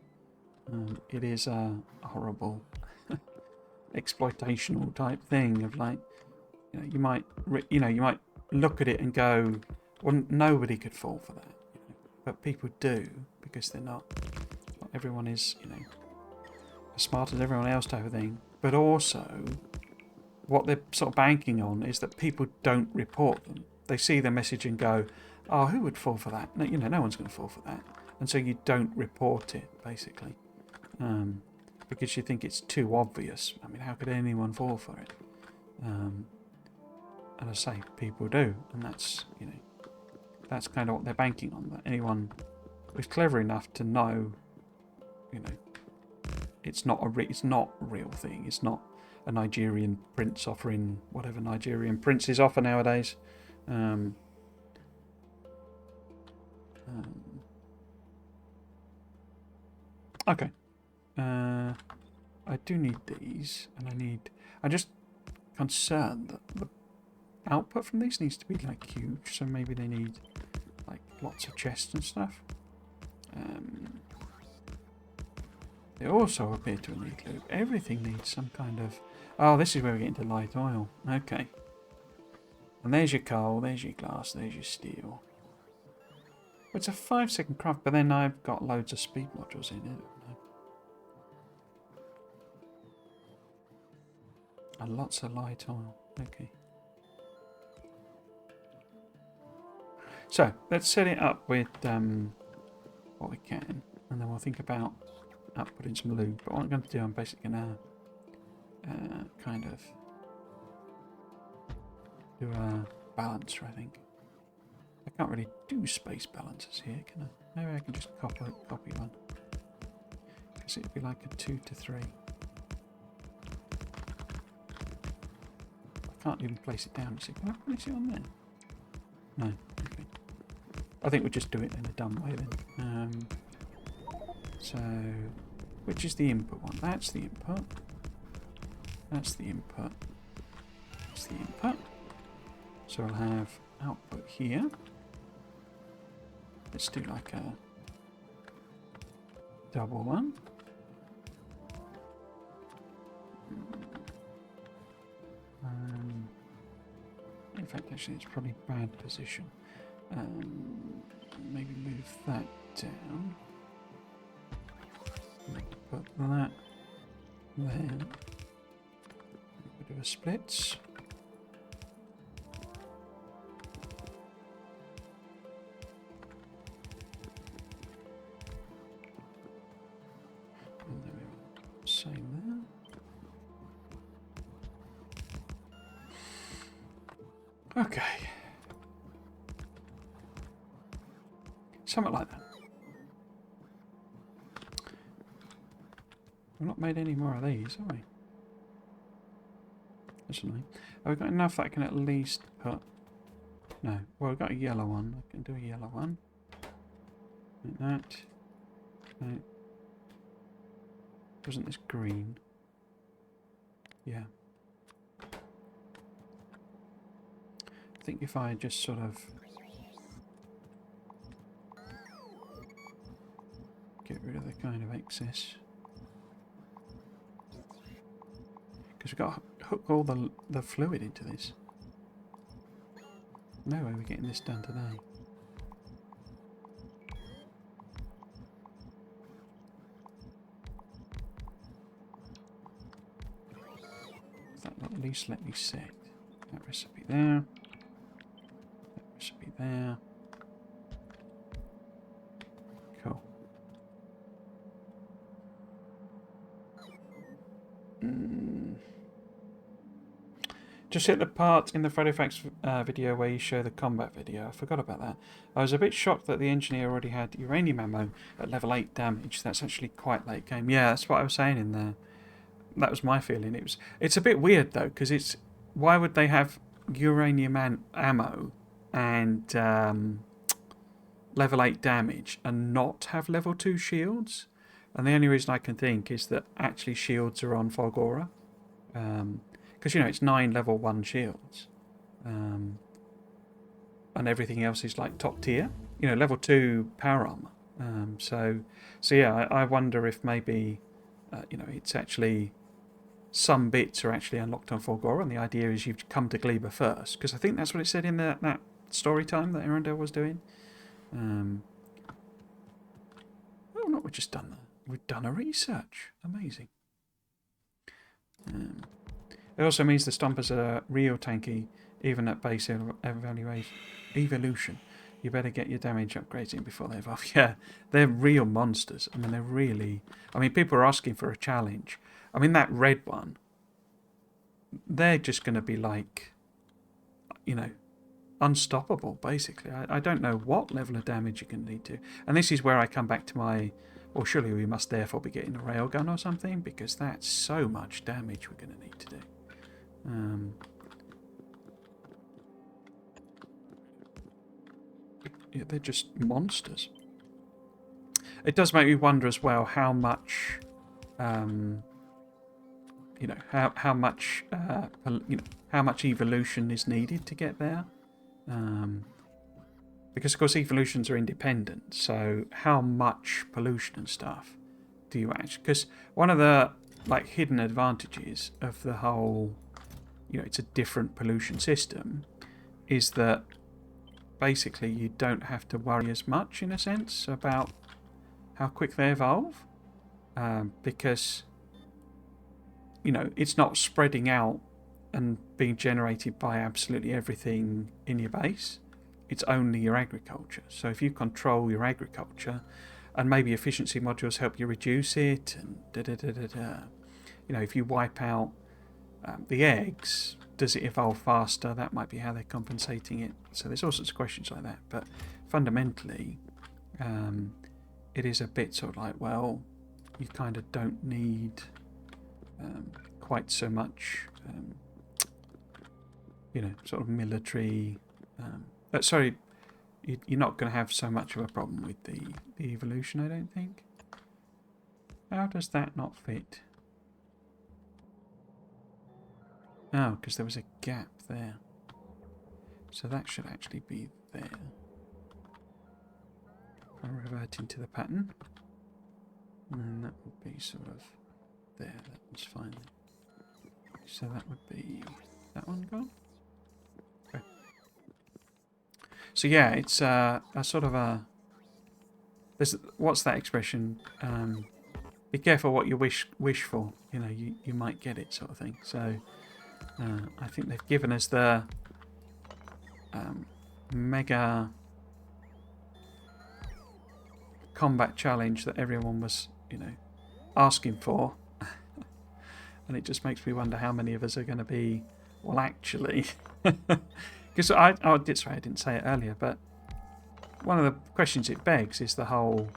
it is a horrible exploitational type thing of like, you know, you might look at it and go, well, nobody could fall for that, you know? But people do, because they're not everyone is, you know, as smart as everyone else type of thing. But also, what they're sort of banking on is that people don't report them. They see the message and go, oh, who would fall for that? No, you know, no one's going to fall for that. And so you don't report it, basically. Because you think it's too obvious. I mean, how could anyone fall for it? And I say, people do. And that's, you know, that's kind of what they're banking on. That anyone who's clever enough to know, you know, it's not a real thing. It's not a Nigerian prince offering whatever Nigerian princes offer nowadays. Okay. I do need these, and I'm just concerned that the output from these needs to be like huge, so maybe they need like lots of chests and stuff. They also appear to need loop. Everything needs some kind of... Oh, this is where we get into light oil. Okay. And there's your coal, there's your glass, there's your steel. It's a 5-second craft, but then I've got loads of speed modules in it. And lots of light oil. Okay. So let's set it up with what we can, and then we'll think about putting some lube. But what I'm going to do, I'm basically going to kind of do a balancer, I think. I can't really do space balancers here, can I? Maybe I can just copy one. Because it'd be like a 2 to 3. I can't even place it down. So can I place it on there? No. Okay. I think we'll just do it in a dumb way then. So, which is the input one? That's the input. That's the input. That's the input. So I'll have output here. Let's do like a double one. In fact, actually, it's probably bad position. Maybe move that down. Put that there. A bit of a split. And there we go. Same there. Okay. Something like that. We've not made any more of these, have we? That's annoying. Have we got enough that I can at least put... No. Well, we've got a yellow one. I can do a yellow one. Like that. No. Wasn't this green? Yeah. I think if I just sort of get rid of the kind of excess, because we've got to hook all the fluid into this. No way we're getting this done today. That will at least let me set that recipe there. Recipe there. Cool. Just hit the part in the Friday Facts video where you show the combat video. I forgot about that. I was a bit shocked that the engineer already had uranium ammo at level 8 damage. That's actually quite late game. Yeah, that's what I was saying in there. That was my feeling. It's a bit weird though, because it's... Why would they have uranium ammo and level 8 damage and not have level 2 shields? And the only reason I can think is that actually shields are on Fog Aura. Because, you know, it's 9 level 1 shields. And everything else is like top tier. You know, level 2 power armor. So yeah, I wonder if maybe, you know, it's actually... Some bits are actually unlocked on Fog Aura, and the idea is you've come to Gleba first. Because I think that's what it said in that story time that Arundel was doing. Oh, no, we've just done that. We've done a research. Amazing. It also means the Stompers are real tanky, even at base evolution. You better get your damage upgrades in before they evolve. Yeah, they're real monsters. I mean, they're really... I mean, people are asking for a challenge. I mean, that red one, they're just going to be like, you know, unstoppable, basically. I don't know what level of damage you're going to need to. And this is where I come back to my... Well, surely we must therefore be getting a railgun or something, because that's so much damage we're going to need to do. Yeah, they're just monsters. It does make me wonder as well how much... you know, how much you know, how much evolution is needed to get there, because of course evolutions are independent. So how much pollution and stuff do you actually? Because one of the like hidden advantages of the whole, you know, it's a different pollution system, is that basically you don't have to worry as much in a sense about how quick they evolve, because, you know, it's not spreading out and being generated by absolutely everything in your base. It's only your agriculture. So if you control your agriculture, and maybe efficiency modules help you reduce it, and you know, if you wipe out the eggs, does it evolve faster? That might be how they're compensating it. So there's all sorts of questions like that. But fundamentally, it is a bit sort of like, well, you kind of don't need quite so much, you know, sort of military. Sorry, you're not going to have so much of a problem with the evolution, I don't think. How does that not fit? Oh, because there was a gap there. So that should actually be there. If I revert into the pattern, and then that would be sort of there. That one's fine. So that would be that one gone. Okay. So yeah, it's a sort of a. There's what's that expression? Be careful what you wish for. You know, you might get it, sort of thing. So. I think they've given us the mega combat challenge that everyone was, you know, asking for. And it just makes me wonder how many of us are going to be, well, actually. Because I didn't say it earlier, but one of the questions it begs is the whole,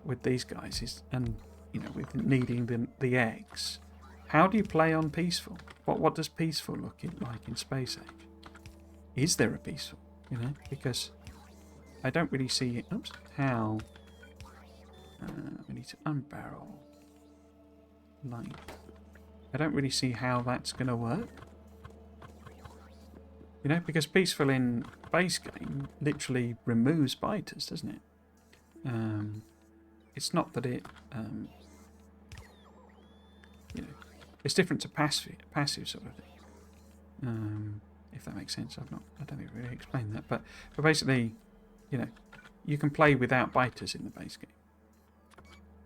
with these guys, is, and, you know, with needing the eggs. How do you play on peaceful? What does peaceful look like in Space Age? Is there a peaceful? You know, because I don't really see. Oops, how? We need to unbarrel. Light. I don't really see how that's going to work. You know, because peaceful in base game literally removes biters, doesn't it? It's not that it. You know. It's different to passive sort of thing. If that makes sense. I don't think I really explained that. But basically, you know, you can play without biters in the base game.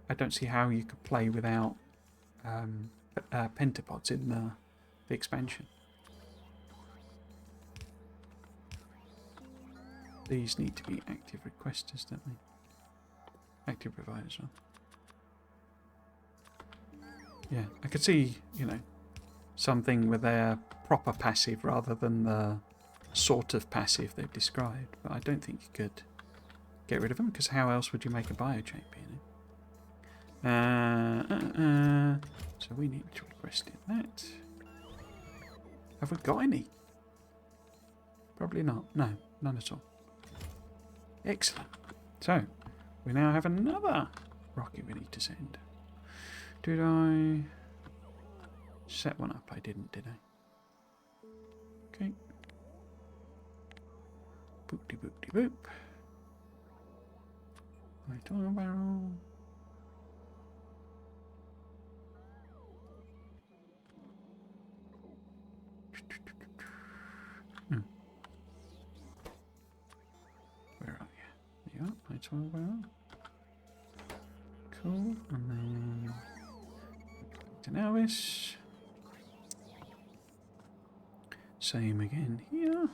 I don't see how you could play without pentapods in the expansion. These need to be active requesters, don't they? Active providers, well. Yeah, I could see, you know, something with their proper passive rather than the sort of passive they've described. But I don't think you could get rid of them, because how else would you make a biochampion? So we need to request that. Have we got any? Probably not. No, none at all. Excellent. So, we now have another rocket we need to send. Did I set one up? I didn't, did I? Okay. Boop-de boop-de boop. Right on a barrel. Where are you? There you are. Right on a barrel. Cool. And then to Elvis. Same again here.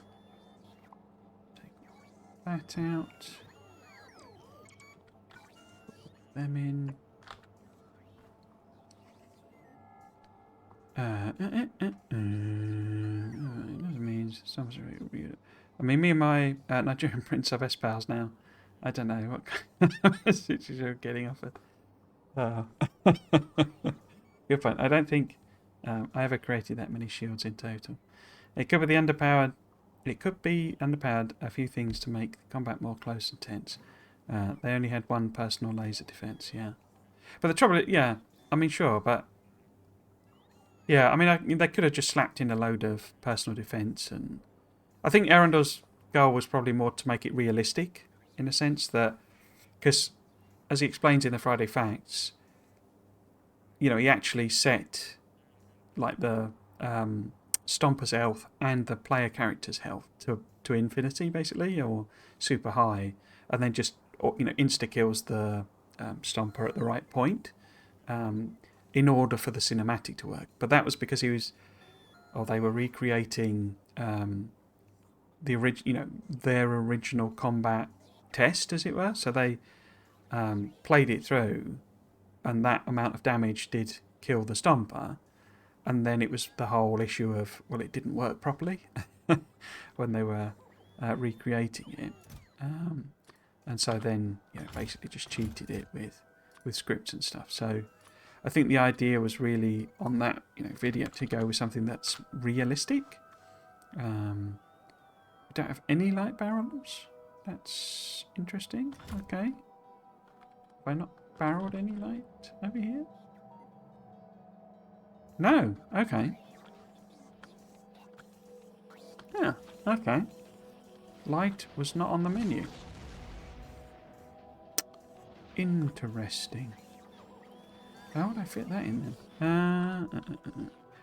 Take that out. Put them in. It means some sort of weird. I mean, me and my Nigerian prince are best pals now. I don't know what kind of messages you're getting off it. Good point. I don't think I ever created that many shields in total. It could be the underpowered. It could be underpowered a few things to make combat more close and tense. They only had one personal laser defense, yeah. But the trouble, yeah, I mean, sure, but yeah, I mean, they could have just slapped in a load of personal defense, and I think Arundel's goal was probably more to make it realistic, in a sense that, because as he explains in the Friday Facts, you know, he actually set like the Stomper's health and the player character's health to infinity, basically, or super high, and then just, you know, insta kills the Stomper at the right point in order for the cinematic to work. But that was because he was or they were recreating their original combat test, as it were. So they played it through, and that amount of damage did kill the Stomper. And then it was the whole issue of, well, it didn't work properly when they were recreating it. And so then, basically just cheated it with scripts and stuff. So I think the idea was really on that video to go with something that's realistic. We don't have any light barrels. That's interesting. Okay. Have I not barreled any light over here? No. Okay. Yeah. Okay. Light was not on the menu. Interesting. How would I fit that in then?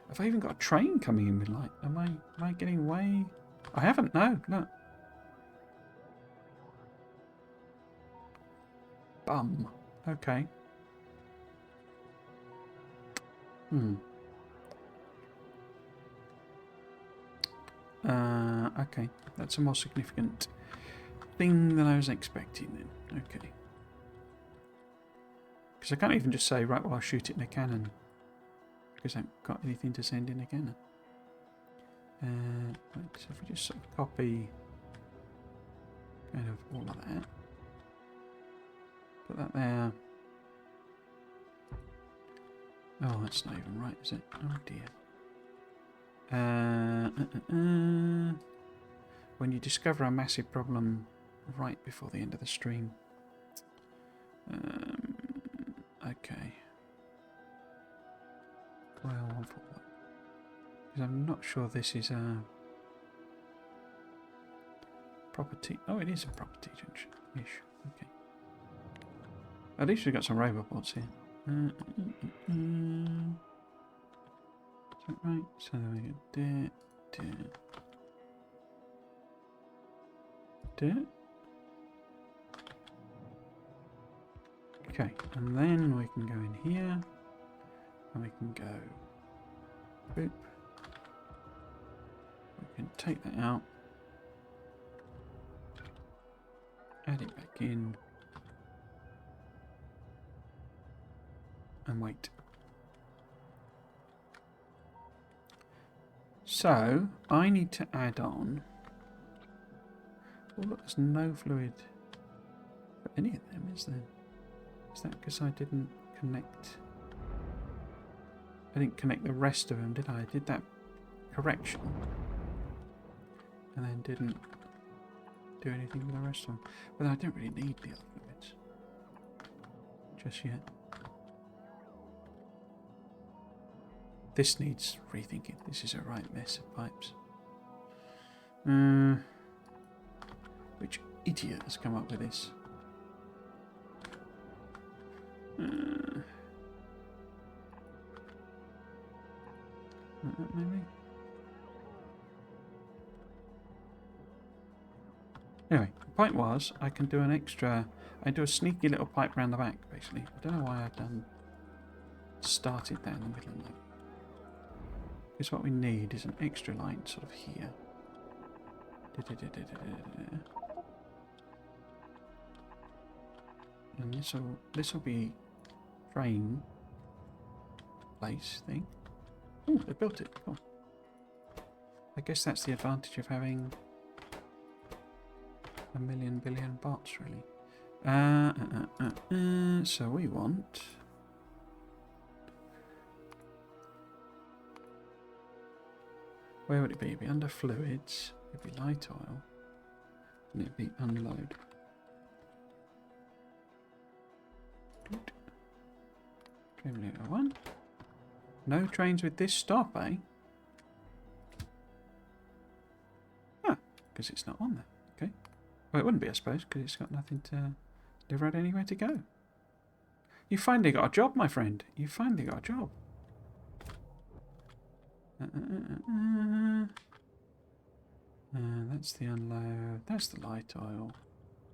Have I even got a train coming in with light? Am I getting way? I haven't. No. Look. Bum. Okay. Okay. That's a more significant thing than I was expecting then. Okay. Because I can't even just say, right, well, I'll shoot it in a cannon. Because I haven't got anything to send in a cannon. Right, so if we just sort of copy kind of all of that. Put that there. Oh, that's not even right, is it? Oh dear. When you discover a massive problem right before the end of the stream. Okay. Well, one for what? Because I'm not sure this is a property. Oh, it is a property junction-ish. Okay. At least we've got some robots here. Is that right? So then we get okay, and then we can go in here, and we can go boop. We can take that out, add it back in, and wait. So I need to add on. Oh look, there's no fluid for any of them, is there? Is that because I didn't connect? I didn't connect the rest of them, did I? I did that correction, and then didn't do anything with the rest of them. But I don't really need the other fluids just yet. This needs rethinking. This is a right mess of pipes. Which idiot has come up with this? Maybe? Anyway, the point was, I can do an extra... I do a sneaky little pipe round the back, basically. I don't know why I've started that in the middle of that. Because what we need is an extra line sort of here. And this will be train place thing. Oh, they built it. Cool. I guess that's the advantage of having a million billion bots, really. So we want... Where would it be? It'd be under fluids, it'd be light oil, and it'd be unload. Train leader 1. No trains with this stop, eh? Ah, because it's not on there. Okay. Well, it wouldn't be, I suppose, because it's got nothing to deliver out anywhere to go. You finally got a job, my friend. You finally got a job. That's the unload. That's the light oil.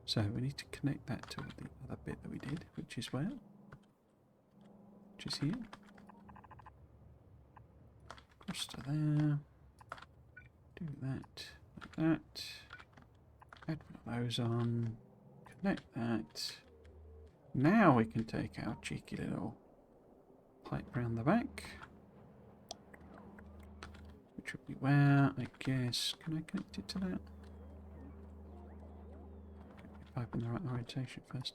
So we need to connect that to the other bit that we did, which is where? Which is here. across to there. Do that, like that. Add one of those on. Connect that. Now we can take our cheeky little pipe round the back. Which would be where, I guess. Can I connect it to that? Pipe in the right orientation first.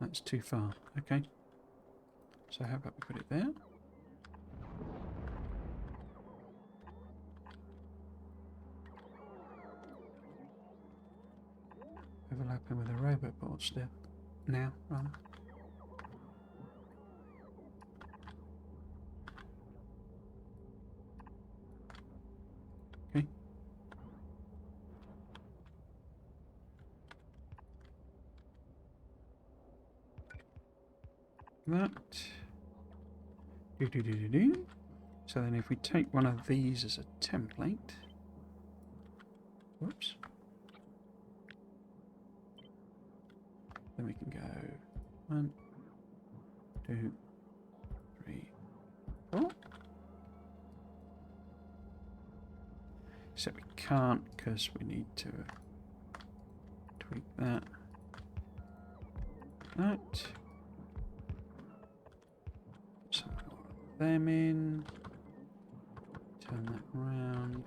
That's too far. Okay. So how about we put it there? Overlapping with a robot board still. Now, rather. Okay. That. Do. So then if we take one of these as a template. Whoops. Then we can go 1, 2, 3, 4. Except we can't because we need to tweak that. That. Some more of them in. Turn that around.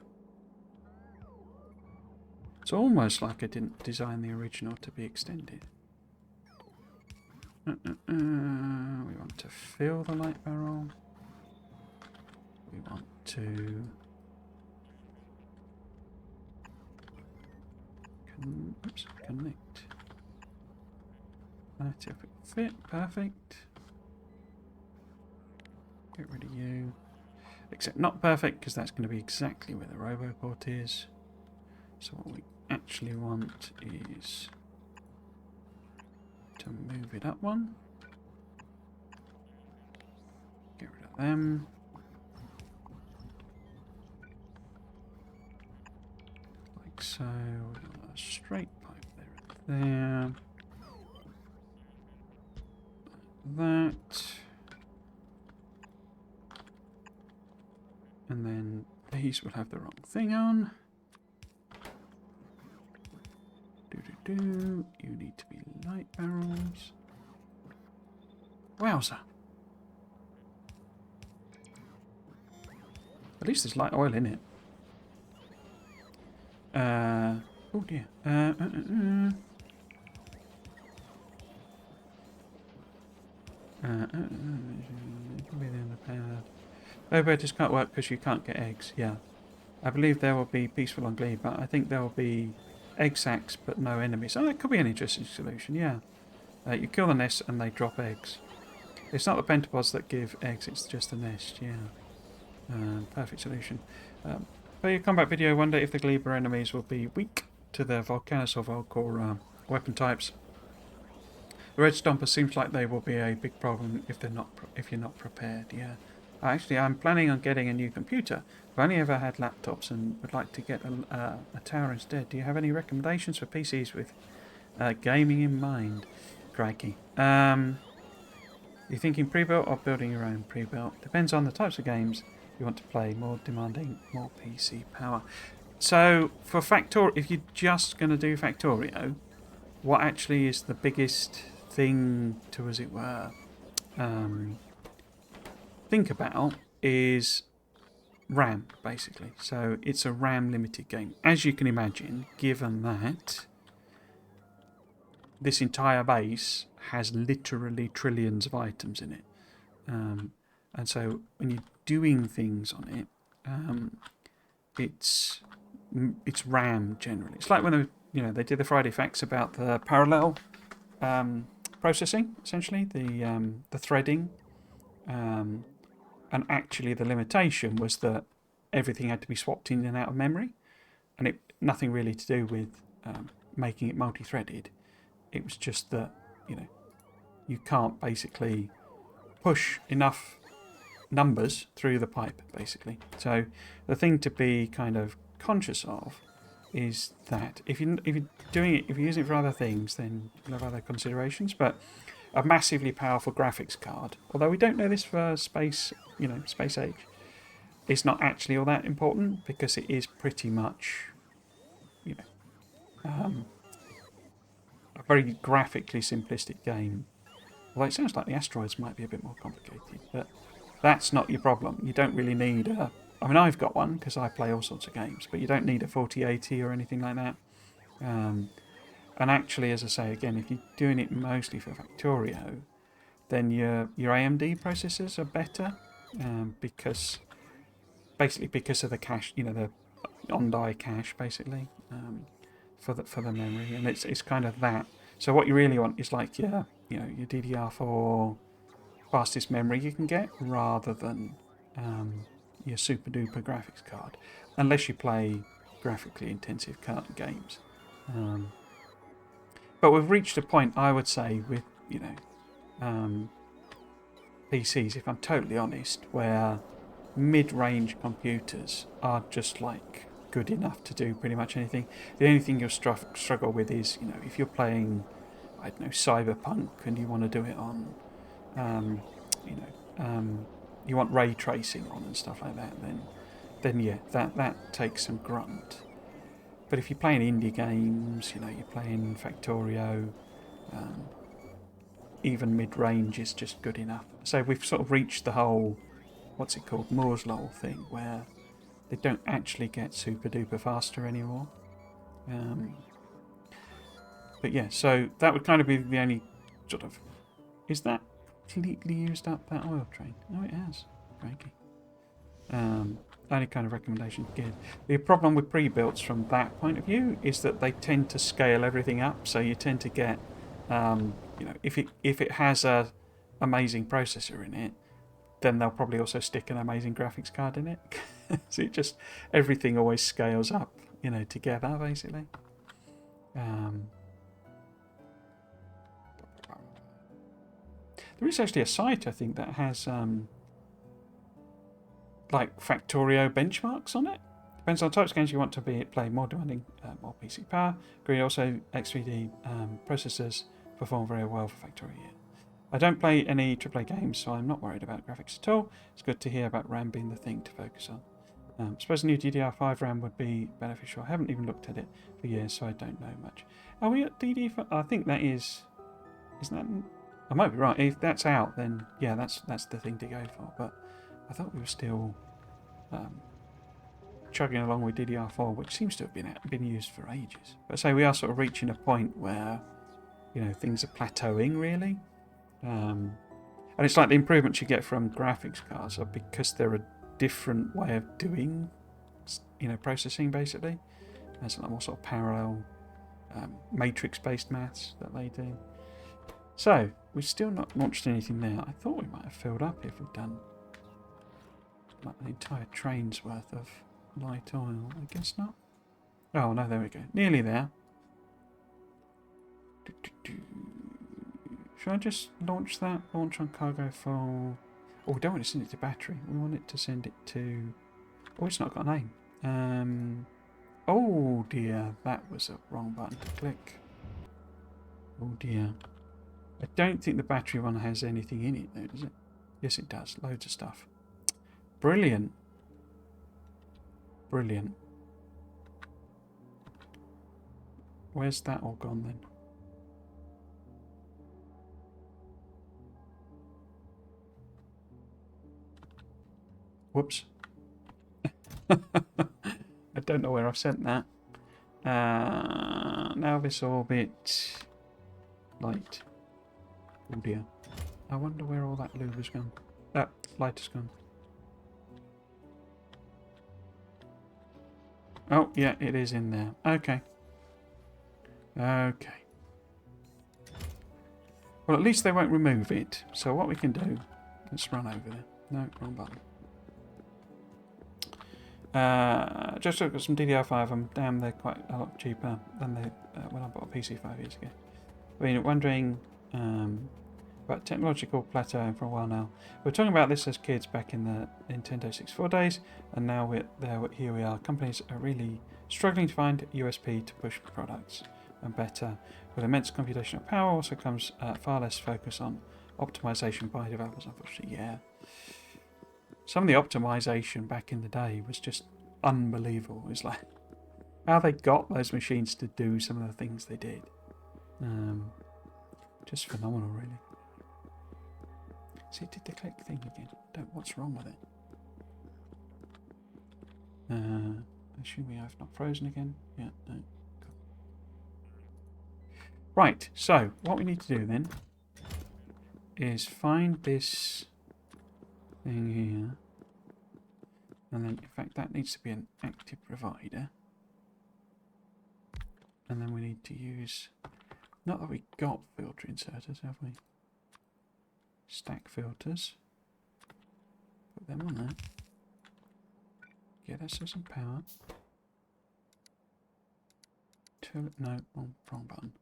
It's almost like I didn't design the original to be extended. We want to fill the light barrel. We want to connect that if it fit. Perfect. Get rid of you. Except not perfect because that's going to be exactly where the roboport is. So what we actually want is to move it up one. Get rid of them. Like so. A straight pipe there and there. Like that. And then these will have the wrong thing on. You need to be light barrels. Wowza. At least there's light oil in it. Oh dear. Overhead just can't work because you can't get eggs. Yeah. I believe there will be peaceful on Glebe, but I think there will be egg sacs but no enemies. Oh, that could be an interesting solution, yeah. You kill the nest and they drop eggs. It's not the pentapods that give eggs, it's just the nest, yeah. Perfect solution. For your combat video, wonder if the Gleber enemies will be weak to the Volcanus or Volcor weapon types. The Red Stomper seems like they will be a big problem if you're not prepared, yeah. Actually, I'm planning on getting a new computer. I've only ever had laptops and would like to get a tower instead. Do you have any recommendations for PCs with gaming in mind? Crikey. You thinking pre-built or building your own? Pre-built. Depends on the types of games you want to play. More demanding, more PC power. So, for Factorio, if you're just going to do Factorio, what actually is the biggest thing to, as it were, think about is RAM, basically. So it's a RAM limited game. As you can imagine, given that this entire base has literally trillions of items in it. And so when you're doing things on it, it's RAM generally. It's like when they did the Friday facts about the parallel processing, essentially, the threading. And actually the limitation was that everything had to be swapped in and out of memory. And nothing really to do with making it multi-threaded. It was just that, you can't basically push enough numbers through the pipe, basically. So the thing to be kind of conscious of is that if you're using it for other things, then you'll have other considerations. But a massively powerful graphics card, although we don't know this for space age, it's not actually all that important because it is pretty much, you know, a very graphically simplistic game. Although it sounds like the asteroids might be a bit more complicated, but that's not your problem. You don't really need a... I mean, I've got one because I play all sorts of games, but you don't need a 4080 or anything like that. And actually, as I say, again, if you're doing it mostly for Factorio, then your AMD processors are better because of the cache, the on-die cache, basically, for the memory, and it's kind of that. So what you really want is like your DDR4 fastest memory you can get, rather than your super duper graphics card, unless you play graphically intensive games. But we've reached a point, I would say, with PCs, if I'm totally honest, where mid-range computers are just like good enough to do pretty much anything. The only thing you'll struggle with is, if you're playing, I don't know, Cyberpunk, and you want to do it on, you want ray tracing on and stuff like that, then yeah, that takes some grunt. But if you're playing indie games, you're playing Factorio, even mid-range is just good enough. So we've sort of reached the whole, what's it called, Moore's Law thing, where they don't actually get super duper faster anymore. But yeah, so that would kind of be the only sort of... Is that completely used up, that oil train? No, it has. Crikey. Only kind of recommendation to give. The problem with pre-builts from that point of view is that they tend to scale everything up, so you tend to get, if it has a amazing processor in it, then they'll probably also stick an amazing graphics card in it. So it just, everything always scales up, together, basically. There is actually a site, I think, that has like Factorio benchmarks on it. Depends on the types of games you want to play, more demanding, more PC power. Agree. Also, X3D processors perform very well for Factorio. I don't play any AAA games, so I'm not worried about graphics at all. It's good to hear about RAM being the thing to focus on. I suppose a new DDR5 RAM would be beneficial. I haven't even looked at it for years, so I don't know much. Are we at DD5? I think that is... Isn't that... I might be right. If that's out, then yeah, that's the thing to go for. But I thought we were still chugging along with DDR4, which seems to have been used for ages. But so we are sort of reaching a point where, things are plateauing, really. And it's like the improvements you get from graphics cards are because they're a different way of doing, processing, basically. There's a lot more sort of parallel matrix-based maths that they do. So, we've still not launched anything there. I thought we might have filled up if we'd done like an entire train's worth of light oil. I guess not. Oh, no, there we go. Nearly there. Should I just launch that? Launch on cargo full. Oh, we don't want to send it to battery. We want it to send it to... Oh, it's not got a name. Oh dear, that was a wrong button to click. Oh dear. I don't think the battery one has anything in it though, does it? Yes, it does. Loads of stuff. Brilliant. Brilliant. Where's that all gone then? Whoops. I don't know where I've sent that. Now this orbit. Light. Oh dear. I wonder where all that lube has gone. That light has gone. Oh, yeah, it is in there. Okay. Okay. Well, at least they won't remove it. So what we can do... Let's run over there. No, wrong button. Just look at some DDR5. I'm damn, they're quite a lot cheaper than they when I bought a PC 5 years ago. I've been wondering about technological plateauing for a while now. We were talking about this as kids back in the Nintendo 64 days, and now here we are. Companies are really struggling to find USP to push products and better. With immense computational power also comes far less focus on optimization by developers, unfortunately. Yeah. Some of the optimization back in the day was just unbelievable. It's like how they got those machines to do some of the things they did. Just phenomenal, really. See, it did the click thing again. What's wrong with it? Assuming I've not frozen again. Yeah, no. Cool. Right, so what we need to do then is find this thing here. And then, in fact, that needs to be an active provider. And then we need to use... Not that we got filter inserters, have we? Stack filters. Put them on there. Get us some power. Turn it, no, wrong button.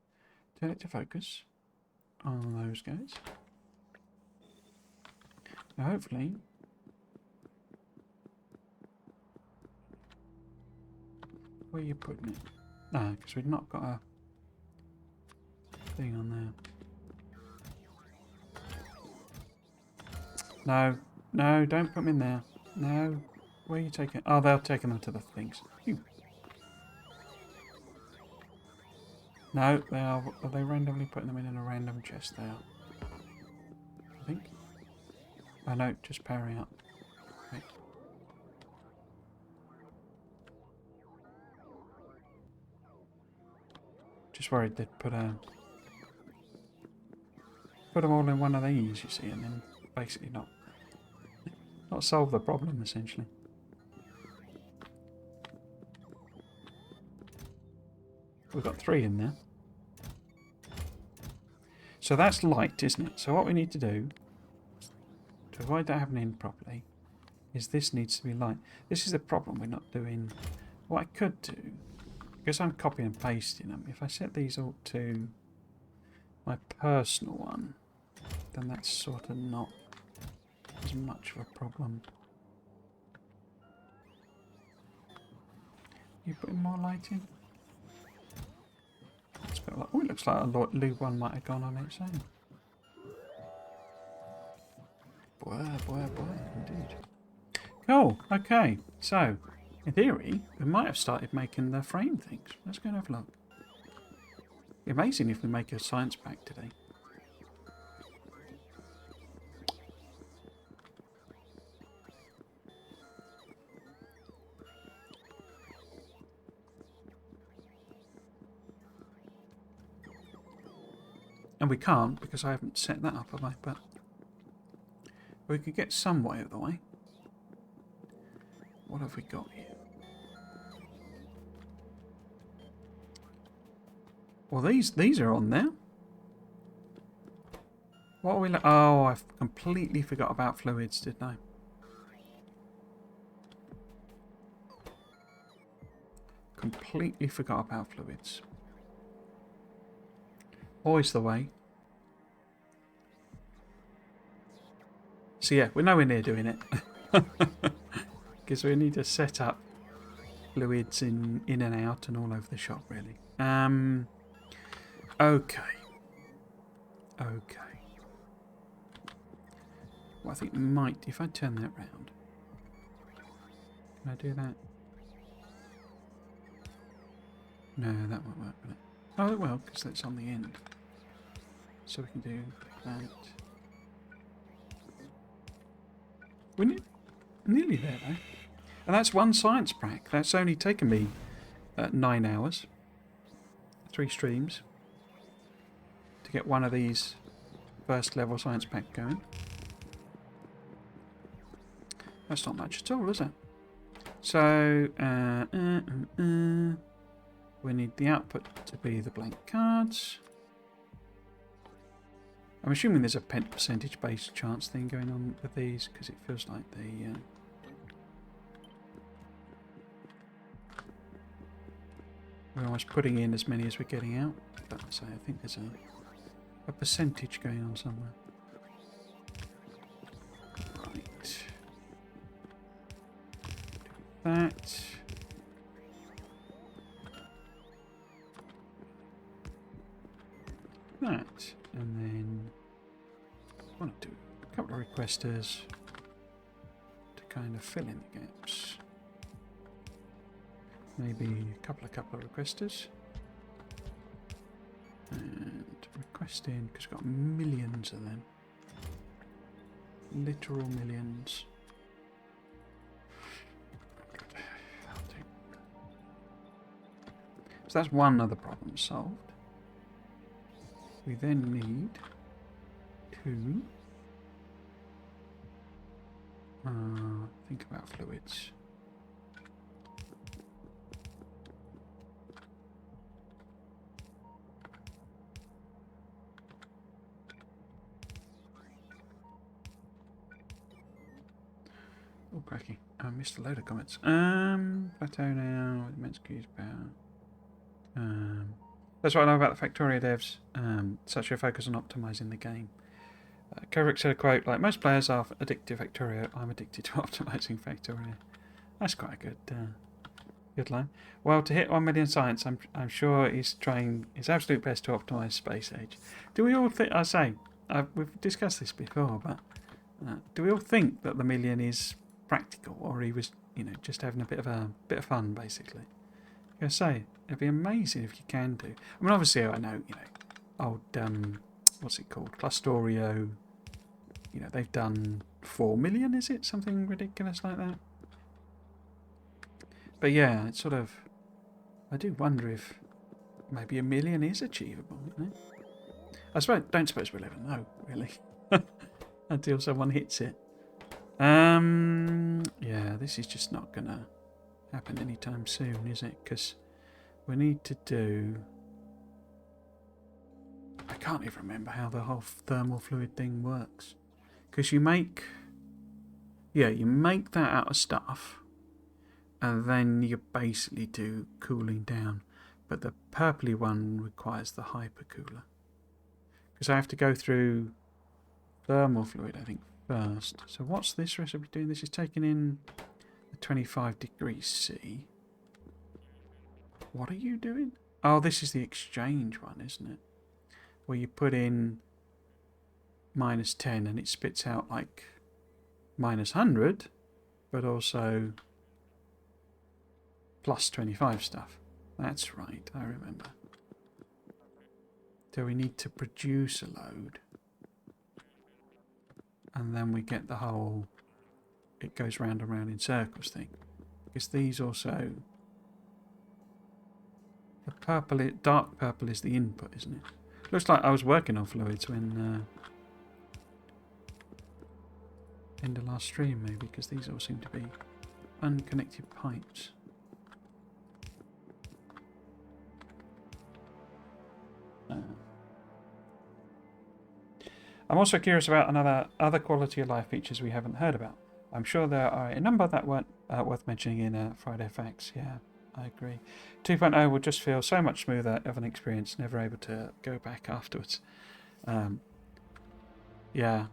Turn it to focus on those guys. Now hopefully where are you putting it? No, because we've not got a thing on there. No, no, don't put them in there. No, where are you taking? Oh, they're taking them to the things. Phew. No, they are they randomly putting them in a random chest? They are, I think. Oh no, just powering up. Right. Just worried they'd put them all in one of these, you see, and then basically not solve the problem, essentially. We've got 3 in there. So that's light, isn't it? So what we need to do to avoid that happening properly is this needs to be light. This is the problem we're not doing. What I could do, because I'm copying and pasting them, if I set these all to my personal one, then that's sort of not as much of a problem. You putting more light in? It's got like, oh, it looks like a lube one might have gone on its own. Boy, indeed. Cool, okay, so in theory, we might have started making the frame things. Let's go and have a look. Amazing if we make a science pack today. And we can't because I haven't set that up, have I? But we could get some way of the way. What have we got here? Well, these are on there. What are we? Oh, I completely forgot about fluids, didn't I? Completely forgot about fluids. Always the way. So yeah, we're nowhere near doing it. Because we need to set up fluids in and out and all over the shop, really. Okay. Well, I think might, if I turn that round. Can I do that? No, that won't work, will it? Oh, it will, because that's on the end. So we can do that. We're nearly there, though. And that's one science pack. That's only taken me 9 hours. 3 streams. To get one of these first level science pack going. That's not much at all, is it? So, we need the output to be the blank cards. I'm assuming there's a percentage based chance thing going on with these because it feels like they we're almost putting in as many as we're getting out. But so I think there's a percentage going on somewhere. Right. That. That, and then I want to do a couple of requesters to kind of fill in the gaps. Maybe a couple of requesters. And requesting, because we've got millions of them. Literal millions. So that's one other problem solved. We then need to think about fluids. Oh, cracking. I missed a load of comments. Plateau now, immense queues power. That's what I know about the Factorio devs. Such a focus on optimizing the game. Kovric said a quote, like, most players are addicted to Factorio. I'm addicted to optimizing Factorio. That's quite a good line. Well, to hit 1 million science, I'm sure he's trying his absolute best to optimize Space Age. Do we all think, we've discussed this before, but do we all think that the million is practical, or he was, just having a bit of fun, basically? I say, it'd be amazing if you can do. I mean, obviously, I know, old, what's it called? Clustorio, they've done 4 million, is it? Something ridiculous like that. But yeah, it's sort of, I do wonder if maybe 1 million is achievable, I don't suppose we'll ever know, really, until someone hits it. Yeah, this is just not gonna happen anytime soon, is it? Because we need to do, I can't even remember how the whole thermal fluid thing works. Because you make that out of stuff, and then you basically do cooling down. But the purpley one requires the hypercooler. Because I have to go through thermal fluid, I think, first. So what's this recipe doing? This is taking in the 25 degrees C. What are you doing? Oh, this is the exchange one, isn't it? Where you put in -10 and it spits out like -100, but also +25 stuff. That's right, I remember. So we need to produce a load. And then we get the whole, it goes round and round in circles thing. Because these also, the purple, dark purple is the input, isn't it? Looks like I was working on fluids when, in the last stream maybe, because these all seem to be unconnected pipes. I'm also curious about other quality of life features we haven't heard about. I'm sure there are a number that weren't worth mentioning in Friday Facts. Yeah, I agree. 2.0 would just feel so much smoother of an experience, never able to go back afterwards. Yeah.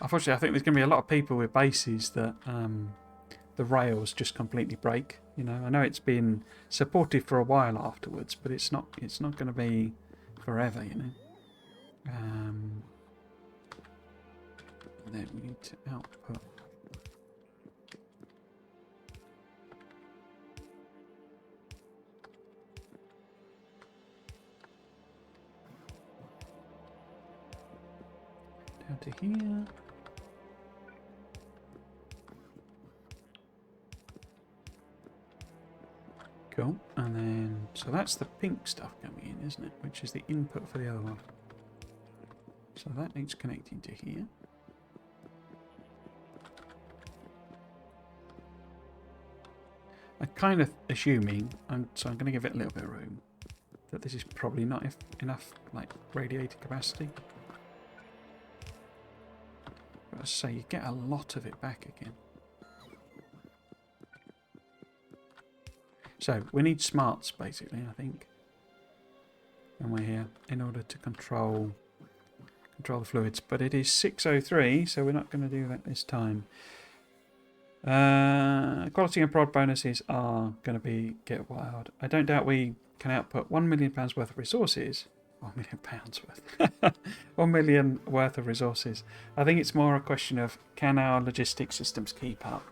Unfortunately, I think there's going to be a lot of people with bases that the rails just completely break. I know it's been supported for a while afterwards, but it's not going to be forever. And then we need to output. Down to here. Cool. And then, so that's the pink stuff coming in, isn't it? Which is the input for the other one. So that needs connecting to here. I'm kind of assuming, so I'm going to give it a little bit of room, that this is probably not enough like radiator capacity. But as I say, you get a lot of it back again. So we need smarts basically, I think, when we're here, in order to control the fluids. But it is 6:03, so we're not going to do that this time. Quality and prod bonuses are going to get wild. I don't doubt we can output £1 million worth of resources 1 million pounds worth. 1 million worth of resources. I think it's more a question of can our logistics systems keep up,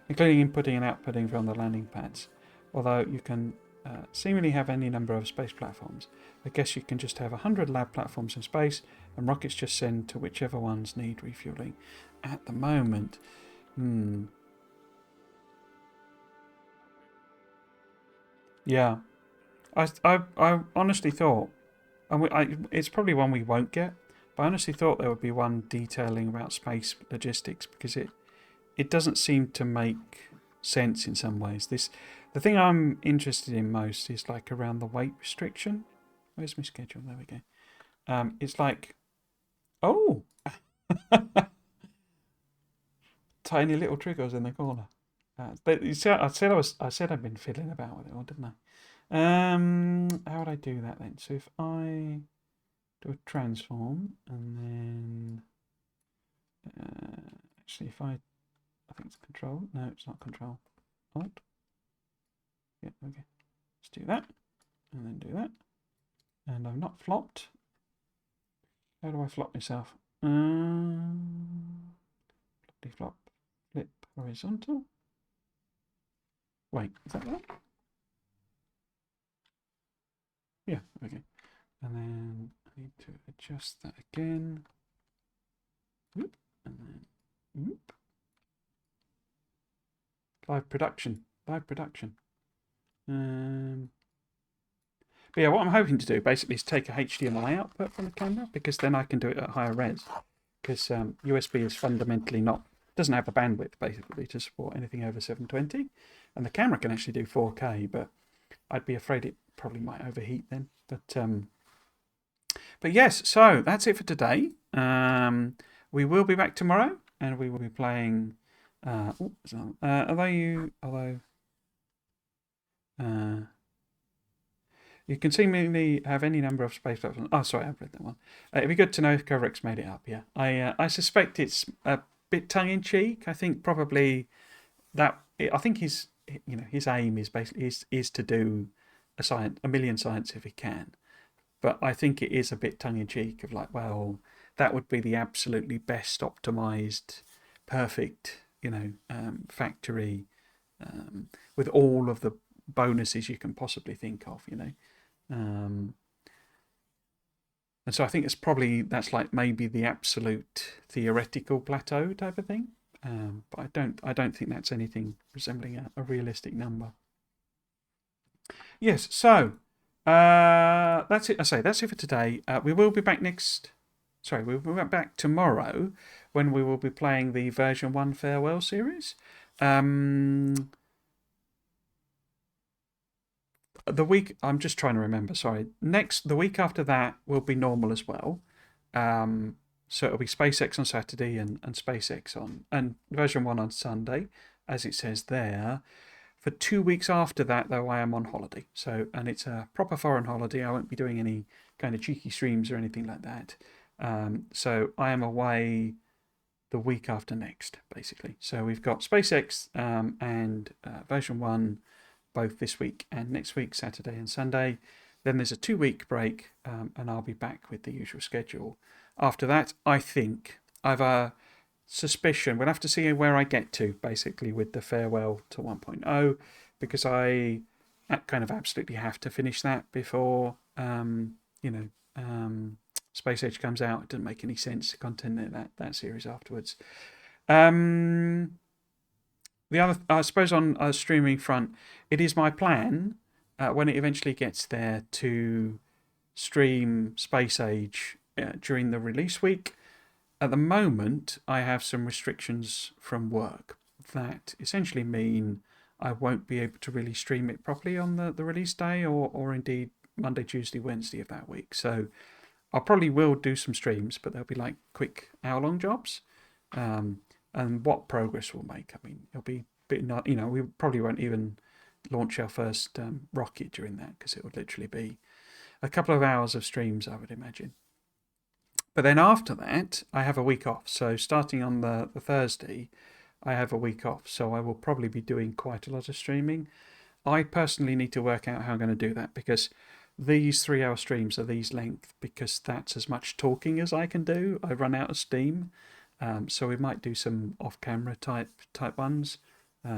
including inputting and outputting from the landing pads. Although you can seemingly have any number of space platforms. I guess you can just have 100 lab platforms in space and rockets just send to whichever ones need refueling. At the moment, yeah. I honestly thought, and it's probably one we won't get, but I honestly thought there would be one detailing about space logistics because it doesn't seem to make sense in some ways. The thing I'm interested in most is like around the weight restriction. Where's my schedule? There we go. It's like, oh, tiny little triggers in the corner. But you see, I said I've been fiddling about with it, or didn't I? How would I do that then? So if I do a transform and then actually if I think it's control. No, it's not control. Alt. Yeah, okay. Let's do that and then do that. And I've not flopped. How do I flop myself? Flop, flip horizontal. Wait, is that right? Yeah, okay. And then I need to adjust that again. Whoop, and then whoop. Live production. But yeah, what I'm hoping to do basically is take a HDMI output from the camera because then I can do it at higher res. Because USB is fundamentally doesn't have the bandwidth basically to support anything over 720, and the camera can actually do 4K, but I'd be afraid it probably might overheat then. But yes, so that's it for today. We will be back tomorrow, and we will be playing. You can seemingly have any number of space platforms. Oh, sorry, I've read that one. It'd be good to know if Coverx made it up. Yeah, I suspect it's a bit tongue in cheek. I think probably that. I think his aim is basically is to do a million science if he can. But I think it is a bit tongue in cheek of like, well, that would be the absolutely best optimized, perfect, factory with all of the bonuses you can possibly think of, and so I think that's like maybe the absolute theoretical plateau type of thing. But I don't think that's anything resembling a realistic number. Yes, so that's it. I say that's it for today. We will be back we'll be back tomorrow when we will be playing the version 1 farewell series. The week, I'm just trying to remember, sorry. The week after that will be normal as well. So it'll be SpaceX on Saturday and SpaceX and version 1 on Sunday, as it says there. For 2 weeks after that, though, I am on holiday. And it's a proper foreign holiday. I won't be doing any kind of cheeky streams or anything like that. So I am away the week after next, basically. So we've got SpaceX and version 1 both this week and next week, Saturday and Sunday. Then there's a 2-week break, and I'll be back with the usual schedule. After that, I think I've a suspicion. We'll have to see where I get to, basically, with the farewell to 1.0, because I kind of absolutely have to finish that before, Space Age comes out. It doesn't make any sense to continue that series afterwards. The other, I suppose, on a streaming front, it is my plan when it eventually gets there to stream Space Age during the release week. At the moment, I have some restrictions from work that essentially mean I won't be able to really stream it properly on the release day or indeed Monday, Tuesday, Wednesday of that week. So I probably will do some streams, but they'll be like quick hour-long jobs. And what progress we'll make, I mean, it'll be a bit not, we probably won't even launch our first rocket during that because it would literally be a couple of hours of streams, I would imagine. But then after that, I have a week off. So starting on the Thursday, I have a week off. So I will probably be doing quite a lot of streaming. I personally need to work out how I'm going to do that because these 3-hour streams are these length because that's as much talking as I can do. I run out of steam. So we might do some off-camera type ones,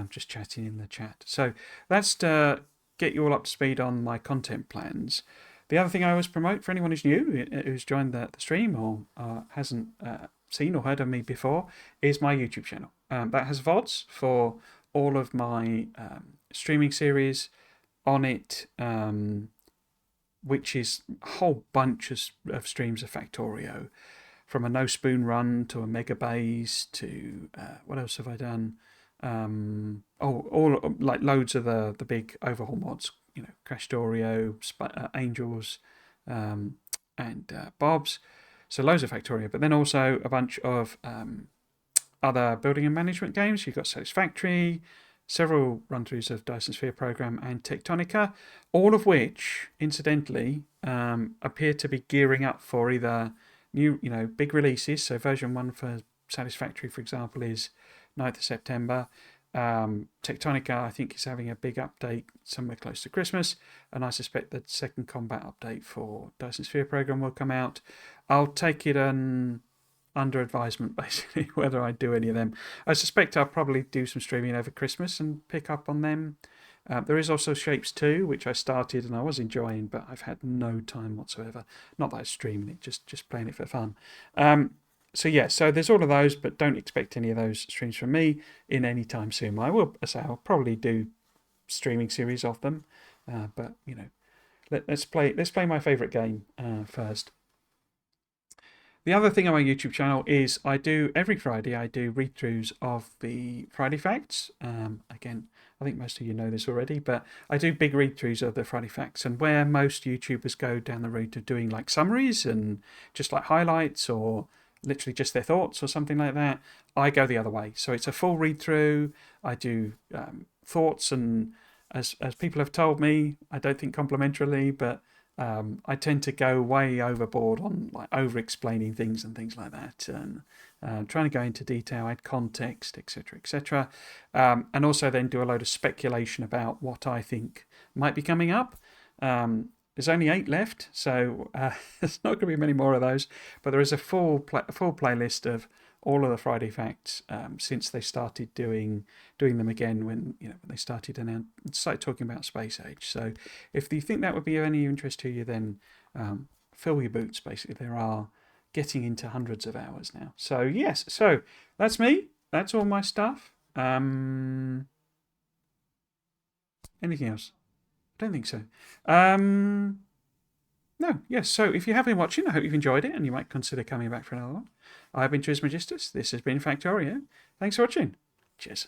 just chatting in the chat. So that's to get you all up to speed on my content plans. The other thing I always promote for anyone who's new, who's joined the stream or hasn't seen or heard of me before, is my YouTube channel. That has VODs for all of my streaming series on it, which is a whole bunch of streams of Factorio. From a no spoon run to a mega base to what else have I done? All like loads of the big overhaul mods. You know, Crashtorio, Angels, and Bob's. So loads of Factorio, but then also a bunch of other building and management games. You've got Satisfactory, several run-throughs of Dyson Sphere Program and Tectonica, all of which, incidentally, appear to be gearing up for either new, big releases. So version 1 for Satisfactory, for example, is 9th of September. Tectonica, I think, is having a big update somewhere close to Christmas, and I suspect the second combat update for Dyson Sphere Program will come out. I'll take it under advisement, basically, whether I do any of them. I suspect I'll probably do some streaming over Christmas and pick up on them. There is also Shapes 2, which I started and I was enjoying, but I've had no time whatsoever. Not that I'm streaming it, just playing it for fun. So yeah, so there's all of those, but don't expect any of those streams from me in any time soon. I'll probably do streaming series of them, but let's play my favourite game first. The other thing on my YouTube channel is every Friday I do read-throughs of the Friday Facts. Again, I think most of you know this already, but I do big read-throughs of the Friday Facts, and where most YouTubers go down the route of doing like summaries and just like highlights or literally just their thoughts or something like that, I go the other way. So it's a full read-through. I do thoughts, and as people have told me, I don't think complimentarily, but I tend to go way overboard on like over-explaining things and things like that, and trying to go into detail, add context, etc., etc., and also then do a load of speculation about what I think might be coming up. There's only 8 left, so there's not going to be many more of those, but there is a full playlist of all of the Friday Facts since they started doing them again when they started talking about Space Age. So if you think that would be of any interest to you, then fill your boots. Basically, there are getting into hundreds of hours now. So yes, so that's me. That's all my stuff. Anything else? I don't think so. No, yes. So if you have been watching, I hope you've enjoyed it and you might consider coming back for another one. I've been Trismegistus. This has been Factorio. Thanks for watching. Cheers.